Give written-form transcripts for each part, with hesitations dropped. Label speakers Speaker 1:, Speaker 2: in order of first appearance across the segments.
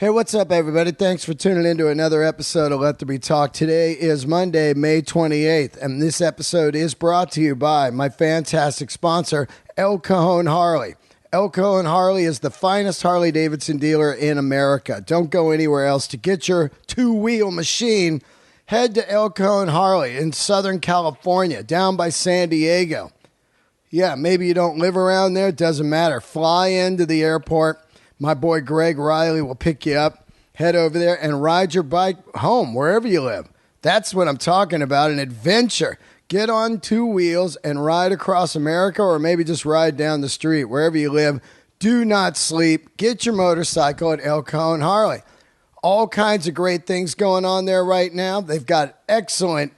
Speaker 1: Hey, what's up, everybody? Thanks for tuning in to another episode of Let There Be Talk. Today is Monday, May 28th, and this episode is brought to you by my fantastic sponsor, El Cajon Harley. El Cajon Harley is the finest Harley-Davidson dealer in America. Don't go anywhere else. To get your two-wheel machine, head to El Cajon Harley in Southern California, down by San Diego. Yeah, maybe you don't live around there. It doesn't matter. Fly into the airport. My boy Greg Riley will pick you up, head over there, and ride your bike home, wherever you live. That's what I'm talking about, an adventure. Get on two wheels and ride across America, or maybe just ride down the street, wherever you live. Do not sleep. Get your motorcycle at El Cajon Harley. All kinds of great things going on there right now. They've got excellent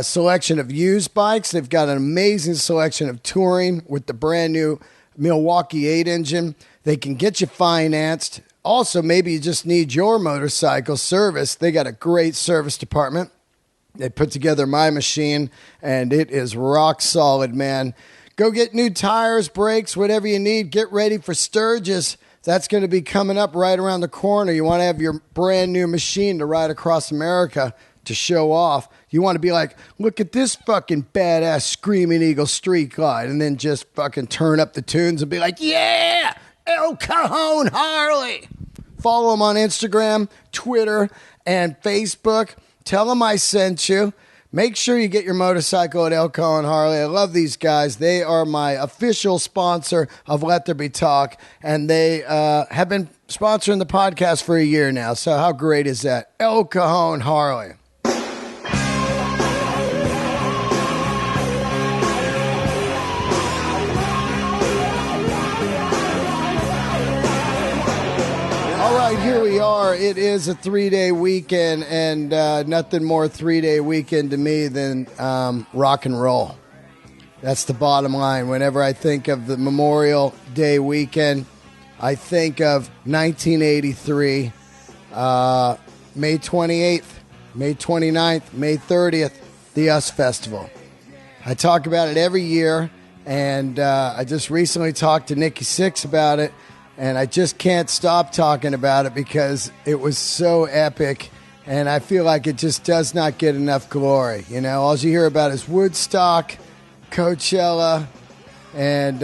Speaker 1: selection of used bikes. They've got an amazing selection of touring with the brand new Milwaukee 8 engine. They can get you financed. Also, maybe you just need your motorcycle serviced. They got a great service department. They put together my machine, and it is rock solid, man. Go get new tires, brakes, whatever you need. Get ready for Sturgis. That's going to be coming up right around the corner. You want to have your brand new machine to ride across America to show off. You want to be like, look at this fucking badass Screaming Eagle Street Glide, and then just fucking turn up the tunes and be like, yeah, El Cajon Harley. Follow them on Instagram, Twitter, and Facebook. Tell them I sent you. Make sure you get your motorcycle at El Cajon Harley. I love these guys. They are my official sponsor of Let There Be Talk, and they have been sponsoring the podcast for a year now. So how great is that? El Cajon Harley. Here we are. It is a 3-day weekend, and nothing more 3-day weekend to me than rock and roll. That's the bottom line. Whenever I think of the Memorial Day weekend, I think of 1983, May 28th, May 29th, May 30th, the US Festival. I talk about it every year, and I just recently talked to Nikki Sixx about it. And I just can't stop talking about it because it was so epic. And I feel like it just does not get enough glory. You know, all you hear about is Woodstock, Coachella, and,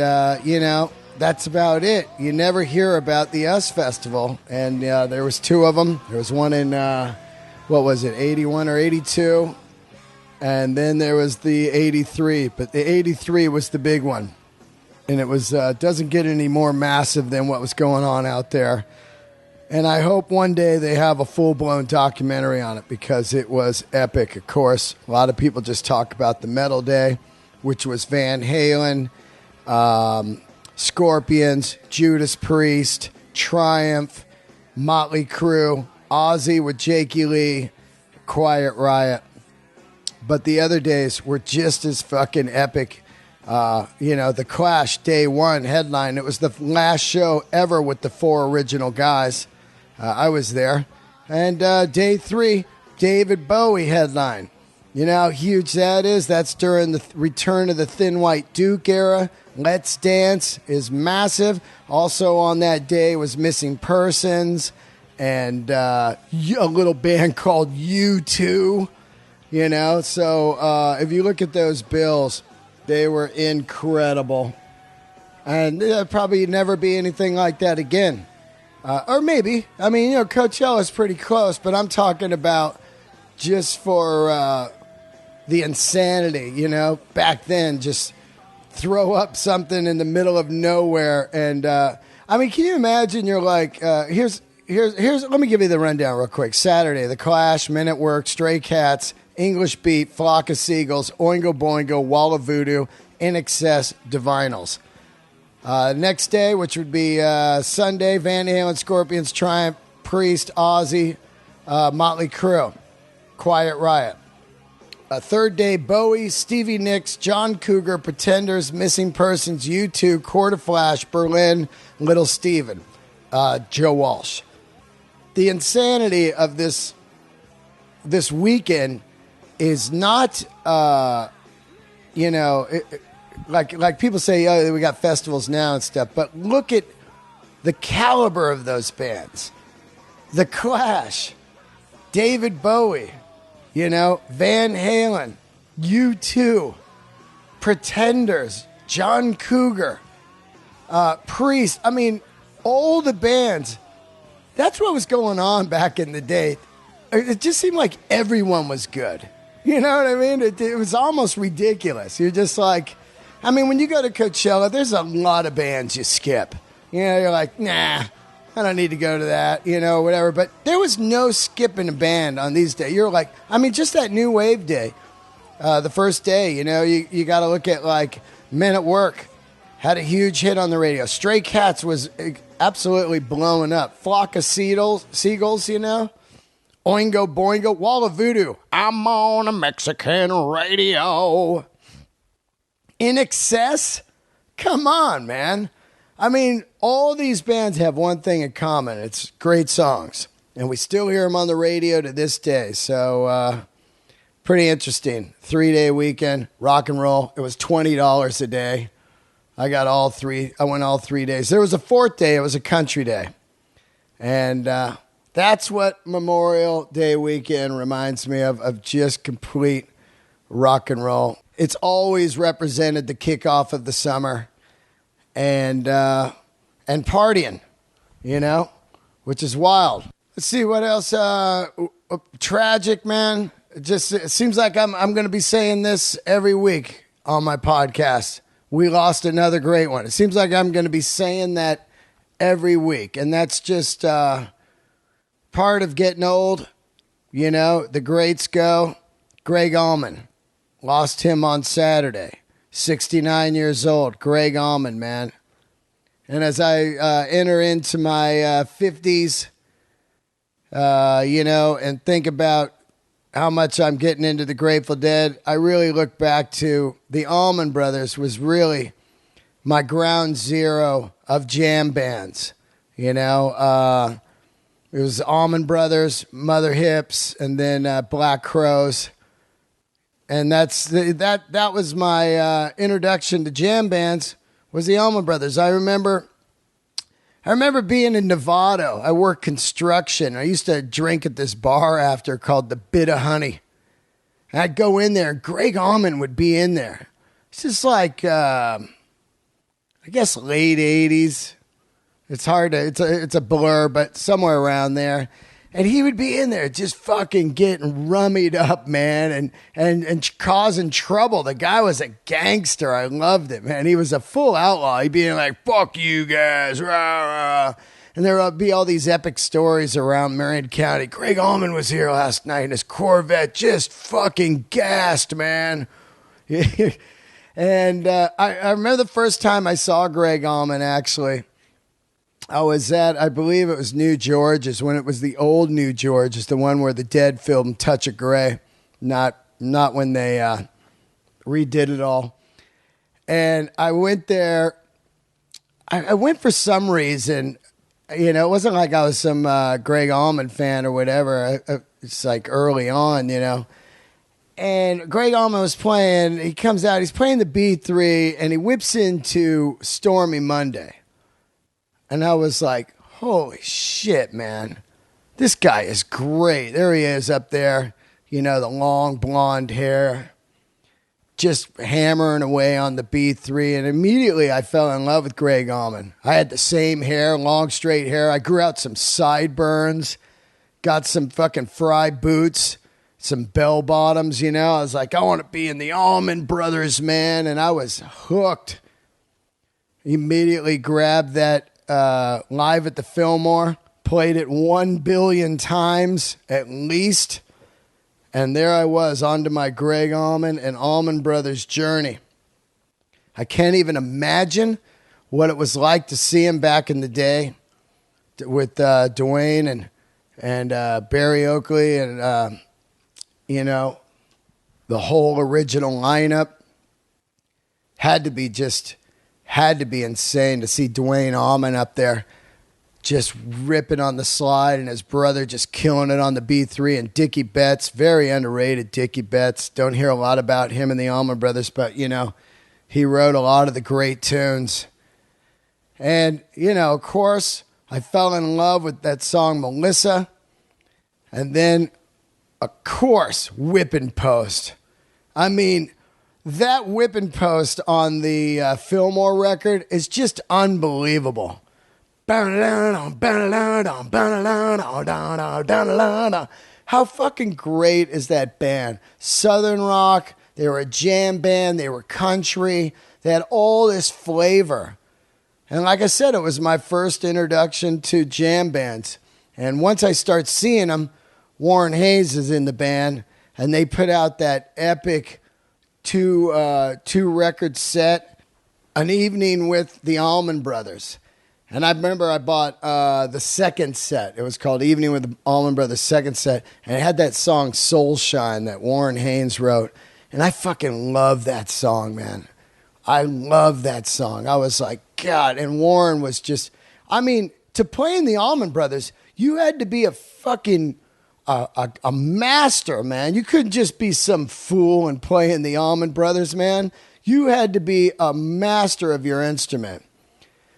Speaker 1: that's about it. You never hear about the US Festival. And there was two of them. There was one in, 81 or 82? And then there was the 83. But the 83 was the big one. And it was doesn't get any more massive than what was going on out there. And I hope one day they have a full-blown documentary on it because it was epic. Of course, a lot of people just talk about the Metal Day, which was Van Halen, Scorpions, Judas Priest, Triumph, Motley Crue, Ozzy with Jakey Lee, Quiet Riot. But the other days were just as fucking epic. The Clash Day 1 headline. It was the last show ever with the four original guys. I was there. And Day 3, David Bowie headline. You know how huge that is? That's during the return of the Thin White Duke era. Let's Dance is massive. Also on that day was Missing Persons and a little band called U2. You know, so if you look at those bills, they were incredible. And there'll probably never be anything like that again. Or maybe. I mean, Coachella's pretty close, but I'm talking about just for the insanity, back then, just throw up something in the middle of nowhere. And, can you imagine you're like, here's, let me give you the rundown real quick. Saturday, The Clash, Men at Work, Stray Cats, English Beat, Flock of Seagulls, Oingo Boingo, Wall of Voodoo, In Excess, Divinals. Next day, which would be Sunday, Van Halen, Scorpions, Triumph, Priest, Ozzy, Motley Crue, Quiet Riot. Third day, Bowie, Stevie Nicks, John Cougar, Pretenders, Missing Persons, U2, Court of Flash, Berlin, Little Steven, Joe Walsh. The insanity of this weekend is not, like people say, oh, we got festivals now and stuff, but look at the caliber of those bands. The Clash, David Bowie, Van Halen, U2, Pretenders, John Cougar, Priest. I mean, all the bands. That's what was going on back in the day. It just seemed like everyone was good. You know what I mean? It was almost ridiculous. You're just like, I mean, when you go to Coachella, there's a lot of bands you skip. You're like, nah, I don't need to go to that, whatever. But there was no skipping a band on these days. You're like, I mean, just that New Wave day, the first day, you got to look at like Men at Work had a huge hit on the radio. Stray Cats was absolutely blowing up. Flock of Seagulls, Oingo Boingo, Wall of Voodoo. I'm on a Mexican radio. In Excess? Come on, man. I mean, all these bands have one thing in common. It's great songs. And we still hear them on the radio to this day. So, pretty interesting. 3-day weekend, rock and roll. It was $20 a day. I went all 3 days. There was a fourth day. It was a country day. And that's what Memorial Day weekend reminds me of just complete rock and roll. It's always represented the kickoff of the summer and partying, which is wild. Let's see what else. Tragic, man. It seems like I'm going to be saying this every week on my podcast. We lost another great one. It seems like I'm going to be saying that every week, and that's just part of getting old. The greats go. Greg Allman, lost him on Saturday. 69 years old. Greg Allman, man. And as I enter into my 50s, and think about how much I'm getting into the Grateful Dead, I really look back to the Allman Brothers was really my ground zero of jam bands. It was Allman Brothers, Mother Hips, and then Black Crowes. And that was my introduction to jam bands was the Allman Brothers. I remember being in Nevada. I worked construction. I used to drink at this bar after called the Bit of Honey. And I'd go in there, and Greg Allman would be in there. It's just like, I guess late 80s. It's hard to, it's a blur, but somewhere around there. And he would be in there just fucking getting rummied up, man, and causing trouble. The guy was a gangster. I loved him, man. He was a full outlaw. He'd be like, fuck you guys, rah, rah. And there would be all these epic stories around Marion County. Greg Allman was here last night, and his Corvette just fucking gassed, man. And I remember the first time I saw Greg Allman, actually. I was at, I believe it was New George's, when it was the old New George's, the one where the Dead filmed Touch of Grey, not when they redid it all. And I went there. I went for some reason. It wasn't like I was some Greg Allman fan or whatever. It's like early on, And Greg Allman was playing. He comes out. He's playing the B3, and he whips into Stormy Monday. And I was like, holy shit, man. This guy is great. There he is up there. The long blonde hair. Just hammering away on the B3. And immediately I fell in love with Greg Allman. I had the same hair, long straight hair. I grew out some sideburns. Got some fucking fry boots. Some bell bottoms, I was like, I want to be in the Allman Brothers, man. And I was hooked. Immediately grabbed that Live at the Fillmore, played it 1 billion times at least, and there I was onto my Greg Allman and Allman Brothers journey. I can't even imagine what it was like to see him back in the day with Dwayne and Barry Oakley and the whole original lineup. Had to be insane to see Dwayne Allman up there just ripping on the slide and his brother just killing it on the B3, and Dickie Betts, very underrated Dickie Betts. Don't hear a lot about him and the Allman Brothers, but, he wrote a lot of the great tunes. And, of course, I fell in love with that song Melissa. And then, of course, Whippin' Post. I mean, that Whippin' Post on the Fillmore record is just unbelievable. How fucking great is that band? Southern rock, they were a jam band, they were country, they had all this flavor. And like I said, it was my first introduction to jam bands. And once I start seeing them, Warren Hayes is in the band, and they put out that epic two record set, An Evening with the Allman Brothers. And I remember I bought the second set. It was called Evening with the Allman Brothers second set. And it had that song Soul Shine that Warren Haynes wrote. And I fucking love that song, man. I love that song. I was like, God. And Warren was just, I mean, to play in the Allman Brothers, you had to be a fucking, a master, man. You couldn't just be some fool and play in the Allman Brothers, man. You had to be a master of your instrument.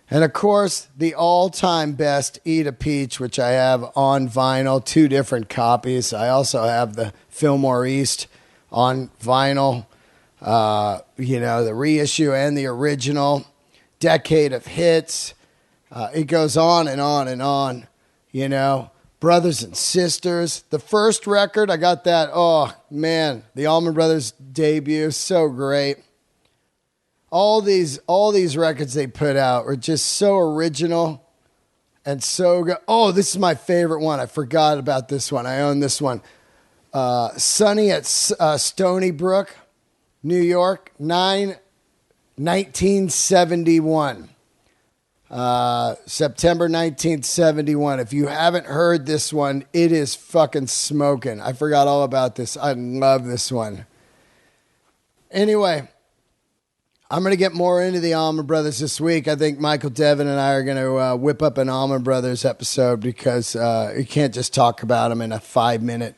Speaker 1: And, of course, the all-time best, Eat a Peach, which I have on vinyl, 2 different copies. I also have the Fillmore East on vinyl, the reissue and the original. Decade of hits. It goes on and on and on, Brothers and Sisters. The first record, I got that, oh, man, the Allman Brothers debut, so great. All these records they put out were just so original and so good. Oh, this is my favorite one. I forgot about this one. I own this one. Sunny at Stony Brook, New York, 1971. September 1971. If you haven't heard this one, it is fucking smoking. I forgot all about this. I love this one. Anyway, I'm going to get more into the Allman Brothers this week. I think Michael Devin and I are going to whip up an Allman Brothers episode because you can't just talk about them in a 5-minute,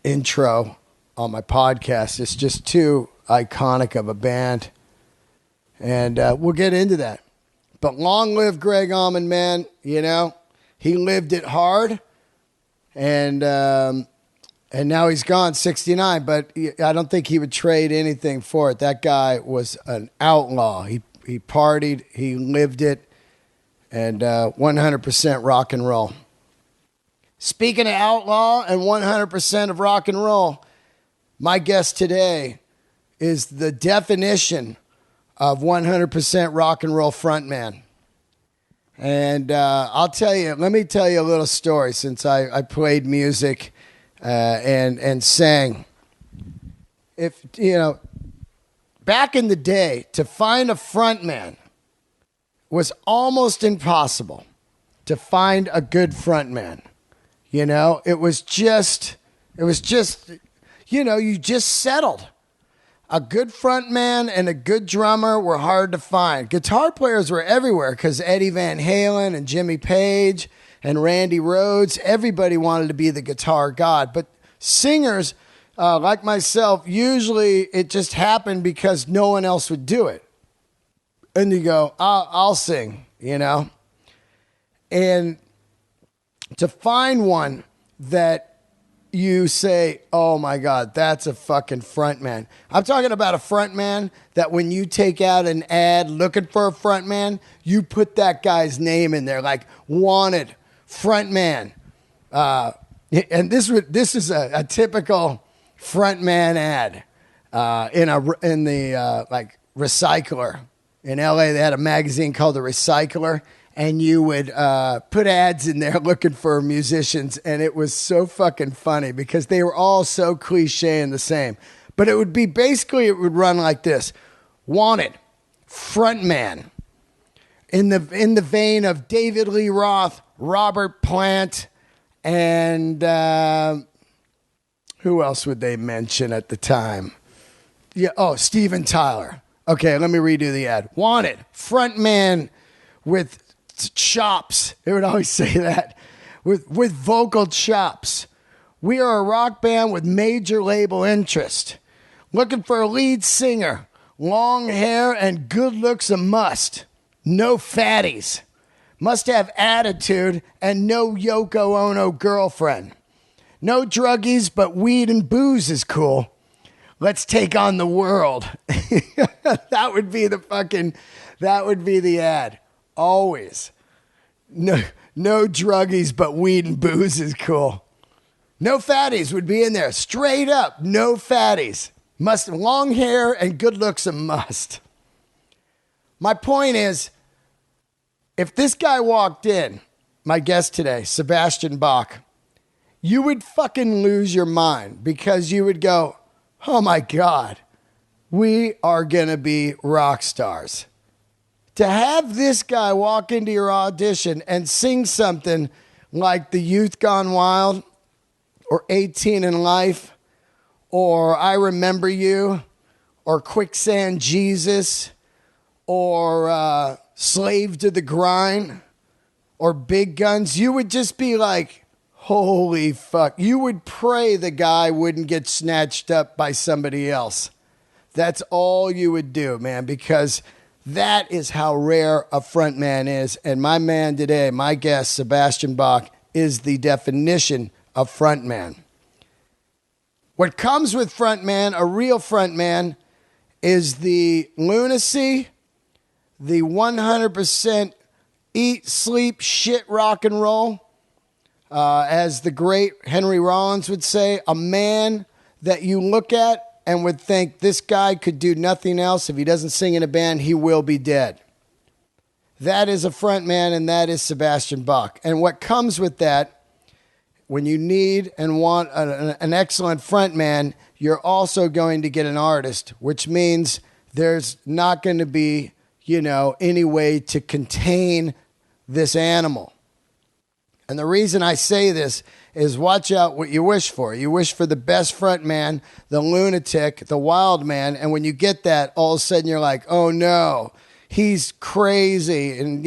Speaker 1: intro on my podcast. It's just too iconic of a band. And we'll get into that. But long live Greg Allman, man. He lived it hard. And now he's gone, 69, but I don't think he would trade anything for it. That guy was an outlaw. He partied, he lived it, and 100% rock and roll. Speaking of outlaw and 100% of rock and roll, my guest today is the definition of 100% rock and roll frontman. And let me tell you a little story since I played music and sang. If back in the day, to find a frontman was almost impossible. To find a good frontman, it was just, you just settled. A good frontman and a good drummer were hard to find. Guitar players were everywhere because Eddie Van Halen and Jimmy Page and Randy Rhoads, everybody wanted to be the guitar god. But singers, like myself, usually it just happened because no one else would do it. And you go, I'll sing, And to find one that you say, oh my God, that's a fucking frontman. I'm talking about a frontman that when you take out an ad looking for a frontman, you put that guy's name in there, like wanted frontman. And this is a typical frontman ad in the Recycler. In LA, they had a magazine called The Recycler, and you would put ads in there looking for musicians, and it was so fucking funny because they were all so cliche and the same. But it would be basically, it would run like this: wanted frontman, in the vein of David Lee Roth, Robert Plant, and who else would they mention at the time? Steven Tyler. Okay, let me redo the ad. Wanted frontman with chops. They would always say that. With vocal chops. We are a rock band with major label interest. Looking for a lead singer. Long hair and good looks a must. No fatties. Must have attitude and no Yoko Ono girlfriend. No druggies, but weed and booze is cool. Let's take on the world. That would be the ad. Always. No druggies, but weed and booze is cool. No fatties would be in there. Straight up, no fatties. Must long hair and good looks a must. My point is, if this guy walked in, my guest today, Sebastian Bach, you would fucking lose your mind because you would go, oh my God, we are going to be rock stars. To have this guy walk into your audition and sing something like The Youth Gone Wild or 18 in Life or I Remember You or Quicksand Jesus or Slave to the Grind or Big Guns, you would just be like, holy fuck. You would pray the guy wouldn't get snatched up by somebody else. That's all you would do, man, because that is how rare a frontman is. And my man today, my guest, Sebastian Bach, is the definition of frontman. What comes with frontman, a real frontman, is the lunacy, the 100% eat, sleep, shit, rock and roll. As the great Henry Rollins would say, a man that you look at and would think this guy could do nothing else. If he doesn't sing in a band, he will be dead. That is a frontman, and that is Sebastian Bach. And what comes with that, when you need and want an excellent frontman, you're also going to get an artist, which means there's not going to be, any way to contain this animal. And the reason I say this is watch out what you wish for. You wish for the best front man, the lunatic, the wild man. And when you get that, all of a sudden you're like, oh no, he's crazy. And,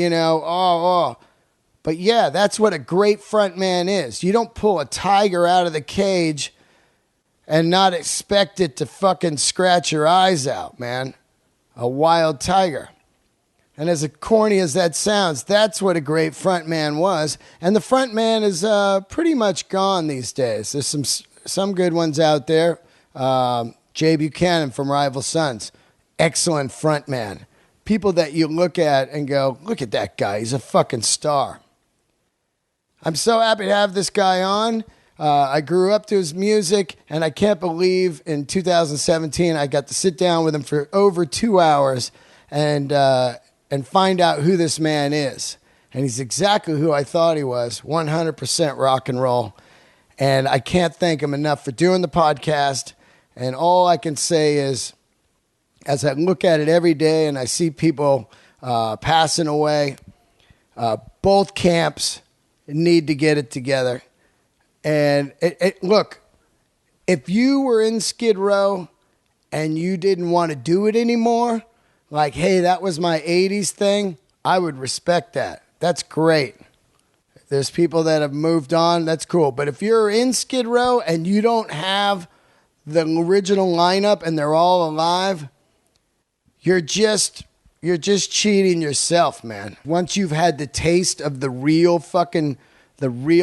Speaker 1: But yeah, that's what a great front man is. You don't pull a tiger out of the cage and not expect it to fucking scratch your eyes out, man. A wild tiger. And as corny as that sounds, that's what a great frontman was. And the frontman is pretty much gone these days. There's some good ones out there. Jay Buchanan from Rival Sons, excellent frontman. People that you look at and go, look at that guy. He's a fucking star. I'm so happy to have this guy on. I grew up to his music, and I can't believe in 2017 I got to sit down with him for over 2 hours and find out who this man is. And he's exactly who I thought he was, 100% rock and roll. And I can't thank him enough for doing the podcast. And all I can say is, as I look at it every day and I see people passing away, both camps need to get it together. And look, if you were in Skid Row and you didn't want to do it anymore, like, hey, that was my 80s thing, I would respect that. That's great. There's people that have moved on. That's cool. But if you're in Skid Row and you don't have the original lineup and they're all alive, you're just cheating yourself, man. Once you've had the taste of the real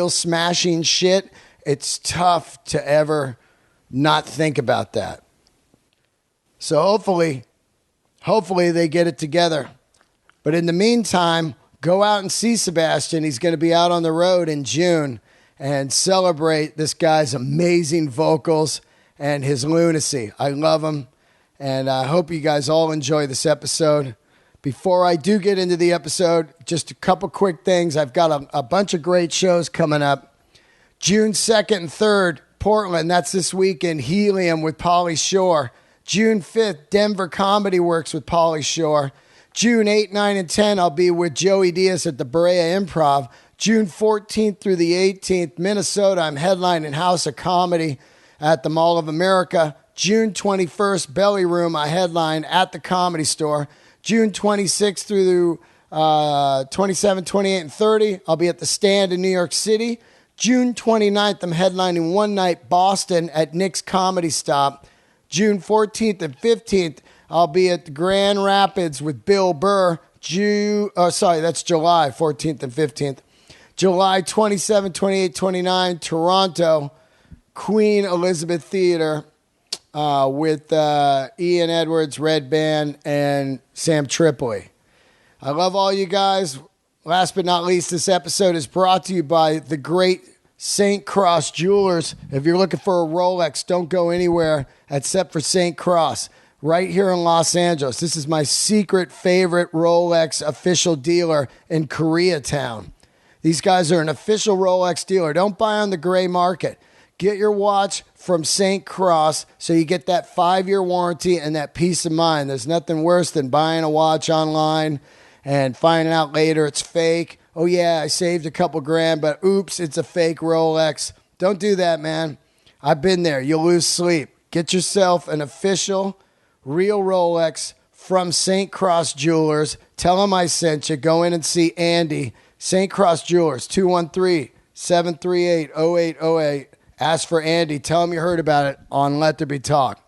Speaker 1: smashing shit, it's tough to ever not think about that. So hopefully they get it together. But in the meantime, go out and see Sebastian. He's going to be out on the road in June and celebrate this guy's amazing vocals and his lunacy. I love him, and I hope you guys all enjoy this episode. Before I do get into the episode, just a couple quick things. I've got a bunch of great shows coming up. June 2nd and 3rd, Portland. That's this weekend. Helium with Pauly Shore. June 5th, Denver Comedy Works with Pauly Shore. June 8, 9, and 10, I'll be with Joey Diaz at the Brea Improv. June 14th through the 18th, Minnesota, I'm headlining House of Comedy at the Mall of America. June 21st, Belly Room, I headline at the Comedy Store. June 26th through 27, 28, and 30, I'll be at the Stand in New York City. June 29th, I'm headlining one night Boston at Nick's Comedy Stop. June 14th and 15th, I'll be at the Grand Rapids with Bill Burr. That's July 14th and 15th. July 27, 28, 29, Toronto, Queen Elizabeth Theater with Ian Edwards, Red Band, and Sam Tripoli. I love all you guys. Last but not least, this episode is brought to you by the great St. Cross Jewelers. If you're looking for a Rolex, don't go anywhere except for St. Cross. Right here in Los Angeles. This is my secret favorite Rolex official dealer in Koreatown. These guys are an official Rolex dealer. Don't buy on the gray market. Get your watch from St. Cross so you get that 5-year warranty and that peace of mind. There's nothing worse than buying a watch online and finding out later it's fake. Oh, yeah, I saved a couple grand, but oops, it's a fake Rolex. Don't do that, man. I've been there. You'll lose sleep. Get yourself an official real Rolex from St. Cross Jewelers. Tell them I sent you. Go in and see Andy. St. Cross Jewelers, 213-738-0808. Ask for Andy. Tell him you heard about it on Let There Be Talk.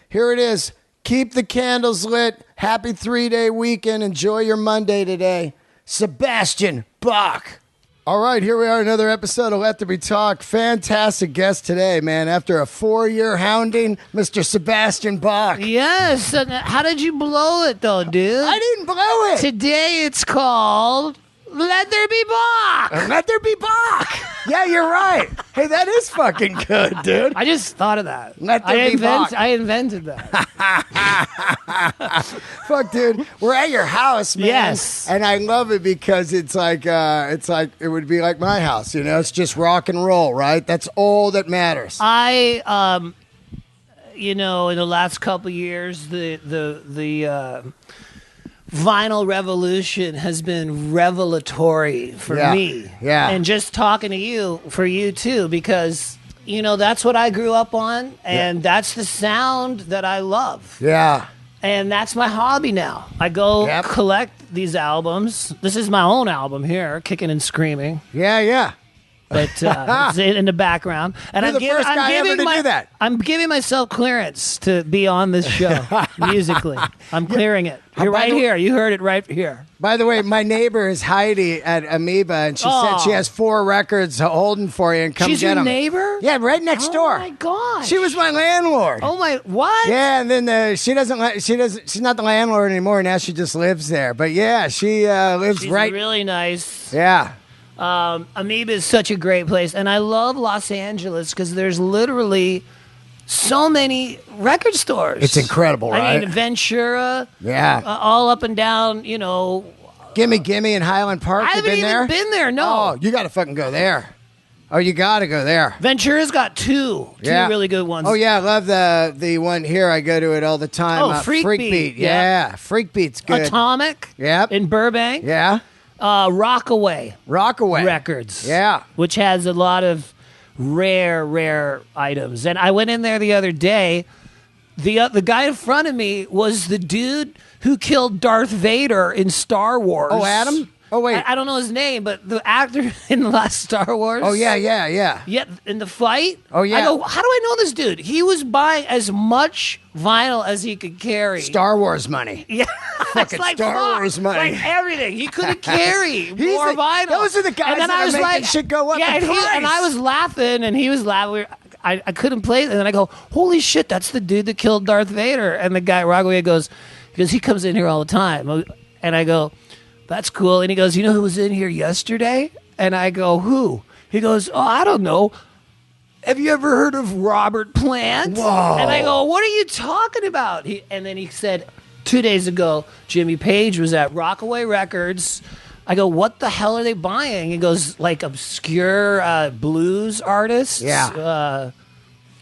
Speaker 1: Here it is. Keep the candles lit. Happy 3-day weekend. Enjoy your Monday today. Sebastian Bach. All right, here we are, another episode of Let There Be Talk. Fantastic guest today, man. After a 4-year hounding, Mr. Sebastian Bach.
Speaker 2: Yes. How did you blow it, though, dude?
Speaker 1: I didn't blow it.
Speaker 2: Today it's called Let There Be Bach.
Speaker 1: Let There Be Bach. Yeah, you're right. Hey, that is fucking good, dude.
Speaker 2: I just thought of that.
Speaker 1: Let There Be Bach.
Speaker 2: I invented that.
Speaker 1: Fuck, dude. We're at your house, man.
Speaker 2: Yes.
Speaker 1: And I love it because it's like it would be like my house, you know? It's just rock and roll, right? That's all that matters.
Speaker 2: In the last couple years, the vinyl revolution has been revelatory for me.
Speaker 1: Yeah.
Speaker 2: And just talking to you, for you too, because, that's what I grew up on, and that's the sound that I love.
Speaker 1: Yeah.
Speaker 2: And that's my hobby now. I go collect these albums. This is my own album here, Kicking and Screaming.
Speaker 1: Yeah.
Speaker 2: But it's in the background. And
Speaker 1: You're the first guy ever to do that.
Speaker 2: I'm giving myself clearance to be on this show musically. I'm clearing it. You're right here. You heard it right here.
Speaker 1: By the way, my neighbor is Heidi at Amoeba, and she said she has 4 records holding for you and come
Speaker 2: She's
Speaker 1: get them.
Speaker 2: She's your neighbor?
Speaker 1: Yeah, right next door.
Speaker 2: Oh, my gosh.
Speaker 1: She was my landlord.
Speaker 2: Oh, my, what?
Speaker 1: Yeah, and then she's not the landlord anymore. Now she just lives there. But yeah, she lives
Speaker 2: She's
Speaker 1: right.
Speaker 2: really nice.
Speaker 1: Yeah.
Speaker 2: Amoeba is such a great place, and I love Los Angeles because there's literally so many record stores.
Speaker 1: It's incredible, right?
Speaker 2: I mean, Ventura, all up and down,
Speaker 1: Gimme in Highland Park.
Speaker 2: I haven't even been there, no.
Speaker 1: Oh, you got to fucking go there. Oh, you got to go there.
Speaker 2: Ventura's got two really good ones.
Speaker 1: Oh, yeah, I love the one here. I go to it all the time.
Speaker 2: Oh, Freak Beat.
Speaker 1: Yeah, Freak Beat's good.
Speaker 2: Atomic.
Speaker 1: Yep.
Speaker 2: In Burbank.
Speaker 1: Yeah.
Speaker 2: Rockaway Records.
Speaker 1: Yeah.
Speaker 2: Which has a lot of rare items. And I went in there the other day. The guy in front of me was the dude who killed Darth Vader in Star Wars.
Speaker 1: Oh, Adam? Oh, wait.
Speaker 2: I don't know his name, but the actor in the last Star Wars.
Speaker 1: Oh, yeah.
Speaker 2: Yeah, in the fight.
Speaker 1: Oh, yeah.
Speaker 2: I go, how do I know this dude? He was buying as much vinyl as he could carry.
Speaker 1: Star Wars money.
Speaker 2: Yeah.
Speaker 1: Fucking
Speaker 2: like,
Speaker 1: Star Wars money.
Speaker 2: Like everything. He couldn't carry more vinyl.
Speaker 1: Those are the guys that are making shit go up in price.
Speaker 2: And I was laughing, and he was laughing. I couldn't play it. And then I go, holy shit, that's the dude that killed Darth Vader. And the guy, Rockaway, goes, because he comes in here all the time. And I go, that's cool. And he goes, you know who was in here yesterday? And I go, who? He goes, oh, I don't know. Have you ever heard of Robert Plant?
Speaker 1: Whoa.
Speaker 2: And I go, what are you talking about? And then he said, 2 days ago, Jimmy Page was at Rockaway Records. I go, what the hell are they buying? He goes, like obscure blues artists.
Speaker 1: Yeah.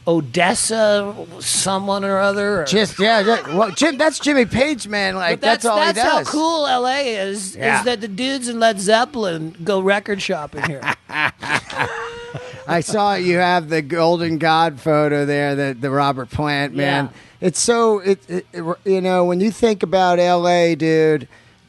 Speaker 2: Odessa, someone or other.
Speaker 1: Well, Jim, that's Jimmy Page, man. Like that's all he does.
Speaker 2: That's how cool LA is.
Speaker 1: Yeah.
Speaker 2: Is that the dudes in Led Zeppelin go record shopping here?
Speaker 1: I saw you have the Golden God photo there, the Robert Plant, man.
Speaker 2: Yeah.
Speaker 1: It's so when you think about LA, dude.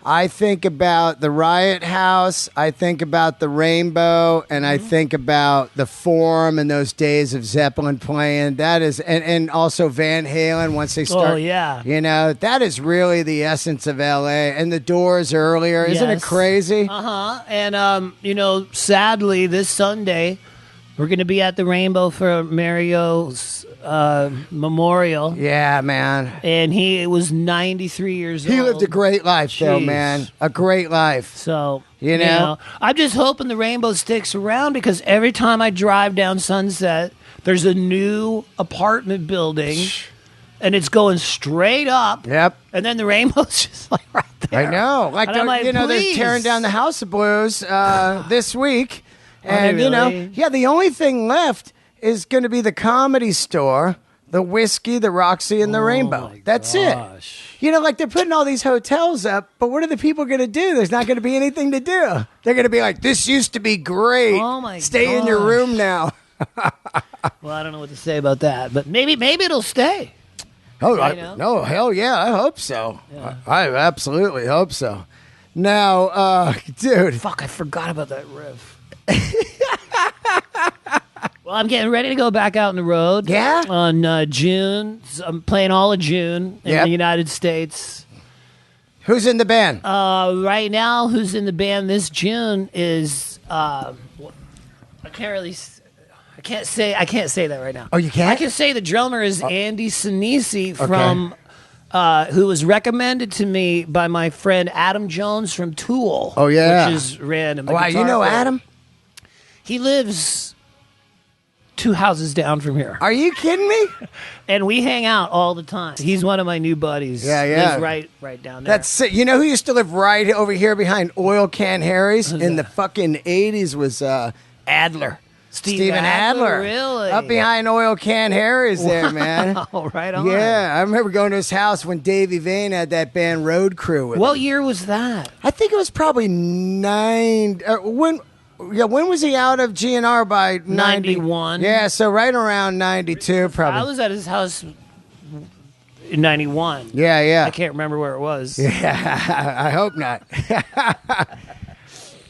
Speaker 1: I think about the Riot House, I think about the Rainbow, and I think about the Forum and those days of Zeppelin playing. That is, and also Van Halen once they start.
Speaker 2: Oh, yeah.
Speaker 1: You know, that is really the essence of LA. And the Doors earlier. Isn't it crazy?
Speaker 2: Uh-huh. And, sadly, this Sunday, we're going to be at the Rainbow for Mario's memorial.
Speaker 1: Yeah, man.
Speaker 2: And he was 93 years old.
Speaker 1: He lived a great life, though, man. A great life.
Speaker 2: So,
Speaker 1: you know,
Speaker 2: I'm just hoping the Rainbow sticks around because every time I drive down Sunset, there's a new apartment building. And it's going straight up.
Speaker 1: Yep.
Speaker 2: And then the Rainbow's just like right there.
Speaker 1: I know. Like, they're tearing down the House of Blues this week. And,
Speaker 2: really?
Speaker 1: The only thing left is going to be the Comedy Store, the Whiskey, the Roxy, and the Rainbow. That's it. You know, like they're putting all these hotels up, but what are the people going to do? There's not going to be anything to do. They're going to be like, this used to be great.
Speaker 2: Oh, my
Speaker 1: Stay in your room now.
Speaker 2: Well, I don't know what to say about that, but maybe it'll stay.
Speaker 1: Oh, no, hell yeah, I hope so. Yeah. I absolutely hope so. Now, dude.
Speaker 2: Fuck, I forgot about that riff. Well, I'm getting ready to go back out on the road.
Speaker 1: Yeah?
Speaker 2: On June. I'm playing all of June in the United States.
Speaker 1: Who's in the band?
Speaker 2: Right now, who's in the band this June is I can't say that right now.
Speaker 1: Oh, you can't?
Speaker 2: I can say the drummer is Andy Sinisi from who was recommended to me by my friend Adam Jones from Tool.
Speaker 1: Oh, yeah.
Speaker 2: Which is random.
Speaker 1: Wow, you know Adam?
Speaker 2: He lives 2 houses down from here.
Speaker 1: Are you kidding me?
Speaker 2: And we hang out all the time. He's one of my new buddies.
Speaker 1: Yeah.
Speaker 2: He's right down there.
Speaker 1: That's it. You know who used to live right over here behind Oil Can Harry's in the fucking 80s was Adler. Steven Adler.
Speaker 2: Really?
Speaker 1: Up behind Oil Can Harry's there, man.
Speaker 2: Oh, right on.
Speaker 1: Yeah, I remember going to his house when Davey Vane had that band Road Crew with
Speaker 2: What
Speaker 1: him.
Speaker 2: year was that?
Speaker 1: I think it was probably when was he out of GNR by
Speaker 2: 91.
Speaker 1: Yeah, so right around 92 probably.
Speaker 2: I was at his house in 91.
Speaker 1: Yeah.
Speaker 2: I can't remember where it was.
Speaker 1: Yeah, I hope not.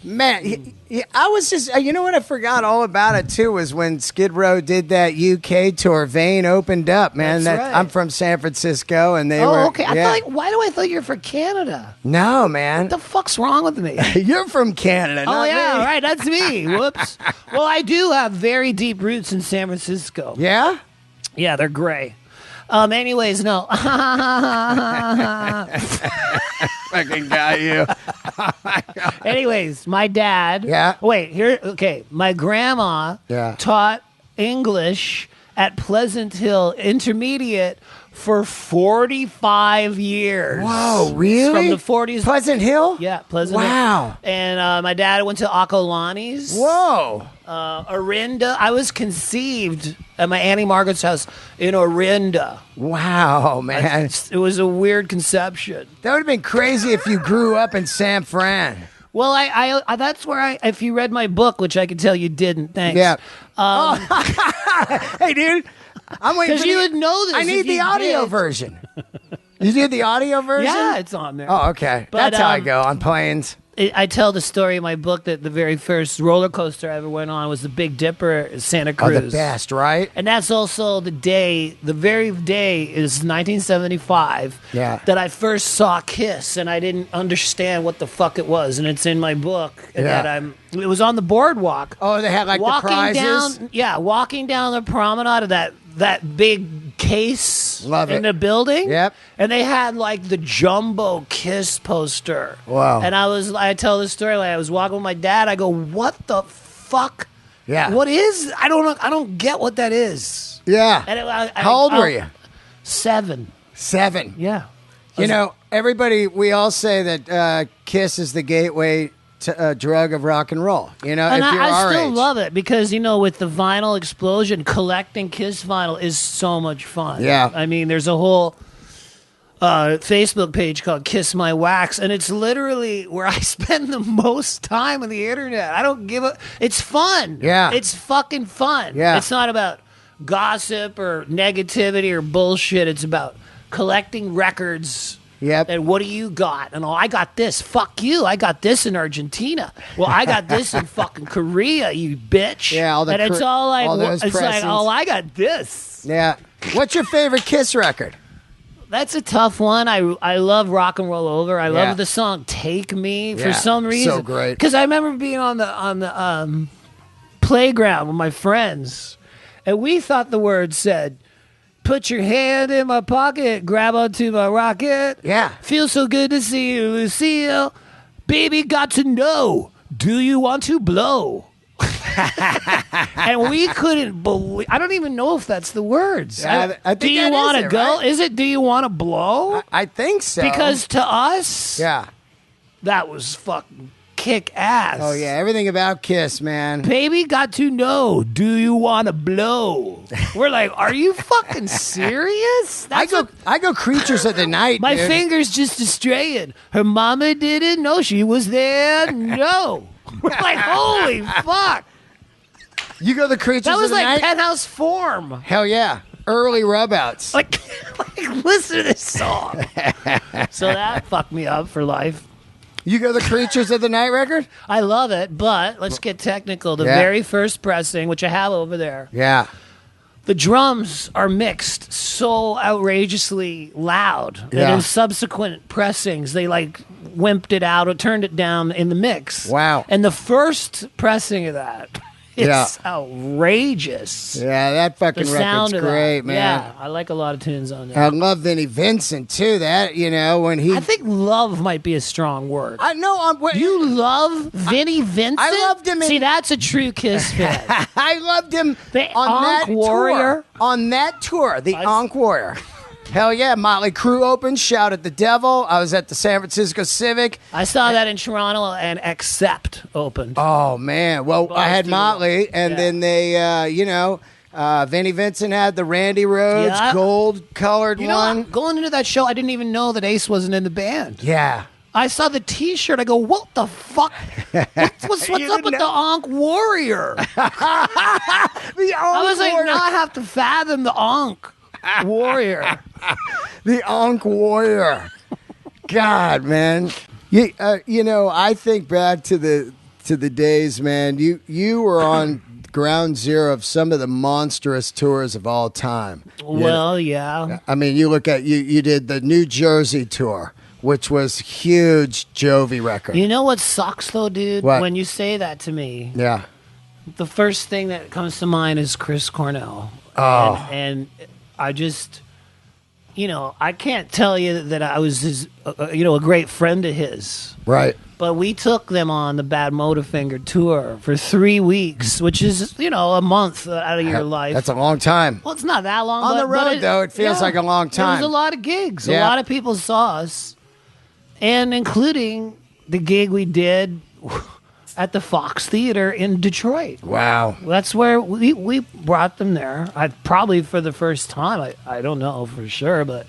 Speaker 1: Man, I was just, you know what I forgot all about it too was when Skid Row did that UK tour, Vane opened up, man.
Speaker 2: That's right.
Speaker 1: I'm from San Francisco and they were.
Speaker 2: Oh, okay. Why do I thought you were from Canada?
Speaker 1: No, man.
Speaker 2: What the fuck's wrong with me?
Speaker 1: You're from Canada, not me.
Speaker 2: Right, that's me. Whoops. Well, I do have very deep roots in San Francisco.
Speaker 1: Yeah?
Speaker 2: Yeah, they're gray. Anyways, no.
Speaker 1: Fucking got you.
Speaker 2: Anyways, my dad.
Speaker 1: Yeah.
Speaker 2: Wait, here. Okay. My grandma taught English at Pleasant Hill Intermediate for 45 years.
Speaker 1: Whoa, really?
Speaker 2: From the 40s.
Speaker 1: Pleasant Hill?
Speaker 2: Yeah, Pleasant Hill.
Speaker 1: Wow.
Speaker 2: And my dad went to Akolani's.
Speaker 1: Whoa.
Speaker 2: Orinda. I was conceived at my Auntie Margaret's house in Orinda.
Speaker 1: Wow, man.
Speaker 2: It was a weird conception.
Speaker 1: That would have been crazy if you grew up in San Fran.
Speaker 2: Well, I that's where if you read my book, which I can tell you didn't, thanks.
Speaker 1: Yeah. Hey, dude. I'm waiting
Speaker 2: because you would know this.
Speaker 1: I need the audio version. You did the audio version?
Speaker 2: Yeah, it's on there.
Speaker 1: Oh, okay. But, that's how I go on planes.
Speaker 2: I tell the story in my book that the very first roller coaster I ever went on was the Big Dipper at Santa Cruz.
Speaker 1: Oh, the best, right?
Speaker 2: And that's also the very day is 1975 that I first saw Kiss, and I didn't understand what the fuck it was. And it's in my book. And that it was on the boardwalk.
Speaker 1: Oh, they had like the prizes?
Speaker 2: Walking down the promenade of that big case in the building.
Speaker 1: Yep.
Speaker 2: And they had like the jumbo Kiss poster.
Speaker 1: Wow.
Speaker 2: And I tell this story like I was walking with my dad. I go, what the fuck?
Speaker 1: Yeah.
Speaker 2: What is? I don't get what that is.
Speaker 1: Yeah.
Speaker 2: And
Speaker 1: how old were you?
Speaker 2: 7.
Speaker 1: 7.
Speaker 2: Yeah.
Speaker 1: You know, everybody, we all say that Kiss is the gateway to drug of rock and roll. You know,
Speaker 2: and
Speaker 1: if you're
Speaker 2: I
Speaker 1: our
Speaker 2: still
Speaker 1: age.
Speaker 2: love it because, you know, with the vinyl explosion, collecting Kiss vinyl is so much fun.
Speaker 1: Yeah.
Speaker 2: I mean, there's a whole Facebook page called Kiss My Wax, and it's literally where I spend the most time on the internet. I don't give a... It's fun.
Speaker 1: Yeah.
Speaker 2: It's fucking fun.
Speaker 1: Yeah.
Speaker 2: It's not about gossip or negativity or bullshit. It's about collecting records
Speaker 1: Yep.
Speaker 2: And what do you got? And I got this. Fuck you. I got this in Argentina. Well, I got this in fucking Korea, you bitch.
Speaker 1: Yeah,
Speaker 2: it's all like,
Speaker 1: those
Speaker 2: it's like,
Speaker 1: pressings.
Speaker 2: oh, I got this.
Speaker 1: Yeah. What's your favorite Kiss record?
Speaker 2: That's a tough one. I love Rock and Roll Over. I
Speaker 1: Yeah.
Speaker 2: love the song Take Me for
Speaker 1: Yeah,
Speaker 2: some reason.
Speaker 1: so great.
Speaker 2: Because I remember being on the playground with my friends, and we thought the words said, "Put your hand in my pocket, grab onto my rocket.
Speaker 1: Yeah.
Speaker 2: Feels so good to see you, Lucille. Baby, got to know. Do you want to blow?" And we couldn't believe. I don't even know if that's the words.
Speaker 1: I think
Speaker 2: do you
Speaker 1: that
Speaker 2: want
Speaker 1: is
Speaker 2: to
Speaker 1: it,
Speaker 2: go?
Speaker 1: right?
Speaker 2: Is it? Do you want to blow?
Speaker 1: I think so.
Speaker 2: Because to us,
Speaker 1: yeah.
Speaker 2: that was fucking kick ass.
Speaker 1: Oh yeah, everything about Kiss, man.
Speaker 2: Baby, got to know. Do you want to blow? We're like, are you fucking serious?
Speaker 1: I go Creatures of the Night.
Speaker 2: My
Speaker 1: dude.
Speaker 2: finger's just straying. Her mama didn't know she was there. No. We're like, holy fuck.
Speaker 1: You go the Creatures
Speaker 2: That was
Speaker 1: of the
Speaker 2: like
Speaker 1: Night.
Speaker 2: Penthouse Form.
Speaker 1: Hell yeah, early rubouts.
Speaker 2: Like, listen to this song. So that fucked me up for life.
Speaker 1: You go the Creatures of the Night record.
Speaker 2: I love it, but let's get technical. The
Speaker 1: Yeah.
Speaker 2: very first pressing, which I have over there,
Speaker 1: Yeah.
Speaker 2: the drums are mixed so outrageously loud.
Speaker 1: Yeah.
Speaker 2: And in subsequent pressings, they like wimped it out or turned it down in the mix.
Speaker 1: Wow.
Speaker 2: And the first pressing of that, it's outrageous.
Speaker 1: Yeah, that fucking
Speaker 2: The
Speaker 1: record's
Speaker 2: sound of
Speaker 1: great,
Speaker 2: that.
Speaker 1: man.
Speaker 2: Yeah, I like a lot of tunes on there.
Speaker 1: I love Vinnie Vincent too. That when he.
Speaker 2: I think love might be a strong word.
Speaker 1: I know.
Speaker 2: You love Vinnie Vincent?
Speaker 1: I loved him in-
Speaker 2: See, that's a true Kiss fan.
Speaker 1: I loved him
Speaker 2: The
Speaker 1: on that
Speaker 2: Ankh Warrior?
Speaker 1: tour. On that tour, the Ankh Warrior. Hell yeah, Motley Crue opened, Shout at the Devil. I was at the San Francisco Civic.
Speaker 2: I saw that in Toronto, and Accept opened.
Speaker 1: Oh man, well I had
Speaker 2: too.
Speaker 1: Motley, and
Speaker 2: Yeah.
Speaker 1: then they, Vinnie Vincent had the Randy Rhoads
Speaker 2: Yeah.
Speaker 1: gold-colored
Speaker 2: You know,
Speaker 1: one.
Speaker 2: going into that show, I didn't even know that Ace wasn't in the band.
Speaker 1: Yeah.
Speaker 2: I saw the T-shirt. I go, what the fuck? What's
Speaker 1: You
Speaker 2: up
Speaker 1: didn't
Speaker 2: with
Speaker 1: know?
Speaker 2: the Ankh Warrior? I was like, now I have to fathom the Ankh Warrior.
Speaker 1: The Ankh Warrior. God, man. I think back to the days, man. You were on ground zero of some of the monstrous tours of all time.
Speaker 2: Well, yeah.
Speaker 1: I mean, you look at you did the New Jersey tour, which was huge Jovi record.
Speaker 2: You know what sucks, though, dude?
Speaker 1: What?
Speaker 2: When you say that to me,
Speaker 1: Yeah.
Speaker 2: the first thing that comes to mind is Chris Cornell.
Speaker 1: Oh.
Speaker 2: And I just, I can't tell you that I was a great friend of his.
Speaker 1: Right.
Speaker 2: But we took them on the Bad Motorfinger tour for 3 weeks, which is, a month out of your life.
Speaker 1: That's a long time.
Speaker 2: Well, it's not that long.
Speaker 1: On
Speaker 2: but,
Speaker 1: the road,
Speaker 2: but
Speaker 1: though, it feels like a long
Speaker 2: There
Speaker 1: time.
Speaker 2: was a lot of gigs.
Speaker 1: Yeah.
Speaker 2: A lot of people saw us, and including the gig we did at the Fox Theater in Detroit.
Speaker 1: Wow.
Speaker 2: That's where we brought them there. Probably for the first time. I don't know for sure, but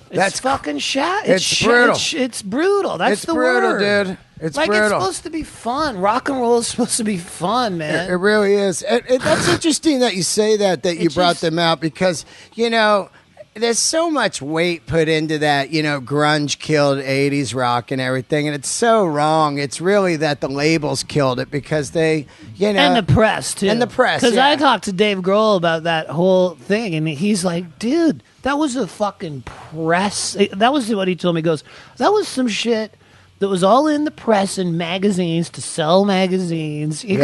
Speaker 1: That's
Speaker 2: fucking shat.
Speaker 1: it's brutal.
Speaker 2: It's brutal. That's
Speaker 1: It's
Speaker 2: the
Speaker 1: brutal,
Speaker 2: word,
Speaker 1: dude. It's
Speaker 2: like
Speaker 1: brutal.
Speaker 2: it's supposed to be fun. Rock and roll is supposed to be fun, man.
Speaker 1: It really is. That's interesting that you say that you brought
Speaker 2: just-
Speaker 1: them out because, there's so much weight put into that, grunge killed 80s rock and everything, and it's so wrong. It's really that the labels killed it because they,
Speaker 2: and the press too.
Speaker 1: And the press,
Speaker 2: Because
Speaker 1: yeah.
Speaker 2: I talked to Dave Grohl about that whole thing, and he's like, "Dude, that was a fucking press." That was what he told me. He goes, "That was some shit that was all in the press and magazines to sell magazines." He
Speaker 1: Yep.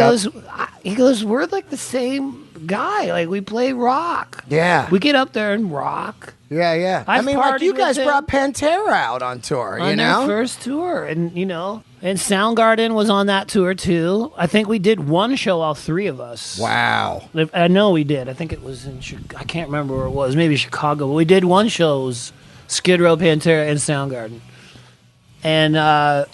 Speaker 2: goes, "We're like the same guy. Like we play rock.
Speaker 1: Yeah.
Speaker 2: we get up there and rock."
Speaker 1: Yeah, yeah. I
Speaker 2: I've
Speaker 1: mean, like
Speaker 2: partied
Speaker 1: you
Speaker 2: with
Speaker 1: guys
Speaker 2: him.
Speaker 1: brought Pantera out on tour,
Speaker 2: On
Speaker 1: you
Speaker 2: their
Speaker 1: know?
Speaker 2: first tour, and and Soundgarden was on that tour too. I think we did one show, all three of us.
Speaker 1: Wow.
Speaker 2: I know we did. I think it was in I can't remember where it was. Maybe Chicago. But we did one show. It was Skid Row, Pantera, and Soundgarden. And I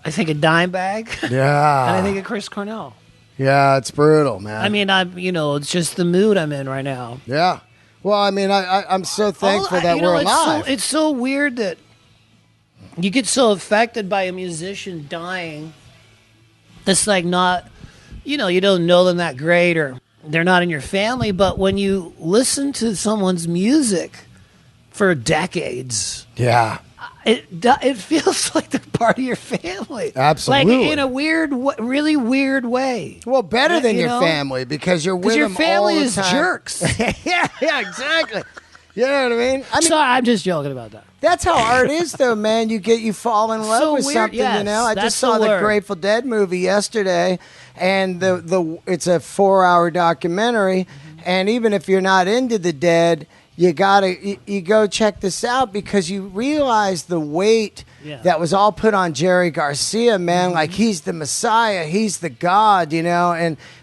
Speaker 2: think a Dimebag.
Speaker 1: Yeah.
Speaker 2: And I think a Chris Cornell.
Speaker 1: Yeah, it's brutal, man.
Speaker 2: I mean, it's just the mood I'm in right now.
Speaker 1: yeah. Well, I mean, I'm so thankful that we're alive.
Speaker 2: It's so weird that you get so affected by a musician dying. It's like not, you don't know them that great, or they're not in your family, but when you listen to someone's music for decades,
Speaker 1: Yeah.
Speaker 2: it feels like they're part of your family.
Speaker 1: Absolutely.
Speaker 2: Like in a weird, really weird way.
Speaker 1: Well, better than
Speaker 2: You
Speaker 1: your
Speaker 2: know?
Speaker 1: family because you're with
Speaker 2: Because your
Speaker 1: them
Speaker 2: family
Speaker 1: all the
Speaker 2: is
Speaker 1: time.
Speaker 2: jerks.
Speaker 1: yeah, exactly. You know what I mean?
Speaker 2: Sorry, I'm just joking about that.
Speaker 1: That's how art is, though, man. You fall in love
Speaker 2: So
Speaker 1: with
Speaker 2: weird,
Speaker 1: something.
Speaker 2: yes,
Speaker 1: You know, I
Speaker 2: that's
Speaker 1: just saw
Speaker 2: the
Speaker 1: the
Speaker 2: word.
Speaker 1: Grateful Dead movie yesterday, and it's a 4-hour documentary. And even if you're not into the Dead, you go check this out because you realize the weight that was all put on Jerry Garcia, man. Like he's the Messiah, he's the God, you know,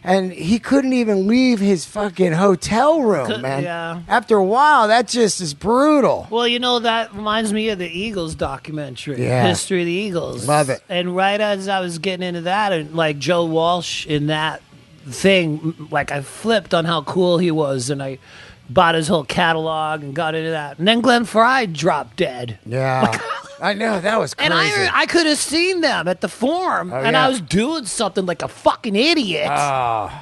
Speaker 1: and he couldn't even leave his fucking hotel room, man.
Speaker 2: Yeah.
Speaker 1: After a while, that just is brutal.
Speaker 2: Well, you know, that reminds me of the Eagles documentary,
Speaker 1: Yeah.
Speaker 2: History of the Eagles.
Speaker 1: Love it.
Speaker 2: And right as I was getting into that, and like Joe Walsh in that thing, like I flipped on how cool he was, and I bought his whole catalog and got into that. And then Glenn Fry dropped dead.
Speaker 1: Yeah. I know, that was crazy.
Speaker 2: And I could have seen them at the Forum, and
Speaker 1: yeah.
Speaker 2: I was doing something like a fucking idiot.
Speaker 1: Oh.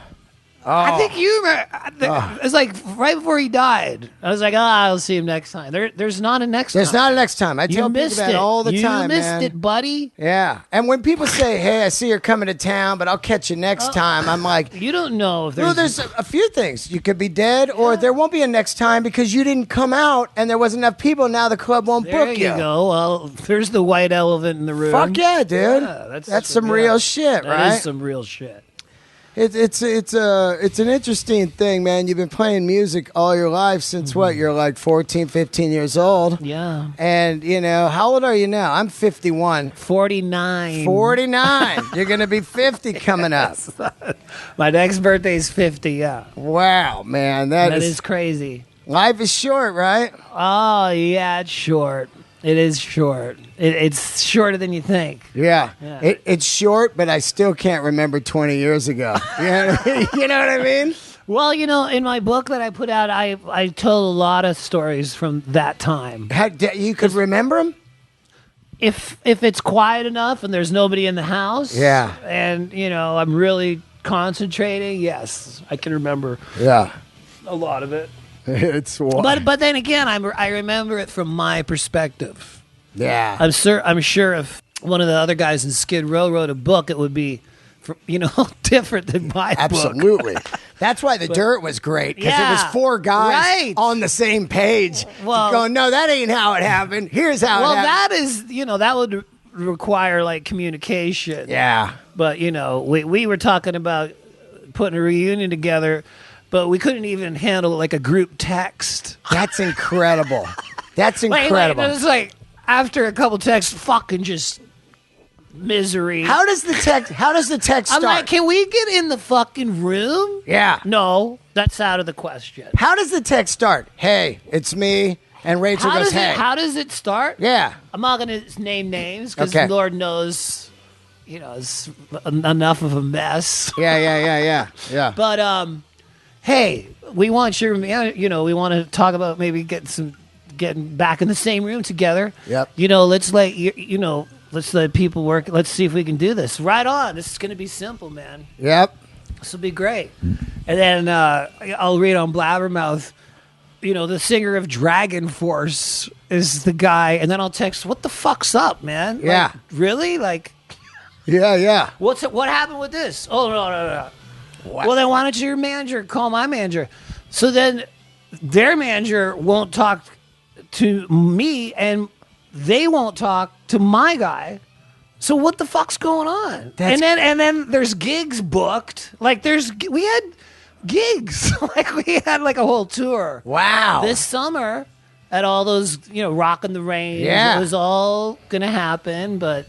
Speaker 2: I think you remember. It was like right before he died. I was like, I'll see him next time. There's not a next time.
Speaker 1: There's not a next time. I
Speaker 2: You
Speaker 1: tell people
Speaker 2: missed
Speaker 1: that
Speaker 2: it.
Speaker 1: all the time,
Speaker 2: You missed
Speaker 1: man.
Speaker 2: it, buddy.
Speaker 1: Yeah. And when people say, hey, I see you're coming to town, but I'll catch you next time, I'm like,
Speaker 2: You don't know if there's.
Speaker 1: well, there's a few things. You could be dead, or there won't be a next time because you didn't come out and there wasn't enough people. Now the club won't
Speaker 2: there
Speaker 1: book
Speaker 2: you go. Well, there's the white elephant in the room.
Speaker 1: Fuck yeah, dude.
Speaker 2: Yeah,
Speaker 1: that's some real shit,
Speaker 2: That
Speaker 1: right?
Speaker 2: is some real shit.
Speaker 1: It's an interesting thing, man. You've been playing music all your life since what? You're like 14, 15 years old.
Speaker 2: Yeah.
Speaker 1: And, you know, how old are you now? I'm 51.
Speaker 2: 49.
Speaker 1: 49. You're going to be 50 coming up.
Speaker 2: My next birthday's 50. Yeah.
Speaker 1: Wow, man.
Speaker 2: That is crazy.
Speaker 1: Life is short, right?
Speaker 2: Oh yeah, it's short. It is short. It's shorter than you think.
Speaker 1: Yeah.
Speaker 2: Yeah.
Speaker 1: It's short, but I still can't remember 20 years ago. You know what I mean?
Speaker 2: Well, you know, in my book that I put out, I told a lot of stories from that time.
Speaker 1: You could remember them?
Speaker 2: If it's quiet enough and there's nobody in the house,
Speaker 1: Yeah.
Speaker 2: and you know I'm really concentrating, yes, I can remember
Speaker 1: Yeah.
Speaker 2: a lot of it.
Speaker 1: It's
Speaker 2: But then again, I remember it from my perspective.
Speaker 1: yeah.
Speaker 2: I'm sure if one of the other guys in Skid Row wrote a book, it would be, different than my book.
Speaker 1: Absolutely. That's why The Dirt was great, because it was
Speaker 2: Yeah,
Speaker 1: 4 guys
Speaker 2: right.
Speaker 1: on the same page
Speaker 2: Well-
Speaker 1: going, no, that ain't how it happened. Here's how
Speaker 2: Well,
Speaker 1: it happened.
Speaker 2: that is, that would require like communication.
Speaker 1: Yeah.
Speaker 2: But we were talking about putting a reunion together, but we couldn't even handle like a group text.
Speaker 1: That's incredible. That's
Speaker 2: Like,
Speaker 1: incredible.
Speaker 2: it was like after a couple texts, fucking just misery.
Speaker 1: How does the text start?
Speaker 2: I'm like, can we get in the fucking room?
Speaker 1: Yeah.
Speaker 2: No, that's out of the question.
Speaker 1: How does the text start? Hey, it's me. And Rachel goes, hey.
Speaker 2: How does it start?
Speaker 1: Yeah.
Speaker 2: I'm not going to name names because
Speaker 1: Okay.
Speaker 2: Lord knows, it's enough of a mess.
Speaker 1: Yeah.
Speaker 2: But hey, we want we want to talk about maybe getting back in the same room together.
Speaker 1: Yep.
Speaker 2: Let's let's let people work. Let's see if we can do this. Right on. This is going to be simple, man.
Speaker 1: Yep.
Speaker 2: This will be great. And then I'll read on Blabbermouth. The singer of Dragon Force is the guy, and then I'll text, "What the fuck's up, man?
Speaker 1: Yeah.
Speaker 2: Like, really? Like,
Speaker 1: Yeah.
Speaker 2: what happened with this? Oh no.
Speaker 1: What?
Speaker 2: Well, then why don't your manager call my manager? So then their manager won't talk to me, and they won't talk to my guy. So what the fuck's going on? And then there's gigs booked. Like we had gigs. Like we had like a whole tour.
Speaker 1: Wow.
Speaker 2: This summer at all those, Rock in the Range.
Speaker 1: Yeah.
Speaker 2: It was all going to happen, but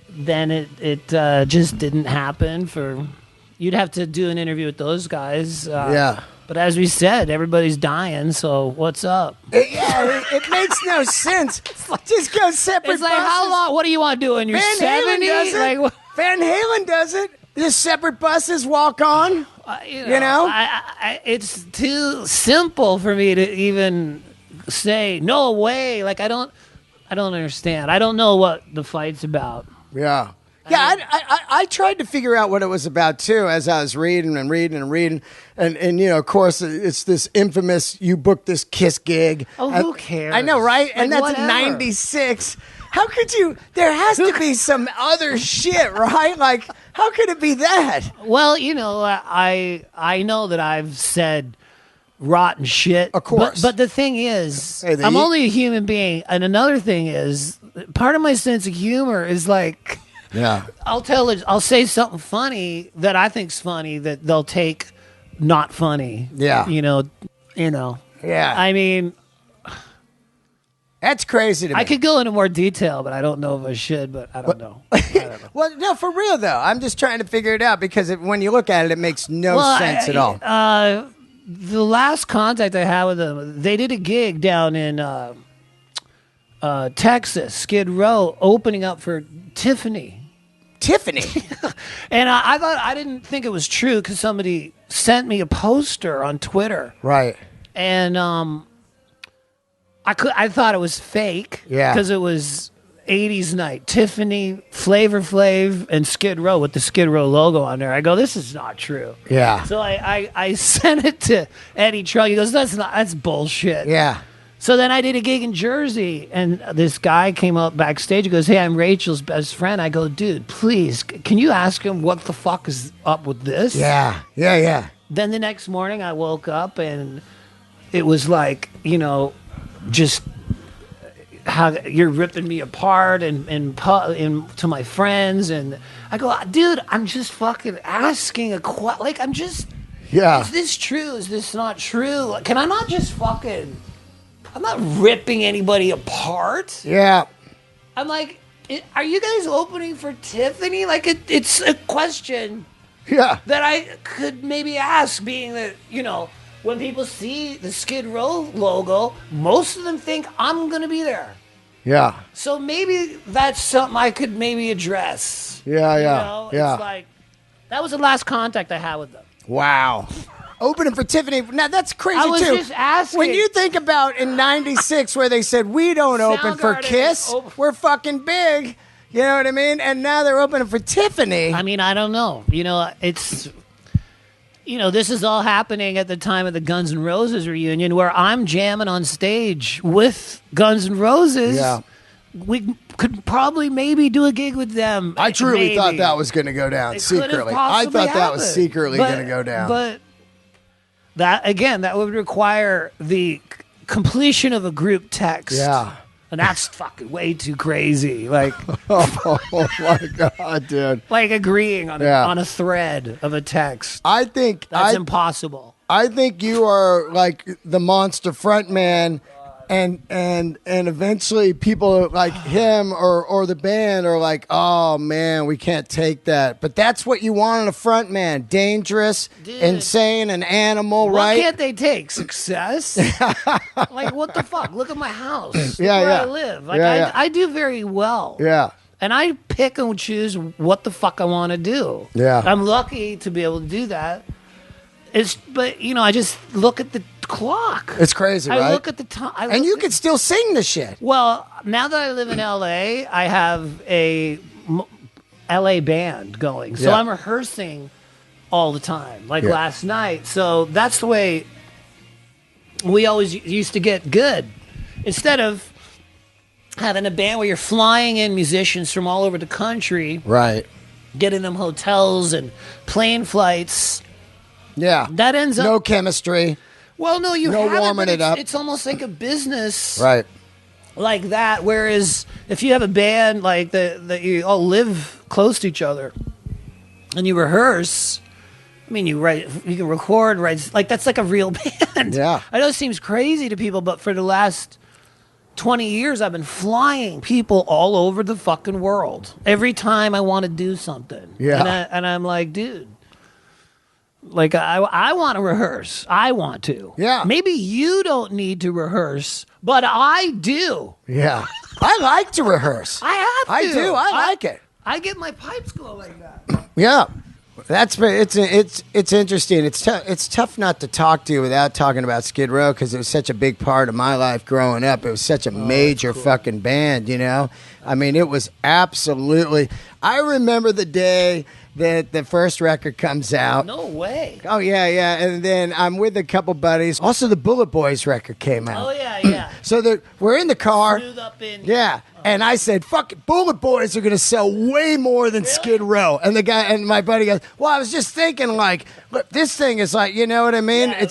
Speaker 2: then it just didn't happen you'd have to do an interview with those guys.
Speaker 1: Yeah.
Speaker 2: But as we said, everybody's dying, so what's up?
Speaker 1: It makes no sense. Just go separate
Speaker 2: It's like,
Speaker 1: buses.
Speaker 2: how long? What do you want to do in your
Speaker 1: Van
Speaker 2: 70s?
Speaker 1: Halen does it.
Speaker 2: Like, what-
Speaker 1: Van Halen does it. Just separate buses, walk on.
Speaker 2: It's too simple for me to even say no way. Like I don't understand. I don't know what the fight's about.
Speaker 1: Yeah. Yeah, I tried to figure out what it was about too as I was reading, and you know, of course, it's this infamous. You booked this Kiss gig.
Speaker 2: Oh, who cares?
Speaker 1: I know, right? And that's
Speaker 2: whatever.
Speaker 1: in '96. How could you? There has to be some other shit, right? Like, how could it be that?
Speaker 2: Well, you know, I know that I've said rotten shit.
Speaker 1: Of course.
Speaker 2: But the thing is, I'm only a human being, and another thing is, part of my sense of humor is like.
Speaker 1: Yeah,
Speaker 2: I'll say something funny that I think's funny that they'll take not funny.
Speaker 1: Yeah,
Speaker 2: you know.
Speaker 1: Yeah,
Speaker 2: I mean,
Speaker 1: that's crazy to me.
Speaker 2: I could go into more detail, but I don't know if I should. But I don't know.
Speaker 1: Well, no, for real though. I'm just trying to figure it out because when you look at it, it makes no sense at all.
Speaker 2: The last contact I had with them, they did a gig down in Texas, Skid Row, opening up for Tiffany. And I didn't think it was true because somebody sent me a poster on Twitter.
Speaker 1: Right.
Speaker 2: And I thought it was fake.
Speaker 1: Yeah.
Speaker 2: Because it was 80s night. Tiffany, Flavor Flav, and Skid Row with the Skid Row logo on there. I go, this is not true.
Speaker 1: Yeah.
Speaker 2: So I sent it to Eddie Trunk. He goes, that's bullshit.
Speaker 1: Yeah.
Speaker 2: So then I did a gig in Jersey, and this guy came up backstage. He goes, hey, I'm Rachel's best friend. I go, dude, please, can you ask him what the fuck is up with this?
Speaker 1: Yeah.
Speaker 2: Then the next morning I woke up, and it was like, you know, just how you're ripping me apart and to my friends. And I go, dude, I'm just fucking asking I'm just, is this true? Is this not true? Can I not just fucking... I'm not ripping anybody apart.
Speaker 1: Yeah.
Speaker 2: I'm like, are you guys opening for Tiffany? Like, it's a question that I could maybe ask, being that, you know, when people see the Skid Row logo, most of them think I'm going to be there.
Speaker 1: Yeah.
Speaker 2: So maybe that's something I could maybe address.
Speaker 1: Yeah.
Speaker 2: You know? It's like, that was the last contact I had with them.
Speaker 1: Wow. Opening for Tiffany. Now, that's crazy, too.
Speaker 2: I was just asking.
Speaker 1: When you think about in 96 where they said, we don't open for Kiss, we're fucking big. You know what I mean? And now they're opening for Tiffany.
Speaker 2: I mean, I don't know. You know, it's... You know, this is all happening at the time of the Guns N' Roses reunion where I'm jamming on stage with Guns N' Roses.
Speaker 1: Yeah.
Speaker 2: We could probably maybe do a gig with them.
Speaker 1: I truly thought that was going to go down secretly. I thought that was secretly going to go down.
Speaker 2: But that, again, that would require the completion of a group text.
Speaker 1: Yeah.
Speaker 2: And that's fucking way too crazy. Like,
Speaker 1: oh my God, dude.
Speaker 2: Like agreeing on a thread of a text.
Speaker 1: I think
Speaker 2: that's impossible.
Speaker 1: I think you are like the monster front man, and eventually people like him or the band are like, oh man, we can't take that. But that's what you want in a front man: dangerous, insane, an animal, right?
Speaker 2: What can't they take? Success? Like, what the fuck? Look at my house.
Speaker 1: Yeah,
Speaker 2: where I live. Like, I do very well.
Speaker 1: Yeah.
Speaker 2: And I pick and choose what the fuck I want to do.
Speaker 1: Yeah.
Speaker 2: I'm lucky to be able to do that. But you know, I just look at the clock.
Speaker 1: It's crazy, right?
Speaker 2: I look at the time.
Speaker 1: And you can still sing the shit.
Speaker 2: Well, now that I live in L.A., I have a L.A. band going. So I'm rehearsing all the time, like last night. So that's the way we always used to get good. Instead of having a band where you're flying in musicians from all over the country.
Speaker 1: Right.
Speaker 2: Getting them hotels and plane flights.
Speaker 1: Yeah.
Speaker 2: That ends up...
Speaker 1: No chemistry.
Speaker 2: Well, no, you
Speaker 1: no
Speaker 2: have
Speaker 1: warming it up.
Speaker 2: It's almost like a business,
Speaker 1: right?
Speaker 2: Like that. Whereas if you have a band like that you all live close to each other, and you rehearse, I mean, you can record, write, like that's like a real band.
Speaker 1: Yeah,
Speaker 2: I know it seems crazy to people, but for the last 20 years, I've been flying people all over the fucking world every time I want to do something.
Speaker 1: Yeah,
Speaker 2: and I'm like, dude. Like, I want to rehearse. I want to.
Speaker 1: Yeah.
Speaker 2: Maybe you don't need to rehearse, but I do.
Speaker 1: Yeah. I like to rehearse.
Speaker 2: I have to.
Speaker 1: I do. I like it.
Speaker 2: I get my pipes going like that.
Speaker 1: Yeah. It's interesting. It's tough not to talk to you without talking about Skid Row because it was such a big part of my life growing up. It was such a major fucking band, you know? I mean, it was absolutely... I remember the day that the first record comes out.
Speaker 2: No way.
Speaker 1: Oh, yeah. And then I'm with a couple buddies. Also, the Bullet Boys record came out.
Speaker 2: Oh, yeah.
Speaker 1: So we're in the car.
Speaker 2: Smooth up in.
Speaker 1: Yeah. And I said, fuck it, Bullet Boys are going to sell way more than Skid Row. And the guy and my buddy goes, well, I was just thinking, like, look, this thing is like, you know what I mean?
Speaker 2: Yeah,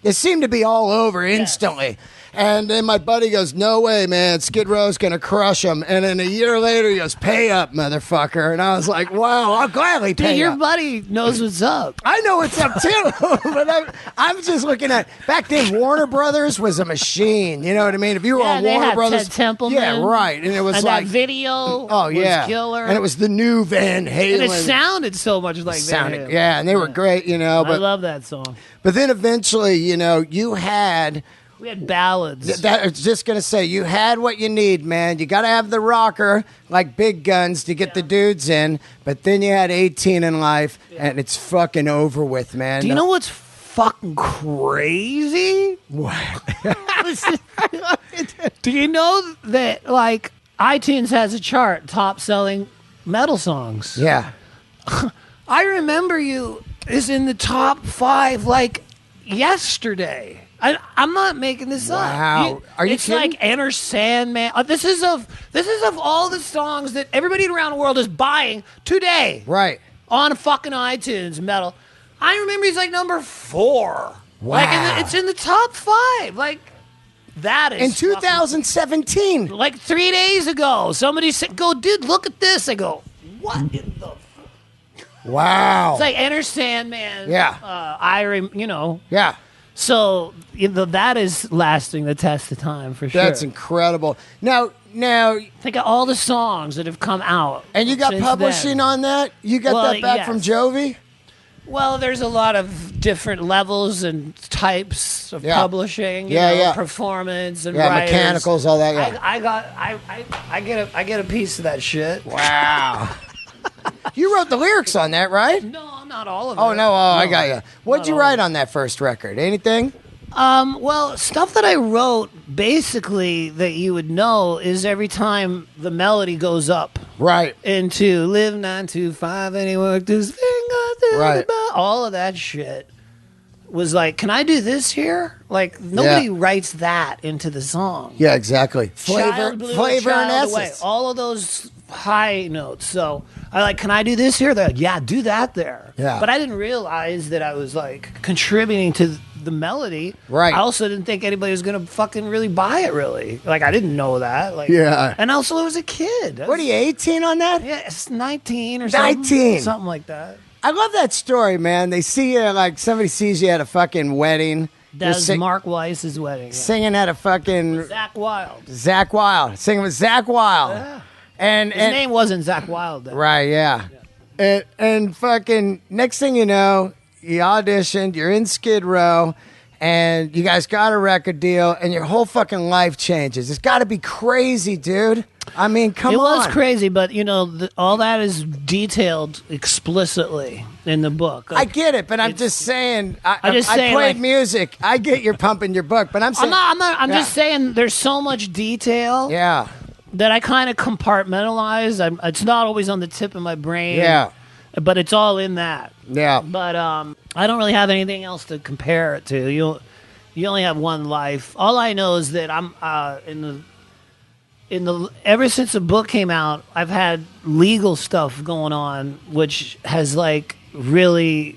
Speaker 1: It seemed to be all over instantly. And then my buddy goes, no way, man, Skid Row's going to crush them. And then a year later, he goes, pay up, motherfucker. And I was like, wow, I'll gladly pay
Speaker 2: Dude, your
Speaker 1: up.
Speaker 2: buddy knows what's up.
Speaker 1: I know what's up, too. But I'm just looking at, back then, Warner Brothers was a machine. You know what I mean? If you were on
Speaker 2: they
Speaker 1: Warner
Speaker 2: had
Speaker 1: Brothers.
Speaker 2: Ted Templeman.
Speaker 1: Yeah, right. And it was
Speaker 2: and
Speaker 1: like.
Speaker 2: that video
Speaker 1: Oh, yeah.
Speaker 2: was killer.
Speaker 1: And it was the new Van Halen.
Speaker 2: And it sounded so much like Van Halen.
Speaker 1: Yeah, and they were great, you know.
Speaker 2: I
Speaker 1: But,
Speaker 2: love that song.
Speaker 1: but then eventually, you know, you had.
Speaker 2: We had ballads.
Speaker 1: That I was just gonna say, you had what you need, man. You gotta have the rocker, like Big Guns, to get the dudes in. But then you had 18 in life, and it's fucking over with, man.
Speaker 2: Do you know what's fucking crazy?
Speaker 1: What?
Speaker 2: Do you know that, like, iTunes has a chart, top selling metal songs?
Speaker 1: Yeah.
Speaker 2: I remember you is in the top 5, like, yesterday. I'm not making this up.
Speaker 1: Wow. Are you
Speaker 2: It's
Speaker 1: kidding?
Speaker 2: like Enter Sandman. This is of all the songs that everybody around the world is buying today.
Speaker 1: Right.
Speaker 2: On fucking iTunes metal. I remember he's like number 4.
Speaker 1: Wow.
Speaker 2: Like it's in the top 5. Like that is
Speaker 1: In 2017.
Speaker 2: like 3 days ago. Somebody said, "Go, dude, look at this." I go, "What in the?"
Speaker 1: Wow.
Speaker 2: It's like Enter Sandman.
Speaker 1: Yeah.
Speaker 2: You know.
Speaker 1: Yeah.
Speaker 2: So that is lasting the test of time for sure.
Speaker 1: That's incredible. Now,
Speaker 2: think of all the songs that have come out.
Speaker 1: and you got
Speaker 2: since
Speaker 1: publishing
Speaker 2: then.
Speaker 1: on that? You got that back
Speaker 2: yes.
Speaker 1: from Jovi?
Speaker 2: Well, there's a lot of different levels and types of
Speaker 1: Yeah.
Speaker 2: publishing. You
Speaker 1: Yeah,
Speaker 2: know,
Speaker 1: yeah.
Speaker 2: performance and
Speaker 1: Yeah,
Speaker 2: writers.
Speaker 1: mechanicals, all that. Yeah.
Speaker 2: I get a piece of that shit.
Speaker 1: Wow. You wrote the lyrics on that, right?
Speaker 2: No, not all of it.
Speaker 1: Oh, no. I got you. What'd
Speaker 2: Not
Speaker 1: you
Speaker 2: all
Speaker 1: write
Speaker 2: of it.
Speaker 1: on that first record? Anything?
Speaker 2: Well, stuff that I wrote, basically, that you would know is every time the melody goes up
Speaker 1: Right.
Speaker 2: into live 9 to 5 and he worked his finger through
Speaker 1: Right.
Speaker 2: the bar. All of that shit was like, can I do this here? Like, nobody writes that into the song.
Speaker 1: Yeah, exactly.
Speaker 2: Child blew a
Speaker 1: Flavor and
Speaker 2: child away.
Speaker 1: essence.
Speaker 2: All of those high notes. So I like, can I do this here? They're like, yeah, do that there.
Speaker 1: Yeah.
Speaker 2: But I didn't realize that I was like contributing to the melody.
Speaker 1: Right.
Speaker 2: I also didn't think anybody was gonna fucking really buy it. Really, like I didn't know that. Like,
Speaker 1: Yeah.
Speaker 2: And also, I was a kid.
Speaker 1: What are you, 18 on that?
Speaker 2: Yeah, it's 19 or
Speaker 1: 19.
Speaker 2: something like that.
Speaker 1: I love that story, man. They see you, like, somebody sees you at a fucking wedding.
Speaker 2: That
Speaker 1: You're
Speaker 2: was Mark Weiss's wedding. Yeah.
Speaker 1: singing at a fucking
Speaker 2: Zach Wilde.
Speaker 1: Zach Wilde. Singing with Zach Wilde.
Speaker 2: Yeah.
Speaker 1: And
Speaker 2: His name wasn't Zach Wilde. Then.
Speaker 1: Right, yeah. And fucking next thing you know, you auditioned, you're in Skid Row, and you guys got a record deal, and your whole fucking life changes. It's got to be crazy, dude. I mean, come
Speaker 2: It
Speaker 1: on.
Speaker 2: was crazy, but you know, all that is detailed explicitly in the book.
Speaker 1: I get it, but I'm just saying. I
Speaker 2: just saying,
Speaker 1: played
Speaker 2: like-
Speaker 1: music. I get you're pumping your book, but I'm saying.
Speaker 2: I'm
Speaker 1: Yeah.
Speaker 2: just saying. There's so much detail
Speaker 1: Yeah,
Speaker 2: that I kind of compartmentalize. It's not always on the tip of my brain.
Speaker 1: yeah,
Speaker 2: but it's all in that.
Speaker 1: yeah.
Speaker 2: But I don't really have anything else to compare it to. You only have one life. All I know is that I'm ever since the book came out, I've had legal stuff going on, which has like really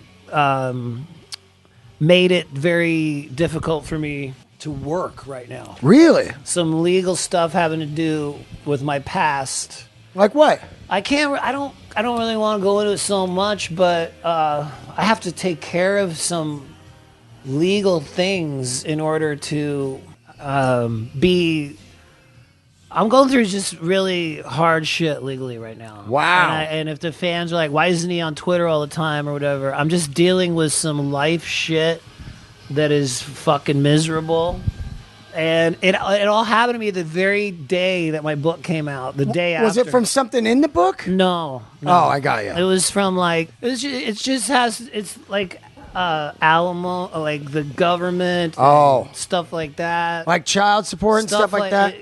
Speaker 2: made it very difficult for me to work right now.
Speaker 1: Really?
Speaker 2: Some legal stuff having to do with my past.
Speaker 1: Like what?
Speaker 2: I don't really want to go into it so much, but I have to take care of some legal things in order to be. I'm going through just really hard shit legally right now.
Speaker 1: Wow.
Speaker 2: And if the fans are like, why isn't he on Twitter all the time or whatever, I'm just dealing with some life shit that is fucking miserable. And it all happened to me the very day that my book came out, the day after.
Speaker 1: Was it from something in the book?
Speaker 2: No.
Speaker 1: Oh, I got you.
Speaker 2: It was from like, it's like Alamo, like the government,
Speaker 1: Oh.
Speaker 2: stuff like that.
Speaker 1: Like child support and stuff like that?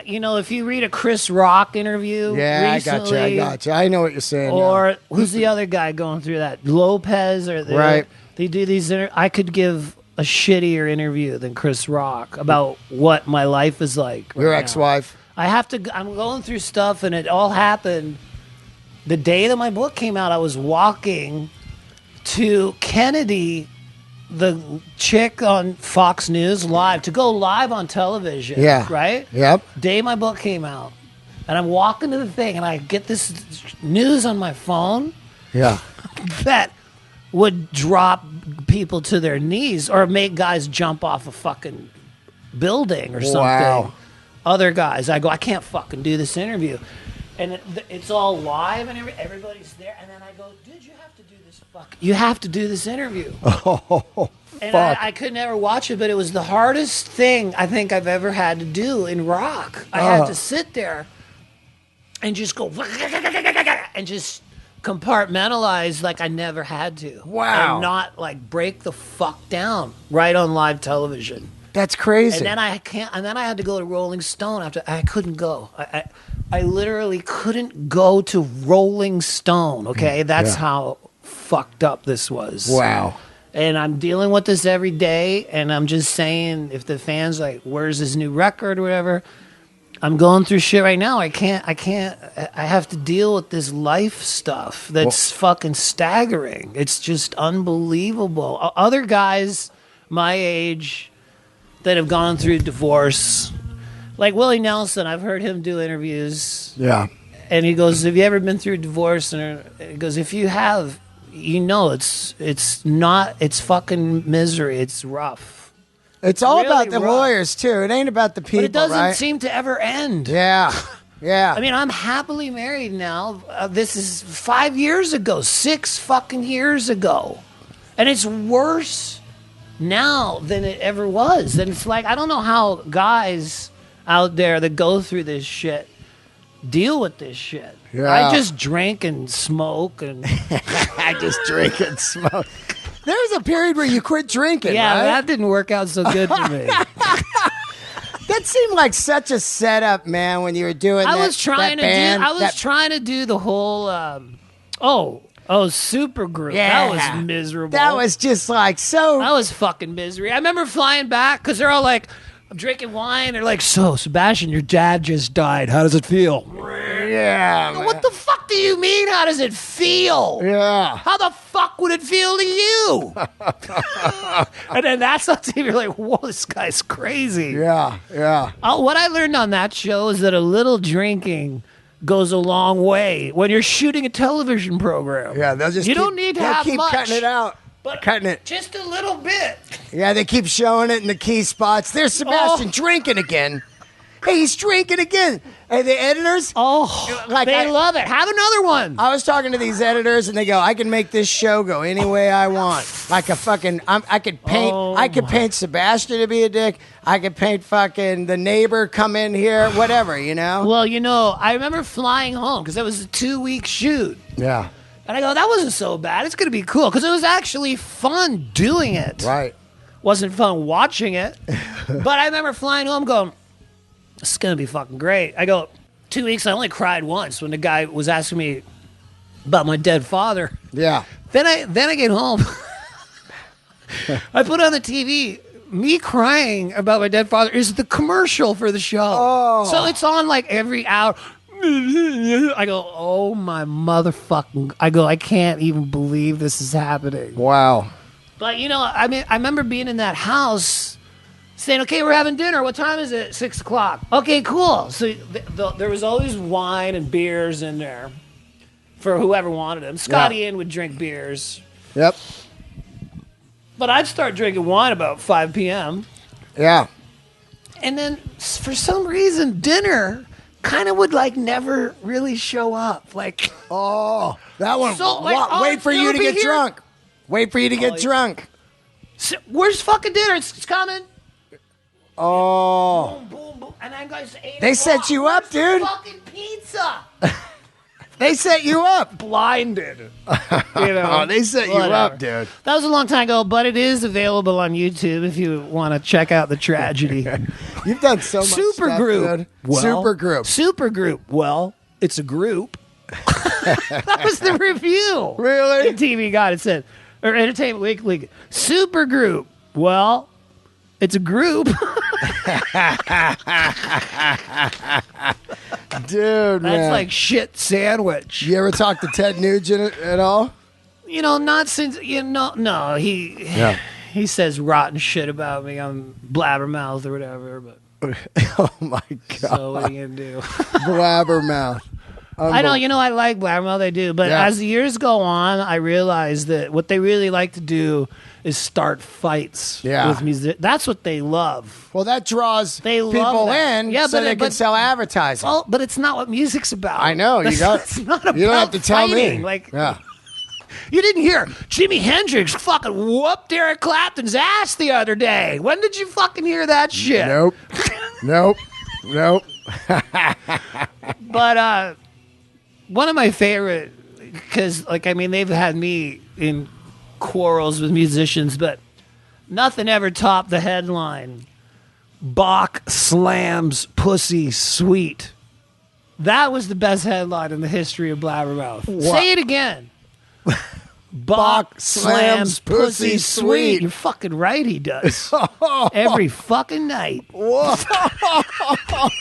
Speaker 2: If you read a Chris Rock interview
Speaker 1: Yeah,
Speaker 2: recently,
Speaker 1: I got you. I know what you're saying.
Speaker 2: or who's the other guy going through that? Lopez, or
Speaker 1: Right.
Speaker 2: They do these. I could give a shittier interview than Chris Rock about what my life is like.
Speaker 1: Your
Speaker 2: right now.
Speaker 1: ex-wife?
Speaker 2: I'm going through stuff, and it all happened the day that my book came out. I was walking to Kennedy, the chick on Fox News Live, to go live on television.
Speaker 1: Yeah.
Speaker 2: Right?
Speaker 1: Yep.
Speaker 2: Day my book came out. And I'm walking to the thing, and I get this news on my phone
Speaker 1: Yeah.
Speaker 2: that would drop people to their knees or make guys jump off a fucking building or something.
Speaker 1: Wow.
Speaker 2: Other guys. I go, I can't fucking do this interview. And it's all live, and everybody's there. And then I go, dude, you have to do this you have to do this interview.
Speaker 1: Oh,
Speaker 2: and
Speaker 1: fuck.
Speaker 2: I could never watch it, but it was the hardest thing I think I've ever had to do in rock. I had to sit there and just go and just compartmentalize like I never had to.
Speaker 1: Wow.
Speaker 2: And not like break the fuck down right on live television.
Speaker 1: That's crazy.
Speaker 2: And then I had to go to Rolling Stone after. I couldn't go. I literally couldn't go to Rolling Stone. Okay, that's how fucked up this was.
Speaker 1: Wow.
Speaker 2: And I'm dealing with this every day, and I'm just saying, if the fans like, where's his new record or whatever, I'm going through shit right now. I have to deal with this life stuff that's fucking staggering. It's just unbelievable. Other guys my age that have gone through divorce, like Willie Nelson, I've heard him do interviews.
Speaker 1: Yeah.
Speaker 2: And he goes, have you ever been through a divorce? And he goes, if you have, it's fucking misery. It's rough.
Speaker 1: It's all
Speaker 2: really
Speaker 1: about the
Speaker 2: rough.
Speaker 1: lawyers, too. It ain't about the people,
Speaker 2: But it doesn't
Speaker 1: right?
Speaker 2: seem to ever end.
Speaker 1: Yeah. Yeah.
Speaker 2: I mean, I'm happily married now. This is 5 years ago, 6 fucking years ago. And it's worse now than it ever was. And it's like, I don't know how guys out there that go through this shit deal with this shit.
Speaker 1: Yeah.
Speaker 2: I just drink and smoke and
Speaker 1: I just drink and smoke. There was a period where you quit drinking,
Speaker 2: yeah,
Speaker 1: right?
Speaker 2: that didn't work out so good for me.
Speaker 1: That seemed like such a setup, man, when you were doing
Speaker 2: I was trying to do the whole super group.
Speaker 1: Yeah.
Speaker 2: That was miserable.
Speaker 1: That was just like so.
Speaker 2: That was fucking misery. I remember flying back because they're all like, I'm drinking wine. They're like, so, Sebastian, your dad just died. How does it feel?
Speaker 1: Yeah, man.
Speaker 2: What the fuck do you mean? How does it feel?
Speaker 1: Yeah.
Speaker 2: How the fuck would it feel to you? And then that's on TV. You're like, whoa, this guy's crazy.
Speaker 1: Yeah, yeah.
Speaker 2: What I learned on that show is that a little drinking goes a long way when you're shooting a television program.
Speaker 1: Yeah, they'll just
Speaker 2: you don't need to
Speaker 1: they'll
Speaker 2: have
Speaker 1: keep
Speaker 2: much,
Speaker 1: cutting it out.
Speaker 2: but
Speaker 1: Cutting it.
Speaker 2: just a little bit.
Speaker 1: Yeah, they keep showing it in the key spots. There's Sebastian drinking again. Hey, he's drinking again. Hey, the editors.
Speaker 2: They love it. Have another one.
Speaker 1: I was talking to these editors, and they go, "I can make this show go any way I want. Like a fucking, I could paint. I could paint Sebastian to be a dick. I could paint fucking the neighbor come in here, whatever, you know."
Speaker 2: Well, I remember flying home because it was a 2-week shoot.
Speaker 1: Yeah.
Speaker 2: And I go, that wasn't so bad. It's going to be cool because it was actually fun doing it.
Speaker 1: Right.
Speaker 2: Wasn't fun watching it. But I remember flying home going, this is going to be fucking great. I go, 2 weeks, I only cried once when the guy was asking me about my dead father.
Speaker 1: Yeah.
Speaker 2: Then I get home. I put on the TV. Me crying about my dead father is the commercial for the show.
Speaker 1: Oh.
Speaker 2: So it's on like every hour. I go, oh my motherfucking. I can't even believe this is happening.
Speaker 1: Wow.
Speaker 2: But I mean, I remember being in that house saying, okay, we're having dinner. What time is it? 6 o'clock. Okay, cool. So there was always wine and beers in there for whoever wanted them. Scotty Ian would drink beers.
Speaker 1: Yep.
Speaker 2: But I'd start drinking wine about 5 p.m.
Speaker 1: Yeah.
Speaker 2: And then for some reason, dinner kind of would like never really show up. Like,
Speaker 1: Oh, that one.
Speaker 2: So, like,
Speaker 1: wait for you to
Speaker 2: it'll be
Speaker 1: get
Speaker 2: here.
Speaker 1: drunk. Wait for you to get drunk.
Speaker 2: where's fucking dinner? It's coming.
Speaker 1: Oh.
Speaker 2: Boom, boom, boom. And then guys, 8
Speaker 1: They
Speaker 2: o'clock.
Speaker 1: set you up,
Speaker 2: Where's the
Speaker 1: dude.
Speaker 2: fucking pizza.
Speaker 1: They set you up.
Speaker 2: Blinded. You know?
Speaker 1: Oh, they set you up, dude.
Speaker 2: That was a long time ago, but it is available on YouTube if you want to check out the tragedy.
Speaker 1: You've done so much
Speaker 2: Supergroup.
Speaker 1: Well, Supergroup.
Speaker 2: Supergroup. Well, it's a group. That was the review.
Speaker 1: Really?
Speaker 2: In TV Guide, it said, or Entertainment Weekly, Supergroup. Well, it's a group.
Speaker 1: Dude, man.
Speaker 2: That's like shit sandwich.
Speaker 1: You ever talk to Ted Nugent at all?
Speaker 2: You know, not since, no, he says rotten shit about me on Blabbermouth or whatever, but.
Speaker 1: Oh, my God.
Speaker 2: So what are you going to do?
Speaker 1: Blabbermouth.
Speaker 2: I know, I like Blabbermouth, I do. But as the years go on, I realize that what they really like to do is start fights with music. That's what they love.
Speaker 1: Well, that draws people in so they can sell advertising.
Speaker 2: Well, but it's not what music's about.
Speaker 1: I know.
Speaker 2: It's not about
Speaker 1: you don't have to tell
Speaker 2: fighting.
Speaker 1: me.
Speaker 2: You didn't hear Jimi Hendrix fucking whooped Eric Clapton's ass the other day. When did you fucking hear that shit?
Speaker 1: Nope.
Speaker 2: But one of my favorite, because they've had me in quarrels with musicians, but nothing ever topped the headline: Bach slams pussy sweet. That was the best headline in the history of Blabbermouth. What? Say it again. Bach slams pussy sweet. You're fucking right, he does. Every fucking night.
Speaker 1: Whoa.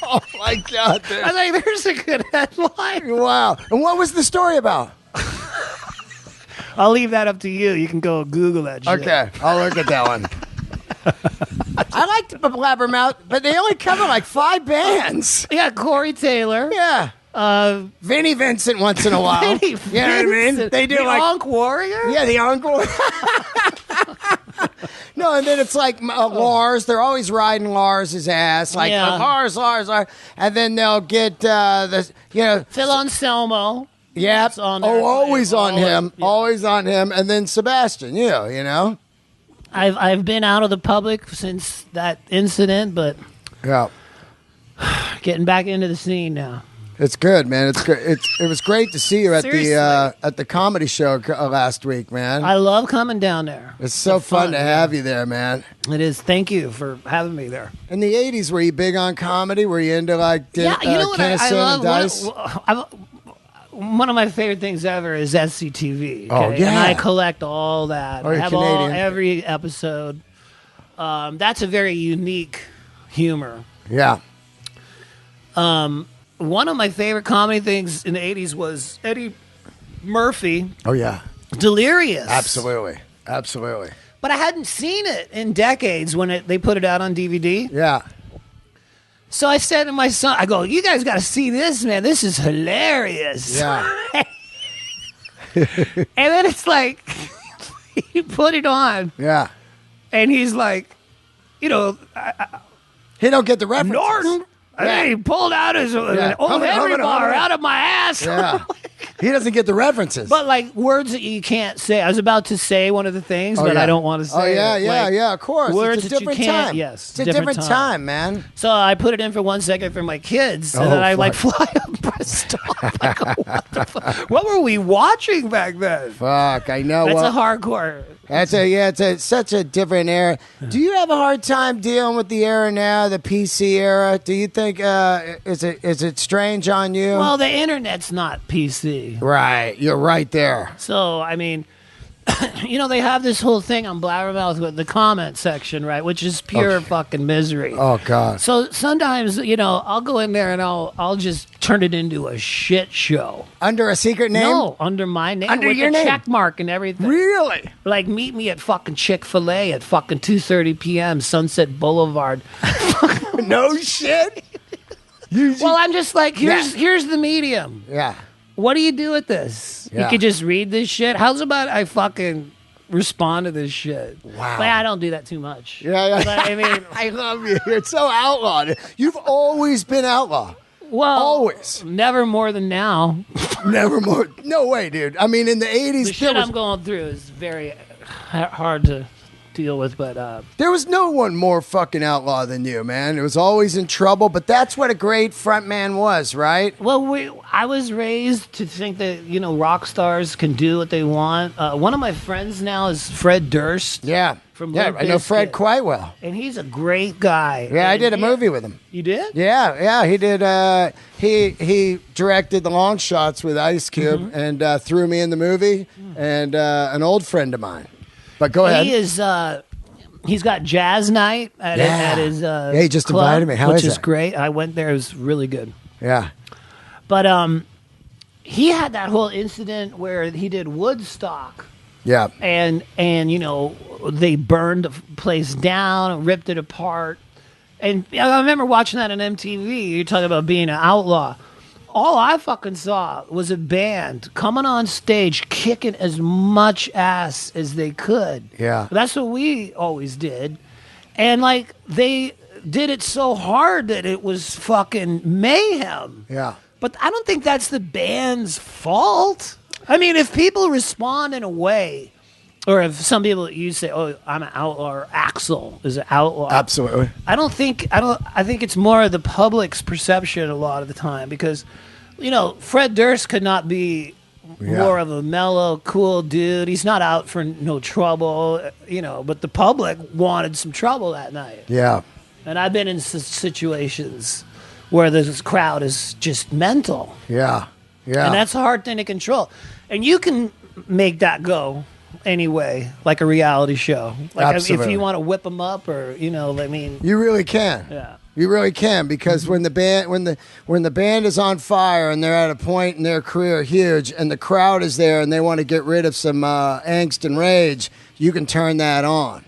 Speaker 1: Oh, my God. Dude.
Speaker 2: I was like, there's a good headline.
Speaker 1: Wow. And what was the story about?
Speaker 2: I'll leave that up to you. You can go Google that shit.
Speaker 1: Okay, I'll look at that one. I liked Blabbermouth, but they only cover like 5 bands.
Speaker 2: Yeah, Corey Taylor.
Speaker 1: Yeah. Vinnie Vincent once in a while.
Speaker 2: Vinnie
Speaker 1: Vincent. You know what I mean? They do
Speaker 2: the Onk Warrior?
Speaker 1: Yeah, the Onk Warrior. No, and then it's like Lars. They're always riding Lars's ass. Like, Lars. And then they'll get,
Speaker 2: Phil Anselmo.
Speaker 1: Yep. Always on him. Yeah. Always on him. And then Sebastian, you know.
Speaker 2: I've been out of the public since that incident, but getting back into the scene now.
Speaker 1: It's good, man. It's good. It was great to see you at the comedy show last week, man.
Speaker 2: I love coming down there.
Speaker 1: It's so fun to have you there, man.
Speaker 2: It is. Thank you for having me there.
Speaker 1: In the 80s, were you big on comedy? Were you into Kinnison and Dice?
Speaker 2: One of my favorite things ever is SCTV. Okay?
Speaker 1: Oh, yeah.
Speaker 2: And I collect all that.
Speaker 1: Oh,
Speaker 2: I have
Speaker 1: Canadian.
Speaker 2: every episode. That's a very unique humor.
Speaker 1: Yeah.
Speaker 2: One of my favorite comedy things in the 80s was Eddie Murphy.
Speaker 1: Oh, yeah.
Speaker 2: Delirious.
Speaker 1: Absolutely.
Speaker 2: But I hadn't seen it in decades when they put it out on DVD.
Speaker 1: Yeah.
Speaker 2: So I said to my son, I go, you guys got to see this, man. This is hilarious.
Speaker 1: Yeah.
Speaker 2: And then it's like, he put it on.
Speaker 1: Yeah.
Speaker 2: And he's like,
Speaker 1: he don't get the references.
Speaker 2: Norton.
Speaker 1: Yeah.
Speaker 2: He pulled out his old Henry bar out of my ass.
Speaker 1: Yeah. He doesn't get the references.
Speaker 2: But like words that you can't say. I was about to say one of the things, but I don't want to say it.
Speaker 1: Yeah, of course.
Speaker 2: Words
Speaker 1: it's a different
Speaker 2: that you can't.
Speaker 1: time.
Speaker 2: Yes.
Speaker 1: It's a different time, man.
Speaker 2: So I put it in for 1 second for my kids, and then I fly up and stop. I go, what the fuck? What were we watching back then?
Speaker 1: Fuck, I know.
Speaker 2: That's a hardcore.
Speaker 1: It's such a different era. Do you have a hard time dealing with the era now, the PC era? Do you think is it strange on you?
Speaker 2: Well, the internet's not PC.
Speaker 1: Right, you're right there.
Speaker 2: So I mean, they have this whole thing on Blabbermouth with the comment section, right, which is pure fucking misery.
Speaker 1: Oh God.
Speaker 2: So sometimes, I'll go in there and I'll just turn it into a shit show.
Speaker 1: Under a secret name?
Speaker 2: No, under my name.
Speaker 1: Under
Speaker 2: with
Speaker 1: your
Speaker 2: the
Speaker 1: name?
Speaker 2: check mark and everything.
Speaker 1: Really?
Speaker 2: Like, meet me at fucking Chick-fil-A at fucking 2:30 p.m. Sunset Boulevard.
Speaker 1: No shit?
Speaker 2: Well, I'm just like, here's the medium.
Speaker 1: Yeah.
Speaker 2: What do you do with this?
Speaker 1: Yeah.
Speaker 2: You could just read this shit? How's about I fucking respond to this shit?
Speaker 1: Wow.
Speaker 2: But I don't do that too much.
Speaker 1: Yeah.
Speaker 2: But, I mean,
Speaker 1: I love you. You're so outlawed. You've always been outlaw.
Speaker 2: Well,
Speaker 1: always.
Speaker 2: Never more than now.
Speaker 1: Never more. No way, dude. I mean, in the 80s,
Speaker 2: the shit I'm going through is very hard to deal with, but
Speaker 1: there was no one more fucking outlaw than you, man. It was always in trouble, but that's what a great frontman was, right?
Speaker 2: well, I was raised to think that rock stars can do what they want. One of my friends now is Fred Durst.
Speaker 1: Yeah,
Speaker 2: From
Speaker 1: yeah,
Speaker 2: Limp
Speaker 1: I know Fred
Speaker 2: Bizkit.
Speaker 1: quite well.
Speaker 2: And he's a great guy.
Speaker 1: Yeah, I
Speaker 2: And
Speaker 1: did a movie with him.
Speaker 2: You did?
Speaker 1: Yeah, he did. He directed The Long Shots with Ice Cube and threw me in the movie. And an old friend of mine. But go ahead.
Speaker 2: He is. He's got jazz night at his.
Speaker 1: Yeah, he just
Speaker 2: club,
Speaker 1: invited me. How
Speaker 2: which
Speaker 1: is
Speaker 2: is
Speaker 1: that?
Speaker 2: great. I went there. It was really good.
Speaker 1: Yeah,
Speaker 2: But he had that whole incident where he did Woodstock.
Speaker 1: yeah,
Speaker 2: And they burned the place down and ripped it apart. And I remember watching that on MTV. You're talking about being an outlaw. All I fucking saw was a band coming on stage kicking as much ass as they could.
Speaker 1: Yeah.
Speaker 2: That's what we always did. And like they did it so hard that it was fucking mayhem.
Speaker 1: yeah.
Speaker 2: But I don't think that's the band's fault. I mean, if people respond in a way, or if some people you say, "Oh, I'm an outlaw," or Axl is an outlaw.
Speaker 1: Absolutely.
Speaker 2: I think it's more of the public's perception a lot of the time because, Fred Durst could not be more of a mellow, cool dude. He's not out for no trouble, but the public wanted some trouble that night.
Speaker 1: Yeah,
Speaker 2: And I've been in situations where this crowd is just mental.
Speaker 1: yeah, yeah.
Speaker 2: And that's a hard thing to control. And you can make that go anyway, like a reality show. Like if
Speaker 1: Absolutely.
Speaker 2: you want to whip them up or, I mean.
Speaker 1: You really can.
Speaker 2: Yeah.
Speaker 1: You really can because when the band is on fire and they're at a point in their career huge and the crowd is there and they want to get rid of some angst and rage, you can turn that on,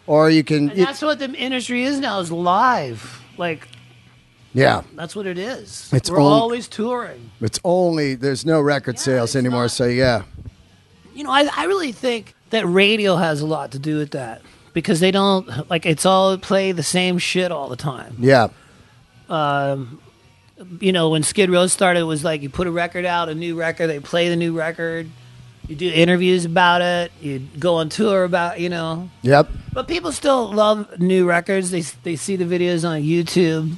Speaker 1: or you can.
Speaker 2: And that's what the industry is now, is live. Like,
Speaker 1: Yeah,
Speaker 2: that's what it is.
Speaker 1: It's
Speaker 2: We're always touring.
Speaker 1: there's no record sales
Speaker 2: it's
Speaker 1: anymore.
Speaker 2: not.
Speaker 1: So yeah,
Speaker 2: I really think that radio has a lot to do with that because they don't, it's all play the same shit all the time.
Speaker 1: yeah,
Speaker 2: When Skid Row started, it was like you put a record out, a new record, they play the new record, you do interviews about it, you go on tour about,
Speaker 1: yep,
Speaker 2: But people still love new records. They see the videos on YouTube,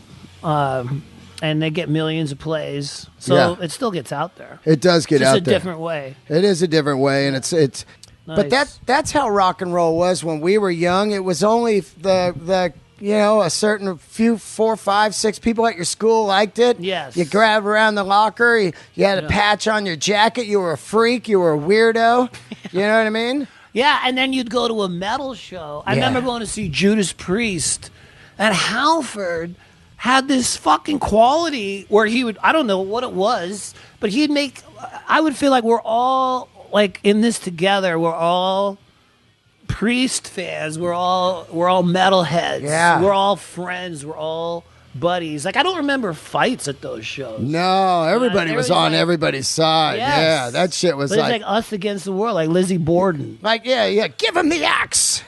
Speaker 2: and they get millions of plays. So
Speaker 1: Yeah.
Speaker 2: it still gets out there.
Speaker 1: it does get
Speaker 2: It's just
Speaker 1: out
Speaker 2: a
Speaker 1: there.
Speaker 2: different way.
Speaker 1: It is a different way, and it's. But
Speaker 2: Nice.
Speaker 1: that's how rock and roll was when we were young. It was only the a certain few 4, 5, 6 people at your school liked it.
Speaker 2: Yes.
Speaker 1: You grab around the locker. You had a patch on your jacket. You were a freak. You were a weirdo. You know what I mean?
Speaker 2: Yeah, and then you'd go to a metal show. I
Speaker 1: Yeah.
Speaker 2: remember going to see Judas Priest, and Halford had this fucking quality where he would, I don't know what it was, but he'd make, I would feel like we're all like in this together. We're all Priest fans. We're all metalheads.
Speaker 1: Yeah.
Speaker 2: We're all friends. We're all buddies. Like, I don't remember fights at those shows.
Speaker 1: No, everybody was on
Speaker 2: like-
Speaker 1: everybody's side.
Speaker 2: Yes.
Speaker 1: Yeah, that shit was
Speaker 2: But it's like us against the world, like Lizzie Borden.
Speaker 1: yeah, give him the axe.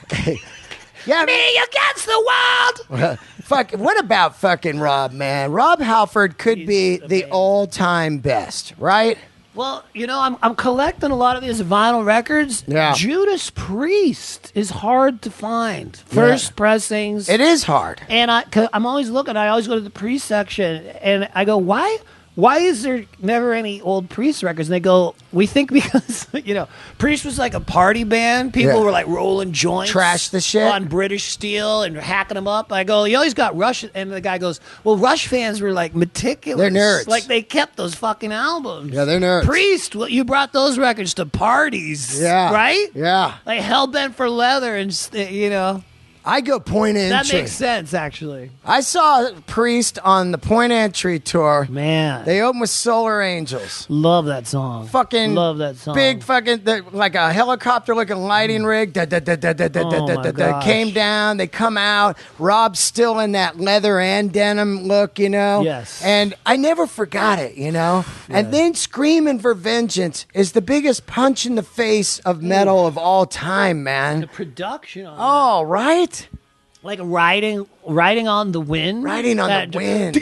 Speaker 1: Yeah,
Speaker 2: Me against the world!
Speaker 1: fuck. What about fucking Rob, man? Rob Halford could be the
Speaker 2: amazing.
Speaker 1: all-time best, right?
Speaker 2: Well, I'm collecting a lot of these vinyl records.
Speaker 1: Yeah.
Speaker 2: Judas Priest is hard to find. First pressings.
Speaker 1: It is hard.
Speaker 2: And I'm always looking. I always go to the Priest section, and I go, why is there never any old Priest records? And they go, we think because, Priest was like a party band. People
Speaker 1: Yeah.
Speaker 2: were like rolling joints.
Speaker 1: Trash the shit.
Speaker 2: On British steel and hacking them up. I go, you always got Rush. And the guy goes, well, Rush fans were like meticulous.
Speaker 1: They're nerds.
Speaker 2: Like they kept those fucking albums.
Speaker 1: Yeah, they're nerds.
Speaker 2: Priest, well, you brought those records to parties.
Speaker 1: Yeah.
Speaker 2: Right?
Speaker 1: Yeah.
Speaker 2: Like hell-bent for leather and,
Speaker 1: I go Point Entry.
Speaker 2: that makes sense, actually.
Speaker 1: I saw Priest on the Point Entry tour.
Speaker 2: Man.
Speaker 1: They opened with Solar Angels.
Speaker 2: Love that song.
Speaker 1: Fucking
Speaker 2: Love that song.
Speaker 1: Big fucking like a helicopter looking lighting rig.
Speaker 2: Oh, my gosh.
Speaker 1: Came down. They come out. Rob's still in that leather and denim look,
Speaker 2: Yes.
Speaker 1: And I never forgot it, And then Screaming for Vengeance is the biggest punch in the face of metal of all time,
Speaker 2: The
Speaker 1: man.
Speaker 2: production on
Speaker 1: Oh, right?
Speaker 2: that. Like riding on the wind.
Speaker 1: Riding on the wind.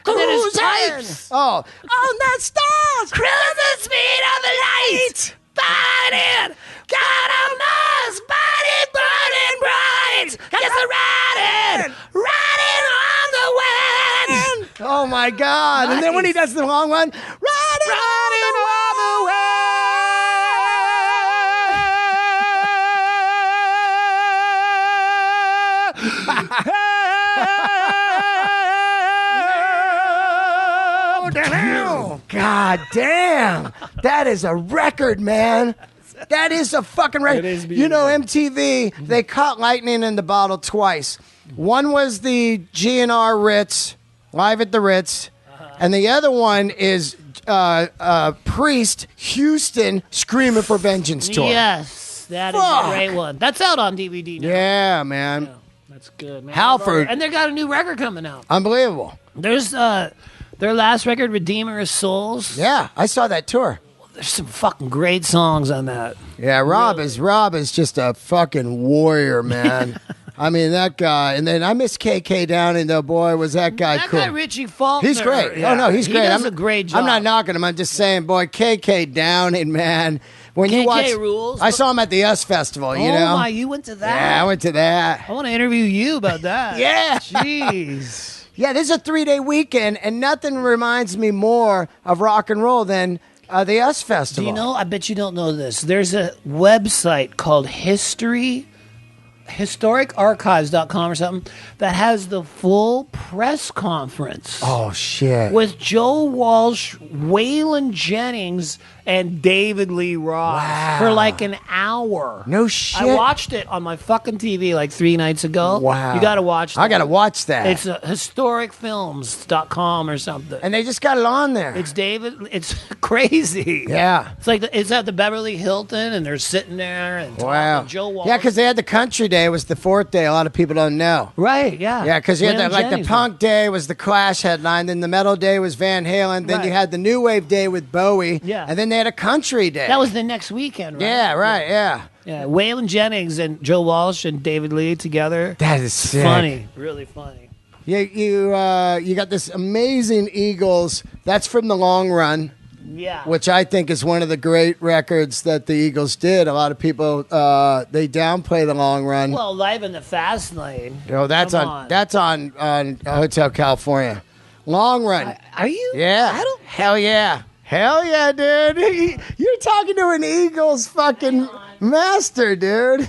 Speaker 2: And then his
Speaker 1: Cruising.
Speaker 2: pipes.
Speaker 1: Oh, on the stars.
Speaker 2: Cruise the speed of the light. Fighting. Got a Mars body burning bright. Yes, riding. Riding on the wind.
Speaker 1: Oh my God! And then when he does the long one, riding on the wind. God damn! That is a record, man. That is a fucking record.
Speaker 2: It is
Speaker 1: You know,
Speaker 2: beautiful.
Speaker 1: MTV, they caught lightning in the bottle twice. One was the GNR Ritz, Live at the Ritz, and the other one is Priest, Houston, Screaming for Vengeance tour.
Speaker 2: Yes, that is
Speaker 1: Fuck.
Speaker 2: a great one. That's out on DVD now.
Speaker 1: Yeah, man.
Speaker 2: Yeah, that's good, man.
Speaker 1: Halford.
Speaker 2: And they got a new record coming out.
Speaker 1: Unbelievable.
Speaker 2: There's their last record, Redeemer of Souls.
Speaker 1: Yeah, I saw that tour.
Speaker 2: There's some fucking great songs on that.
Speaker 1: Yeah, Rob is just a fucking warrior, man. I mean, that guy. And then I miss KK Downing, though. Boy, was that guy
Speaker 2: That
Speaker 1: cool.
Speaker 2: guy Richie Faulkner.
Speaker 1: He's great.
Speaker 2: Yeah.
Speaker 1: Oh, no, he's
Speaker 2: He
Speaker 1: great.
Speaker 2: does a great job.
Speaker 1: I'm not knocking him. I'm just saying, boy, KK Downing, man. When you
Speaker 2: KK
Speaker 1: watch,
Speaker 2: rules.
Speaker 1: I saw him at the US Festival, you know?
Speaker 2: Oh, my, you went to that?
Speaker 1: Yeah, I went to that.
Speaker 2: I want to interview you about that.
Speaker 1: Yeah.
Speaker 2: Jeez.
Speaker 1: Yeah, this is a 3-day weekend, and nothing reminds me more of rock and roll than the US Festival.
Speaker 2: Do you know? I bet you don't know this. There's a website called historicarchives.com or something that has the full press conference
Speaker 1: Oh, shit.
Speaker 2: with Joe Walsh, Waylon Jennings, and David Lee Roth
Speaker 1: Wow.
Speaker 2: for like an hour.
Speaker 1: No shit.
Speaker 2: I watched it on my fucking TV like 3 nights ago.
Speaker 1: Wow.
Speaker 2: You got to watch that.
Speaker 1: I got to watch that.
Speaker 2: It's historicfilms.com or something.
Speaker 1: And they just got it on there.
Speaker 2: It's crazy.
Speaker 1: Yeah.
Speaker 2: It's like it's at the Beverly Hilton, and they're sitting there and talking.
Speaker 1: Wow.
Speaker 2: Joe Walsh.
Speaker 1: Yeah, because they had the country day was the 4th day. A lot of people don't know.
Speaker 2: right, yeah,
Speaker 1: Yeah, because you had
Speaker 2: Waylon
Speaker 1: the, like the
Speaker 2: Jennings
Speaker 1: punk day was the Clash headline, then the metal day was Van Halen, then
Speaker 2: Right.
Speaker 1: you had the new wave day with Bowie,
Speaker 2: Yeah.
Speaker 1: and then they had a country day.
Speaker 2: That was the next weekend, right?
Speaker 1: yeah, right, yeah.
Speaker 2: Yeah, Waylon Jennings and Joe Walsh and David Lee together.
Speaker 1: That is sick.
Speaker 2: Funny, really funny.
Speaker 1: You got this amazing Eagles. That's from the Long Run,
Speaker 2: Yeah,
Speaker 1: which I think is one of the great records that the Eagles did. A lot of people they downplay the Long Run.
Speaker 2: well, Live in the Fast Lane.
Speaker 1: You know, that's
Speaker 2: Come
Speaker 1: on
Speaker 2: on.
Speaker 1: that's on Hotel California. Long Run.
Speaker 2: Are you?
Speaker 1: Yeah.
Speaker 2: I don't.
Speaker 1: Hell yeah. Hell yeah, dude. You're talking to an Eagles fucking master, dude.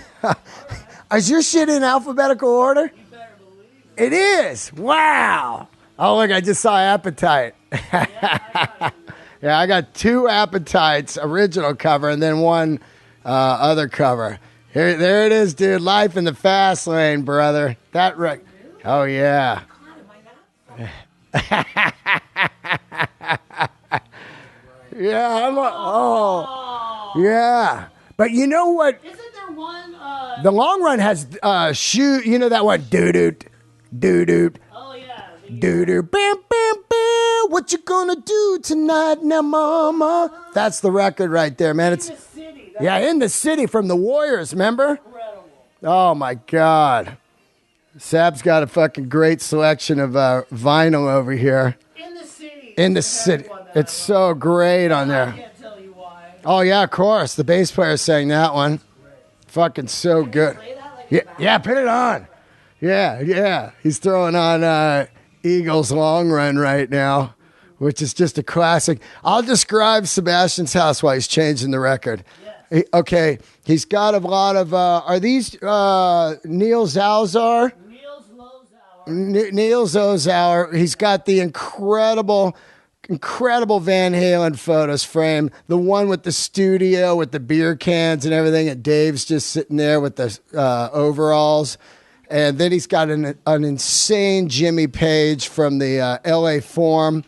Speaker 1: Is your shit in alphabetical order? It is. Wow. Oh, look, I just saw Appetite. Yeah, I got 2 Appetites, original cover, and then one other cover. There it is, dude. Life in the Fast Lane, brother. Oh, yeah. Yeah, yeah. But you know what?
Speaker 2: Isn't there one?
Speaker 1: The Long Run has shoe. You know that one? Doo-doo, doo-doo,
Speaker 2: Oh yeah.
Speaker 1: doo-doo, bam, bam, bam. What you gonna do tonight now, mama? That's the record right there, man. It's
Speaker 2: City.
Speaker 1: yeah, In the City from the Warriors, remember?
Speaker 2: Incredible.
Speaker 1: Oh, my God. Sab's got a fucking great selection of vinyl over here.
Speaker 2: In the City.
Speaker 1: In the City. It's so great on there.
Speaker 2: Can't tell you why.
Speaker 1: Oh, yeah, of course. The bass player sang that one. Fucking so good. Yeah, put it on. Yeah. He's throwing on Eagles Long Run right now, which is just a classic. I'll describe Sebastian's house while he's changing the record. Okay, he's got a lot of, are these Neil Zalzar? Neil Zozauer. He's got the incredible Van Halen photos framed. The one with the studio with the beer cans and everything, and Dave's just sitting there with the overalls. And then he's got an insane Jimmy Page from the LA Forum.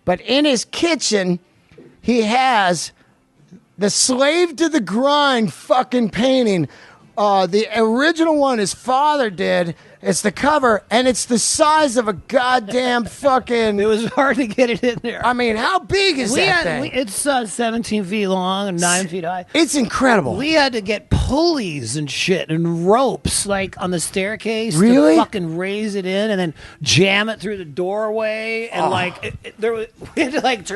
Speaker 1: But in his kitchen, he has the Slave to the Grind fucking painting. The original one his father did, It's the cover, and it's the size of a goddamn fucking...
Speaker 2: It was hard to get it in there.
Speaker 1: I mean, how big is that thing?
Speaker 2: It's 17 feet long and 9 feet high.
Speaker 1: It's incredible.
Speaker 2: We had to get pulleys and shit and ropes like on the staircase
Speaker 1: Really?
Speaker 2: to fucking raise it in and then jam it through the doorway and we had to like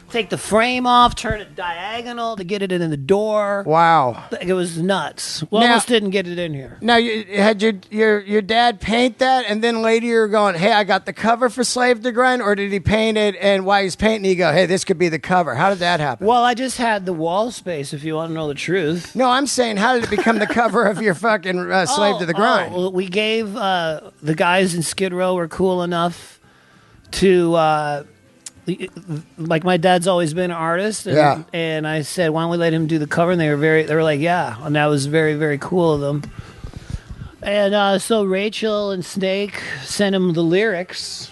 Speaker 2: take the frame off, turn it diagonal to get it in the door.
Speaker 1: Wow.
Speaker 2: It was nuts. We
Speaker 1: Now-
Speaker 2: almost didn't get it in here.
Speaker 1: Now, you had your dad paint that, and then later you're going, hey, I got the cover for Slave to Grind, or did he paint it, and while he's painting, you go, hey, this could be the cover. How did that happen?
Speaker 2: Well, I just had the wall space, if you want to know the truth.
Speaker 1: No, I'm saying, how did it become the cover of your fucking Slave to the Grind?
Speaker 2: Well, we gave the guys in Skid Row were cool enough to... like my dad's always been an artist, and I said, why don't we let him do the cover? And they were like, yeah, and that was very, very cool of them. And so Rachel and Snake sent him the lyrics,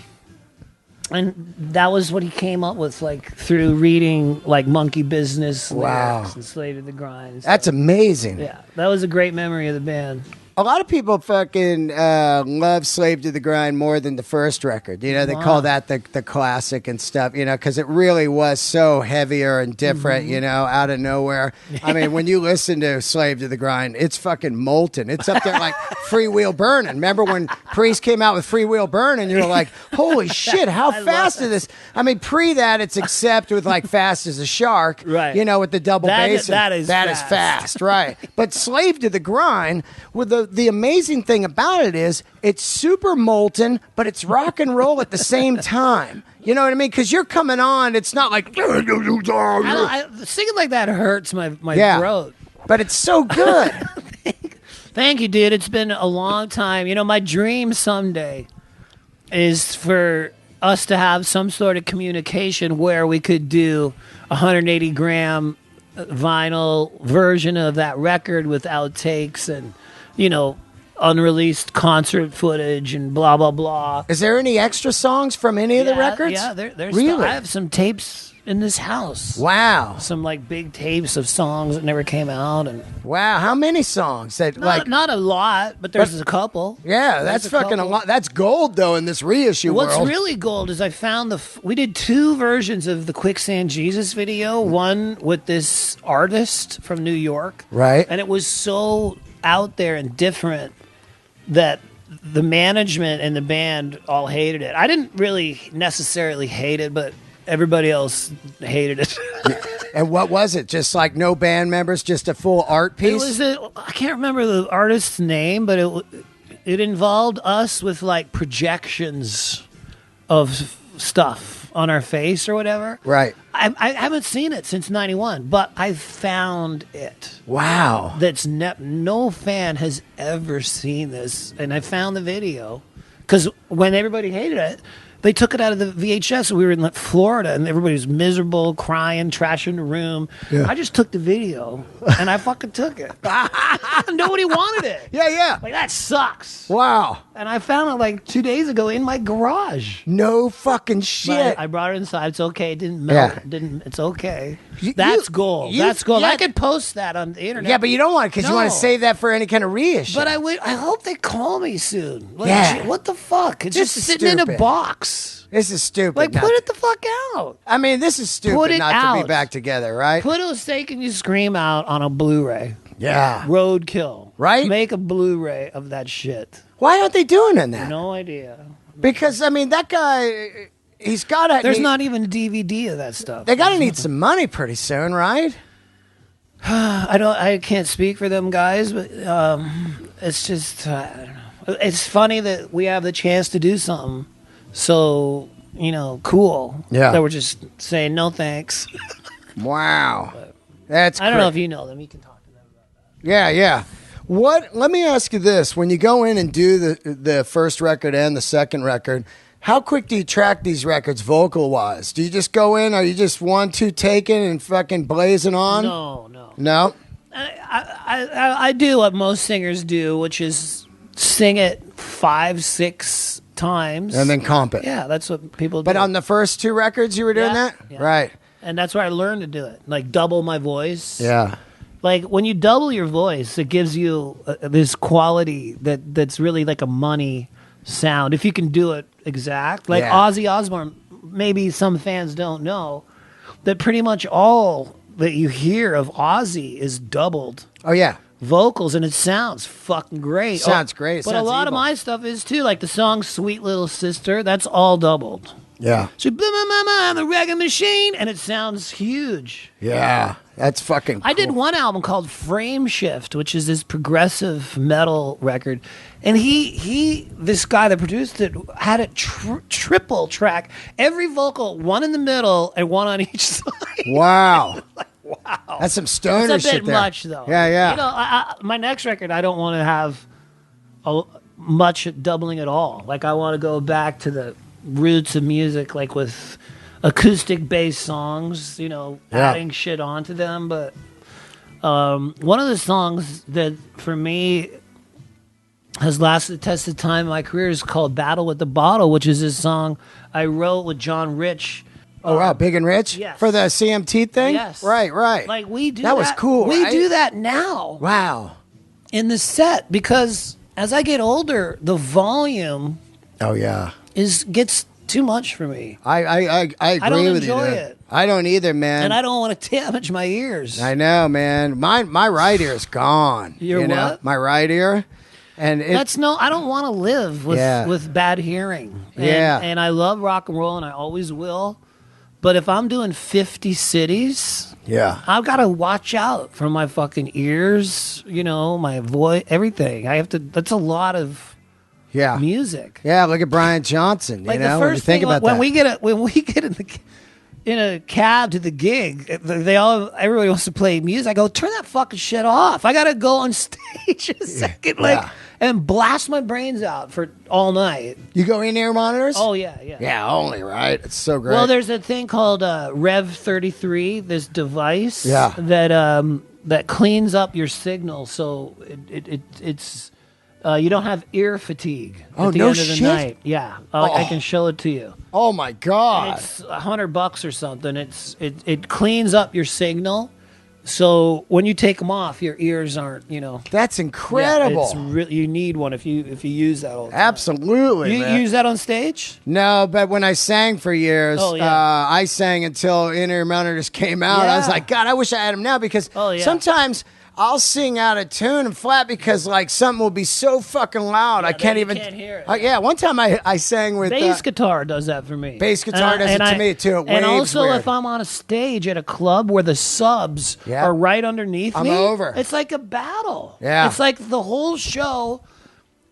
Speaker 2: and that was what he came up with, like through reading like Monkey Business lyrics and Slave to the Grind.
Speaker 1: That's amazing.
Speaker 2: Yeah, that was a great memory of the band.
Speaker 1: A lot of people fucking love Slave to the Grind more than the first record. You know, they call that the classic and stuff, you know, because it really was so heavier and different, you know, out of nowhere. I mean, when you listen to Slave to the Grind, it's fucking molten. It's up there like Free Wheel Burning. Remember when Priest came out with Free Wheel Burning? You're like, holy shit, how fast is this? I mean, pre that, it's Accept with like Fast as a Shark,
Speaker 2: right?
Speaker 1: You know, with the double bass.
Speaker 2: That is
Speaker 1: fast, right? But Slave to the Grind, with the amazing thing about it is it's super molten, but it's rock and roll at the same time. You know what I mean? Because you're coming on, it's not like...
Speaker 2: Singing like that hurts my throat.
Speaker 1: But it's so good.
Speaker 2: Thank you, dude. It's been a long time. You know, my dream someday is for us to have some sort of communication where we could do 180-gram vinyl version of that record with outtakes and, you know, unreleased concert footage and blah, blah, blah.
Speaker 1: Is there any extra songs from any of the records?
Speaker 2: Yeah, there's
Speaker 1: really?
Speaker 2: I have some tapes in this house.
Speaker 1: Wow.
Speaker 2: Some like big tapes of songs that never came out. And
Speaker 1: wow, how many songs?
Speaker 2: Not a lot, but there's a couple.
Speaker 1: Yeah, that's fucking a lot. That's gold, though, in this reissue world.
Speaker 2: What's really gold is I found we did two versions of the Quicksand Jesus video. One with this artist from New York.
Speaker 1: Right.
Speaker 2: And it was so out there and different that the management and the band all hated it. I didn't really necessarily hate it, but everybody else hated it.
Speaker 1: And what was it? Just like no band members, just a full art piece?
Speaker 2: I can't remember the artist's name, but it involved us with like projections of stuff on our face or whatever.
Speaker 1: Right.
Speaker 2: I haven't seen it since 91, but I found it.
Speaker 1: Wow.
Speaker 2: That's no fan has ever seen this, and I found the video because when everybody hated it, they took it out of the VHS. We were in Florida, and everybody was miserable, crying, trashing the room. Yeah. I just took the video, and I fucking took it. Nobody wanted it.
Speaker 1: Yeah.
Speaker 2: Like, that sucks.
Speaker 1: Wow.
Speaker 2: And I found it like 2 days ago in my garage.
Speaker 1: No fucking shit.
Speaker 2: But I brought it inside. It's okay. It didn't melt.
Speaker 1: Yeah.
Speaker 2: It's okay. That's gold. That's gold. Yeah. I could post that on the internet.
Speaker 1: Yeah, but you don't want it because you want to save that for any kind of reissue.
Speaker 2: But I hope they call me soon. Like,
Speaker 1: yeah.
Speaker 2: What the fuck? It's just sitting in a box.
Speaker 1: This is stupid.
Speaker 2: Like, put it the fuck out.
Speaker 1: I mean, this is stupid not to be back together, right?
Speaker 2: Put a Steak and You Scream out on a Blu-ray.
Speaker 1: Yeah.
Speaker 2: Roadkill.
Speaker 1: Right?
Speaker 2: Make a Blu-ray of that shit.
Speaker 1: Why aren't they doing that?
Speaker 2: No idea.
Speaker 1: Because, I mean, that guy, he's got to...
Speaker 2: There's not even a DVD of that stuff.
Speaker 1: They got to need some money pretty soon, right?
Speaker 2: I can't speak for them guys, but it's just... I don't know. It's funny that we have the chance to do something so, you know, cool.
Speaker 1: Yeah.
Speaker 2: That we're just saying no thanks.
Speaker 1: Wow. That's
Speaker 2: I don't know if you know them. You can talk to them about that.
Speaker 1: Yeah. Let me ask you this. When you go in and do the first record and the second record, how quick do you track these records vocal-wise? Do you just go in, are you just 1-2 taking and fucking blazing on?
Speaker 2: No? I do what most singers do, which is sing it 5-6 times.
Speaker 1: And then comp it.
Speaker 2: Yeah, that's what people do.
Speaker 1: But on the first two records you were doing that?
Speaker 2: Yeah.
Speaker 1: Right.
Speaker 2: And that's where I learned to do it. Like, double my voice.
Speaker 1: Yeah.
Speaker 2: Like, when you double your voice, it gives you this quality that's really like a money sound if you can do it exact. Like Ozzy Osbourne, maybe some fans don't know that pretty much all that you hear of Ozzy is doubled.
Speaker 1: Oh, yeah.
Speaker 2: Vocals, and it sounds fucking great.
Speaker 1: Sounds great.
Speaker 2: But a lot of my stuff is too, like the song "Sweet Little Sister." That's all doubled.
Speaker 1: Yeah.
Speaker 2: So, I'm a reggae machine, and it sounds huge.
Speaker 1: Yeah, that's fucking cool.
Speaker 2: I did one album called Frame Shift, which is this progressive metal record, and this guy that produced it had it triple track, every vocal, one in the middle and one on each side.
Speaker 1: Wow.
Speaker 2: Wow,
Speaker 1: that's some stoner
Speaker 2: that's a bit
Speaker 1: shit there.
Speaker 2: much, though.
Speaker 1: Yeah.
Speaker 2: You know, my next record, I don't want to have much doubling at all. Like, I want to go back to the roots of music, like with acoustic-based songs. You know, adding shit onto them. But one of the songs that for me has lasted the test of time in my career is called "Battle with the Bottle," which is this song I wrote with John Rich.
Speaker 1: Oh, wow, Big and Rich?
Speaker 2: Yes.
Speaker 1: For the CMT thing?
Speaker 2: Yes.
Speaker 1: Right.
Speaker 2: Like, we do
Speaker 1: that. Was cool,
Speaker 2: We
Speaker 1: right?
Speaker 2: do that now.
Speaker 1: Wow.
Speaker 2: In the set, because as I get older, the volume gets too much for me.
Speaker 1: I agree
Speaker 2: don't
Speaker 1: with you.
Speaker 2: enjoy
Speaker 1: Dude.
Speaker 2: it.
Speaker 1: I don't either, man.
Speaker 2: And I don't want to damage my ears.
Speaker 1: I know, man. My right ear is gone.
Speaker 2: Your
Speaker 1: know?
Speaker 2: what?
Speaker 1: My right ear. And
Speaker 2: I don't want to live with bad hearing. And I love rock and roll, and I always will. But if I'm doing 50 cities, I've got to watch out for my fucking ears, you know, my voice, everything. I have to. That's a lot of music.
Speaker 1: Yeah, look at Brian Johnson.
Speaker 2: Like
Speaker 1: you know,
Speaker 2: the first
Speaker 1: think
Speaker 2: thing
Speaker 1: about
Speaker 2: when
Speaker 1: that.
Speaker 2: we get in a cab to the gig, everybody wants to play music. I go, turn that fucking shit off. I got to go on stage a second, and blast my brains out for all night.
Speaker 1: You go in-ear monitors?
Speaker 2: Oh, yeah.
Speaker 1: Yeah, only, right? It's so great.
Speaker 2: Well, there's a thing called Rev 33, this device that cleans up your signal, so it's you don't have ear fatigue at the end of the night. Yeah, I can show it to you.
Speaker 1: Oh my God!
Speaker 2: And it's $100 or something. It cleans up your signal. So when you take them off, your ears aren't, you know.
Speaker 1: That's incredible.
Speaker 2: You need one if you use that all the time.
Speaker 1: Absolutely.
Speaker 2: You use that on stage?
Speaker 1: No, but when I sang for years, I sang until in-ear monitors came out. I was like, God, I wish I had them now, because sometimes I'll sing out of tune and flat because like something will be so fucking loud I can't even
Speaker 2: hear it.
Speaker 1: One time I sang with
Speaker 2: bass guitar does that for me.
Speaker 1: Bass guitar does it to me too. It
Speaker 2: and also
Speaker 1: weird.
Speaker 2: if I'm on a stage at a club where the subs are right underneath me,
Speaker 1: over.
Speaker 2: It's like a battle.
Speaker 1: Yeah.
Speaker 2: It's like the whole show.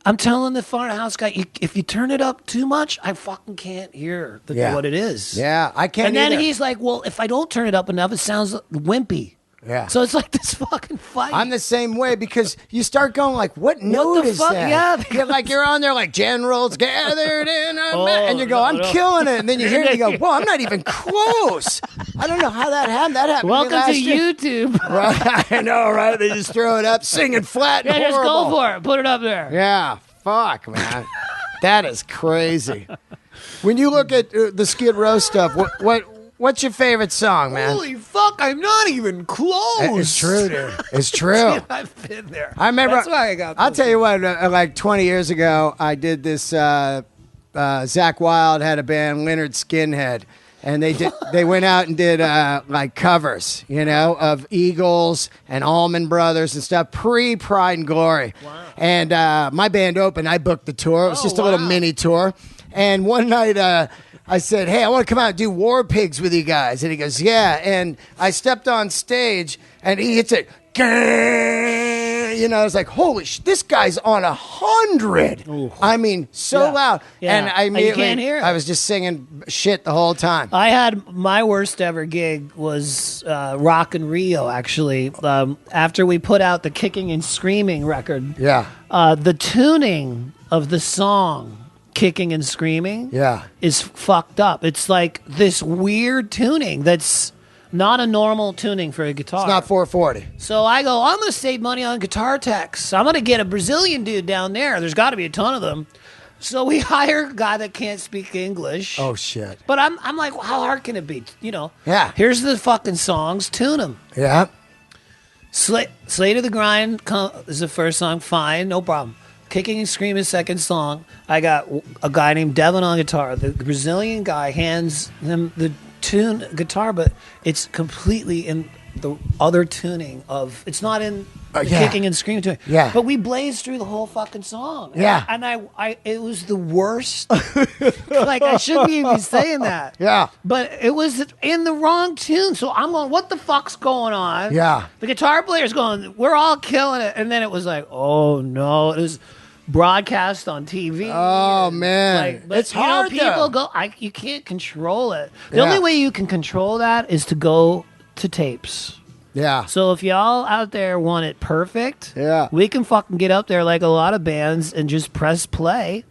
Speaker 2: I'm telling the front of house guy, if you turn it up too much, I fucking can't hear what it is.
Speaker 1: Yeah, I can't.
Speaker 2: And then
Speaker 1: either.
Speaker 2: he's like, well, if I don't turn it up enough, it sounds wimpy.
Speaker 1: Yeah.
Speaker 2: So it's like this fucking fight.
Speaker 1: I'm the same way, because you start going like, what note is that?
Speaker 2: Yeah.
Speaker 1: Like you're on there like generals gathered in a and you go, I'm killing it. And then you hear it and you go, whoa, I'm not even close. I don't know how that happened. That happened
Speaker 2: Welcome
Speaker 1: to me last
Speaker 2: to
Speaker 1: year.
Speaker 2: YouTube.
Speaker 1: Right? I know, right? They just throw it up, singing flat and
Speaker 2: just
Speaker 1: horrible.
Speaker 2: go for it. Put it up there.
Speaker 1: Yeah. Fuck, man. That is crazy. When you look at the Skid Row stuff, what's your favorite song, man?
Speaker 2: Holy fuck, I'm not even close.
Speaker 1: It's true, dude. It's true.
Speaker 2: Dude, I've been there.
Speaker 1: I remember.
Speaker 2: That's why I got this.
Speaker 1: I'll tell you what, like 20 years ago, I did this, Zach Wilde had a band, Leonard Skinhead, and they went out and did like covers, you know, of Eagles and Allman Brothers and stuff, pre-Pride and Glory.
Speaker 2: Wow.
Speaker 1: And my band opened, I booked the tour. It was just a little mini tour. And one night, I said, hey, I want to come out and do War Pigs with you guys. And he goes, yeah. And I stepped on stage, and he hits it. You know, I was like, holy shit, this guy's on 100. Ooh. I mean, so loud.
Speaker 2: Yeah.
Speaker 1: And I immediately,
Speaker 2: you can't hear it.
Speaker 1: I was just singing shit the whole time.
Speaker 2: I had my worst ever gig was Rock in Rio, actually. After we put out the Kicking and Screaming record.
Speaker 1: Yeah.
Speaker 2: The tuning of the song Kicking and Screaming is fucked up. It's like this weird tuning that's not a normal tuning for a guitar.
Speaker 1: It's not 440.
Speaker 2: So I go, I'm going to save money on guitar techs. I'm going to get a Brazilian dude down there. There's got to be a ton of them. So we hire a guy that can't speak English.
Speaker 1: Oh, shit.
Speaker 2: But I'm like, well, how hard can it be? You know.
Speaker 1: Yeah.
Speaker 2: Here's the fucking songs. Tune them.
Speaker 1: Yeah.
Speaker 2: Slay to the Grind is the first song. Fine. No problem. Kicking and Screaming second song. I got a guy named Devin on guitar. The Brazilian guy hands him the tune guitar, but it's completely in the other tuning of. It's not in the Kicking and Screaming tuning.
Speaker 1: Yeah.
Speaker 2: But we blazed through the whole fucking song.
Speaker 1: Yeah.
Speaker 2: And it was the worst. Like, I shouldn't even be saying that.
Speaker 1: Yeah.
Speaker 2: But it was in the wrong tune. So I'm going, what the fuck's going on?
Speaker 1: Yeah.
Speaker 2: The guitar player's going, we're all killing it. And then it was like, oh no. It was broadcast on TV.
Speaker 1: Oh, man.
Speaker 2: Like, but,
Speaker 1: it's hard,
Speaker 2: people
Speaker 1: though.
Speaker 2: you can't control it. The only way you can control that is to go to tapes.
Speaker 1: Yeah.
Speaker 2: So if y'all out there want it perfect,
Speaker 1: we
Speaker 2: can fucking get up there like a lot of bands and just press play.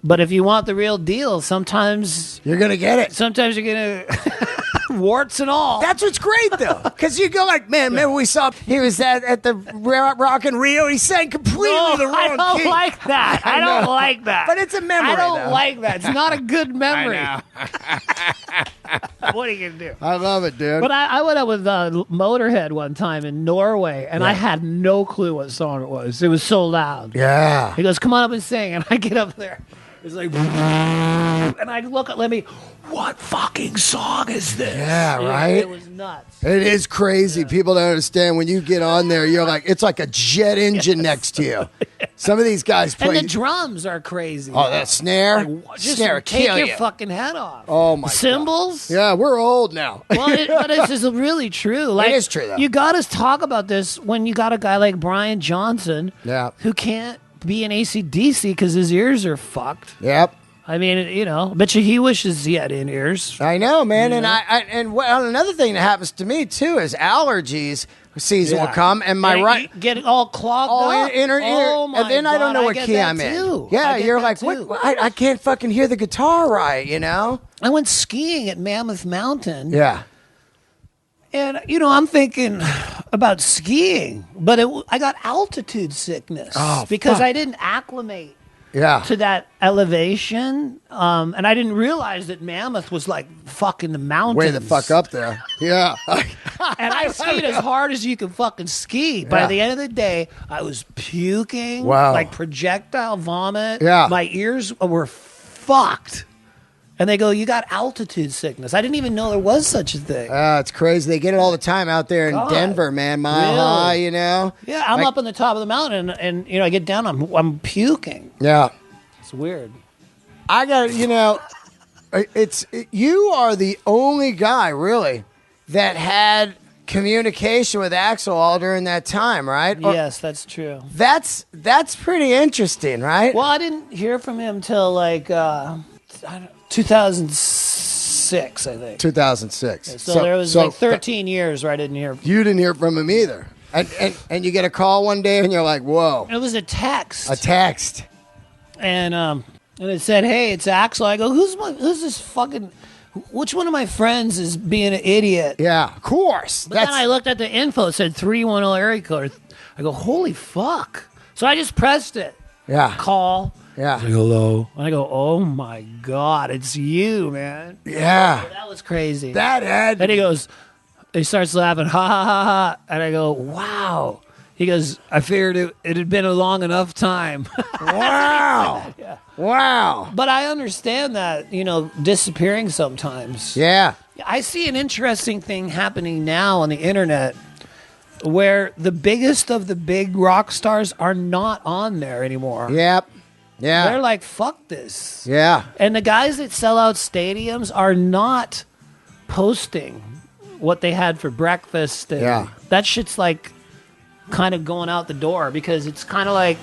Speaker 2: But if you want the real deal, sometimes
Speaker 1: you're going to get it.
Speaker 2: Sometimes you're going to... warts and all.
Speaker 1: That's what's great, though. Because you go like, man, remember we saw he was at the Rock in Rio? He sang completely the wrong key.
Speaker 2: I don't like that. I don't like that.
Speaker 1: But it's a memory,
Speaker 2: I don't
Speaker 1: though.
Speaker 2: like that. It's not a good memory.
Speaker 1: I
Speaker 2: know. What are you going to do?
Speaker 1: I love it, dude.
Speaker 2: But I went up with Motorhead one time in Norway, and I had no clue what song it was. It was so loud.
Speaker 1: Yeah.
Speaker 2: He goes, come on up and sing. And I get up there. It's like, and I look at Lemmy, what fucking song is this?
Speaker 1: Yeah, right?
Speaker 2: It was nuts.
Speaker 1: It is crazy. Yeah. People don't understand. When you get on there, you're like, it's like a jet engine next to you. Some of these guys play.
Speaker 2: And the drums are crazy.
Speaker 1: Oh, that snare?
Speaker 2: Like, just
Speaker 1: snare
Speaker 2: take
Speaker 1: kill
Speaker 2: your
Speaker 1: you.
Speaker 2: fucking head off.
Speaker 1: Oh, my
Speaker 2: Cymbals?
Speaker 1: God. Yeah, we're old now.
Speaker 2: Well, but it's just really true. Like,
Speaker 1: it is true, though.
Speaker 2: You got to talk about this when you got a guy like Brian Johnson who can't be an AC/DC because his ears are fucked.
Speaker 1: Yep.
Speaker 2: I mean, you know, bet you he wishes he had in ears.
Speaker 1: I know, man. And another thing that happens to me too is allergies. Season will come, and my right
Speaker 2: get all clogged up.
Speaker 1: Inner ear, and then I don't know what key I'm in. Yeah, you're like, what? I can't fucking hear the guitar right, you know.
Speaker 2: I went skiing at Mammoth Mountain.
Speaker 1: Yeah.
Speaker 2: And, you know, I'm thinking about skiing, but I got altitude sickness because I didn't acclimate to that elevation. And I didn't realize that Mammoth was like fucking the mountains.
Speaker 1: Way the fuck up there. Yeah.
Speaker 2: And I skied as hard as you can fucking ski. By the end of the day, I was puking, like projectile vomit.
Speaker 1: Yeah.
Speaker 2: My ears were fucked. And they go, you got altitude sickness. I didn't even know there was such a thing.
Speaker 1: It's crazy. They get it all the time out there in Denver, man. Mile high, you know?
Speaker 2: Yeah, I'm up on the top of the mountain, and you know, I get down, I'm puking.
Speaker 1: Yeah.
Speaker 2: It's weird.
Speaker 1: I got, you know, you are the only guy, really, that had communication with Axl all during that time, right?
Speaker 2: Yes, that's true.
Speaker 1: That's pretty interesting, right?
Speaker 2: Well, I didn't hear from him till like 2006, I think.
Speaker 1: 2006.
Speaker 2: Yeah, so there was like 13 years where I didn't hear.
Speaker 1: You didn't hear from him either. And you get a call one day and you're like, whoa.
Speaker 2: It was a text.
Speaker 1: A text.
Speaker 2: And it said, hey, it's Axl. I go, who's this fucking... Which one of my friends is being an idiot?
Speaker 1: Yeah, of course.
Speaker 2: But then I looked at the info. It said 310 area code. I go, holy fuck. So I just pressed it.
Speaker 1: Yeah.
Speaker 2: Call.
Speaker 1: Yeah.
Speaker 2: Like, hello. And I go, oh my God, it's you, man.
Speaker 1: Yeah.
Speaker 2: Oh, that was crazy.
Speaker 1: And
Speaker 2: he goes, he starts laughing, ha ha ha ha. And I go, wow. He goes, I figured it had been a long enough time.
Speaker 1: Wow.
Speaker 2: Yeah.
Speaker 1: Wow.
Speaker 2: But I understand that, you know, disappearing sometimes.
Speaker 1: Yeah.
Speaker 2: I see an interesting thing happening now on the internet where the biggest of the big rock stars are not on there anymore.
Speaker 1: Yep. Yeah.
Speaker 2: They're like, fuck this.
Speaker 1: Yeah.
Speaker 2: And the guys that sell out stadiums are not posting what they had for breakfast. And that shit's like kind of going out the door because it's kind of like...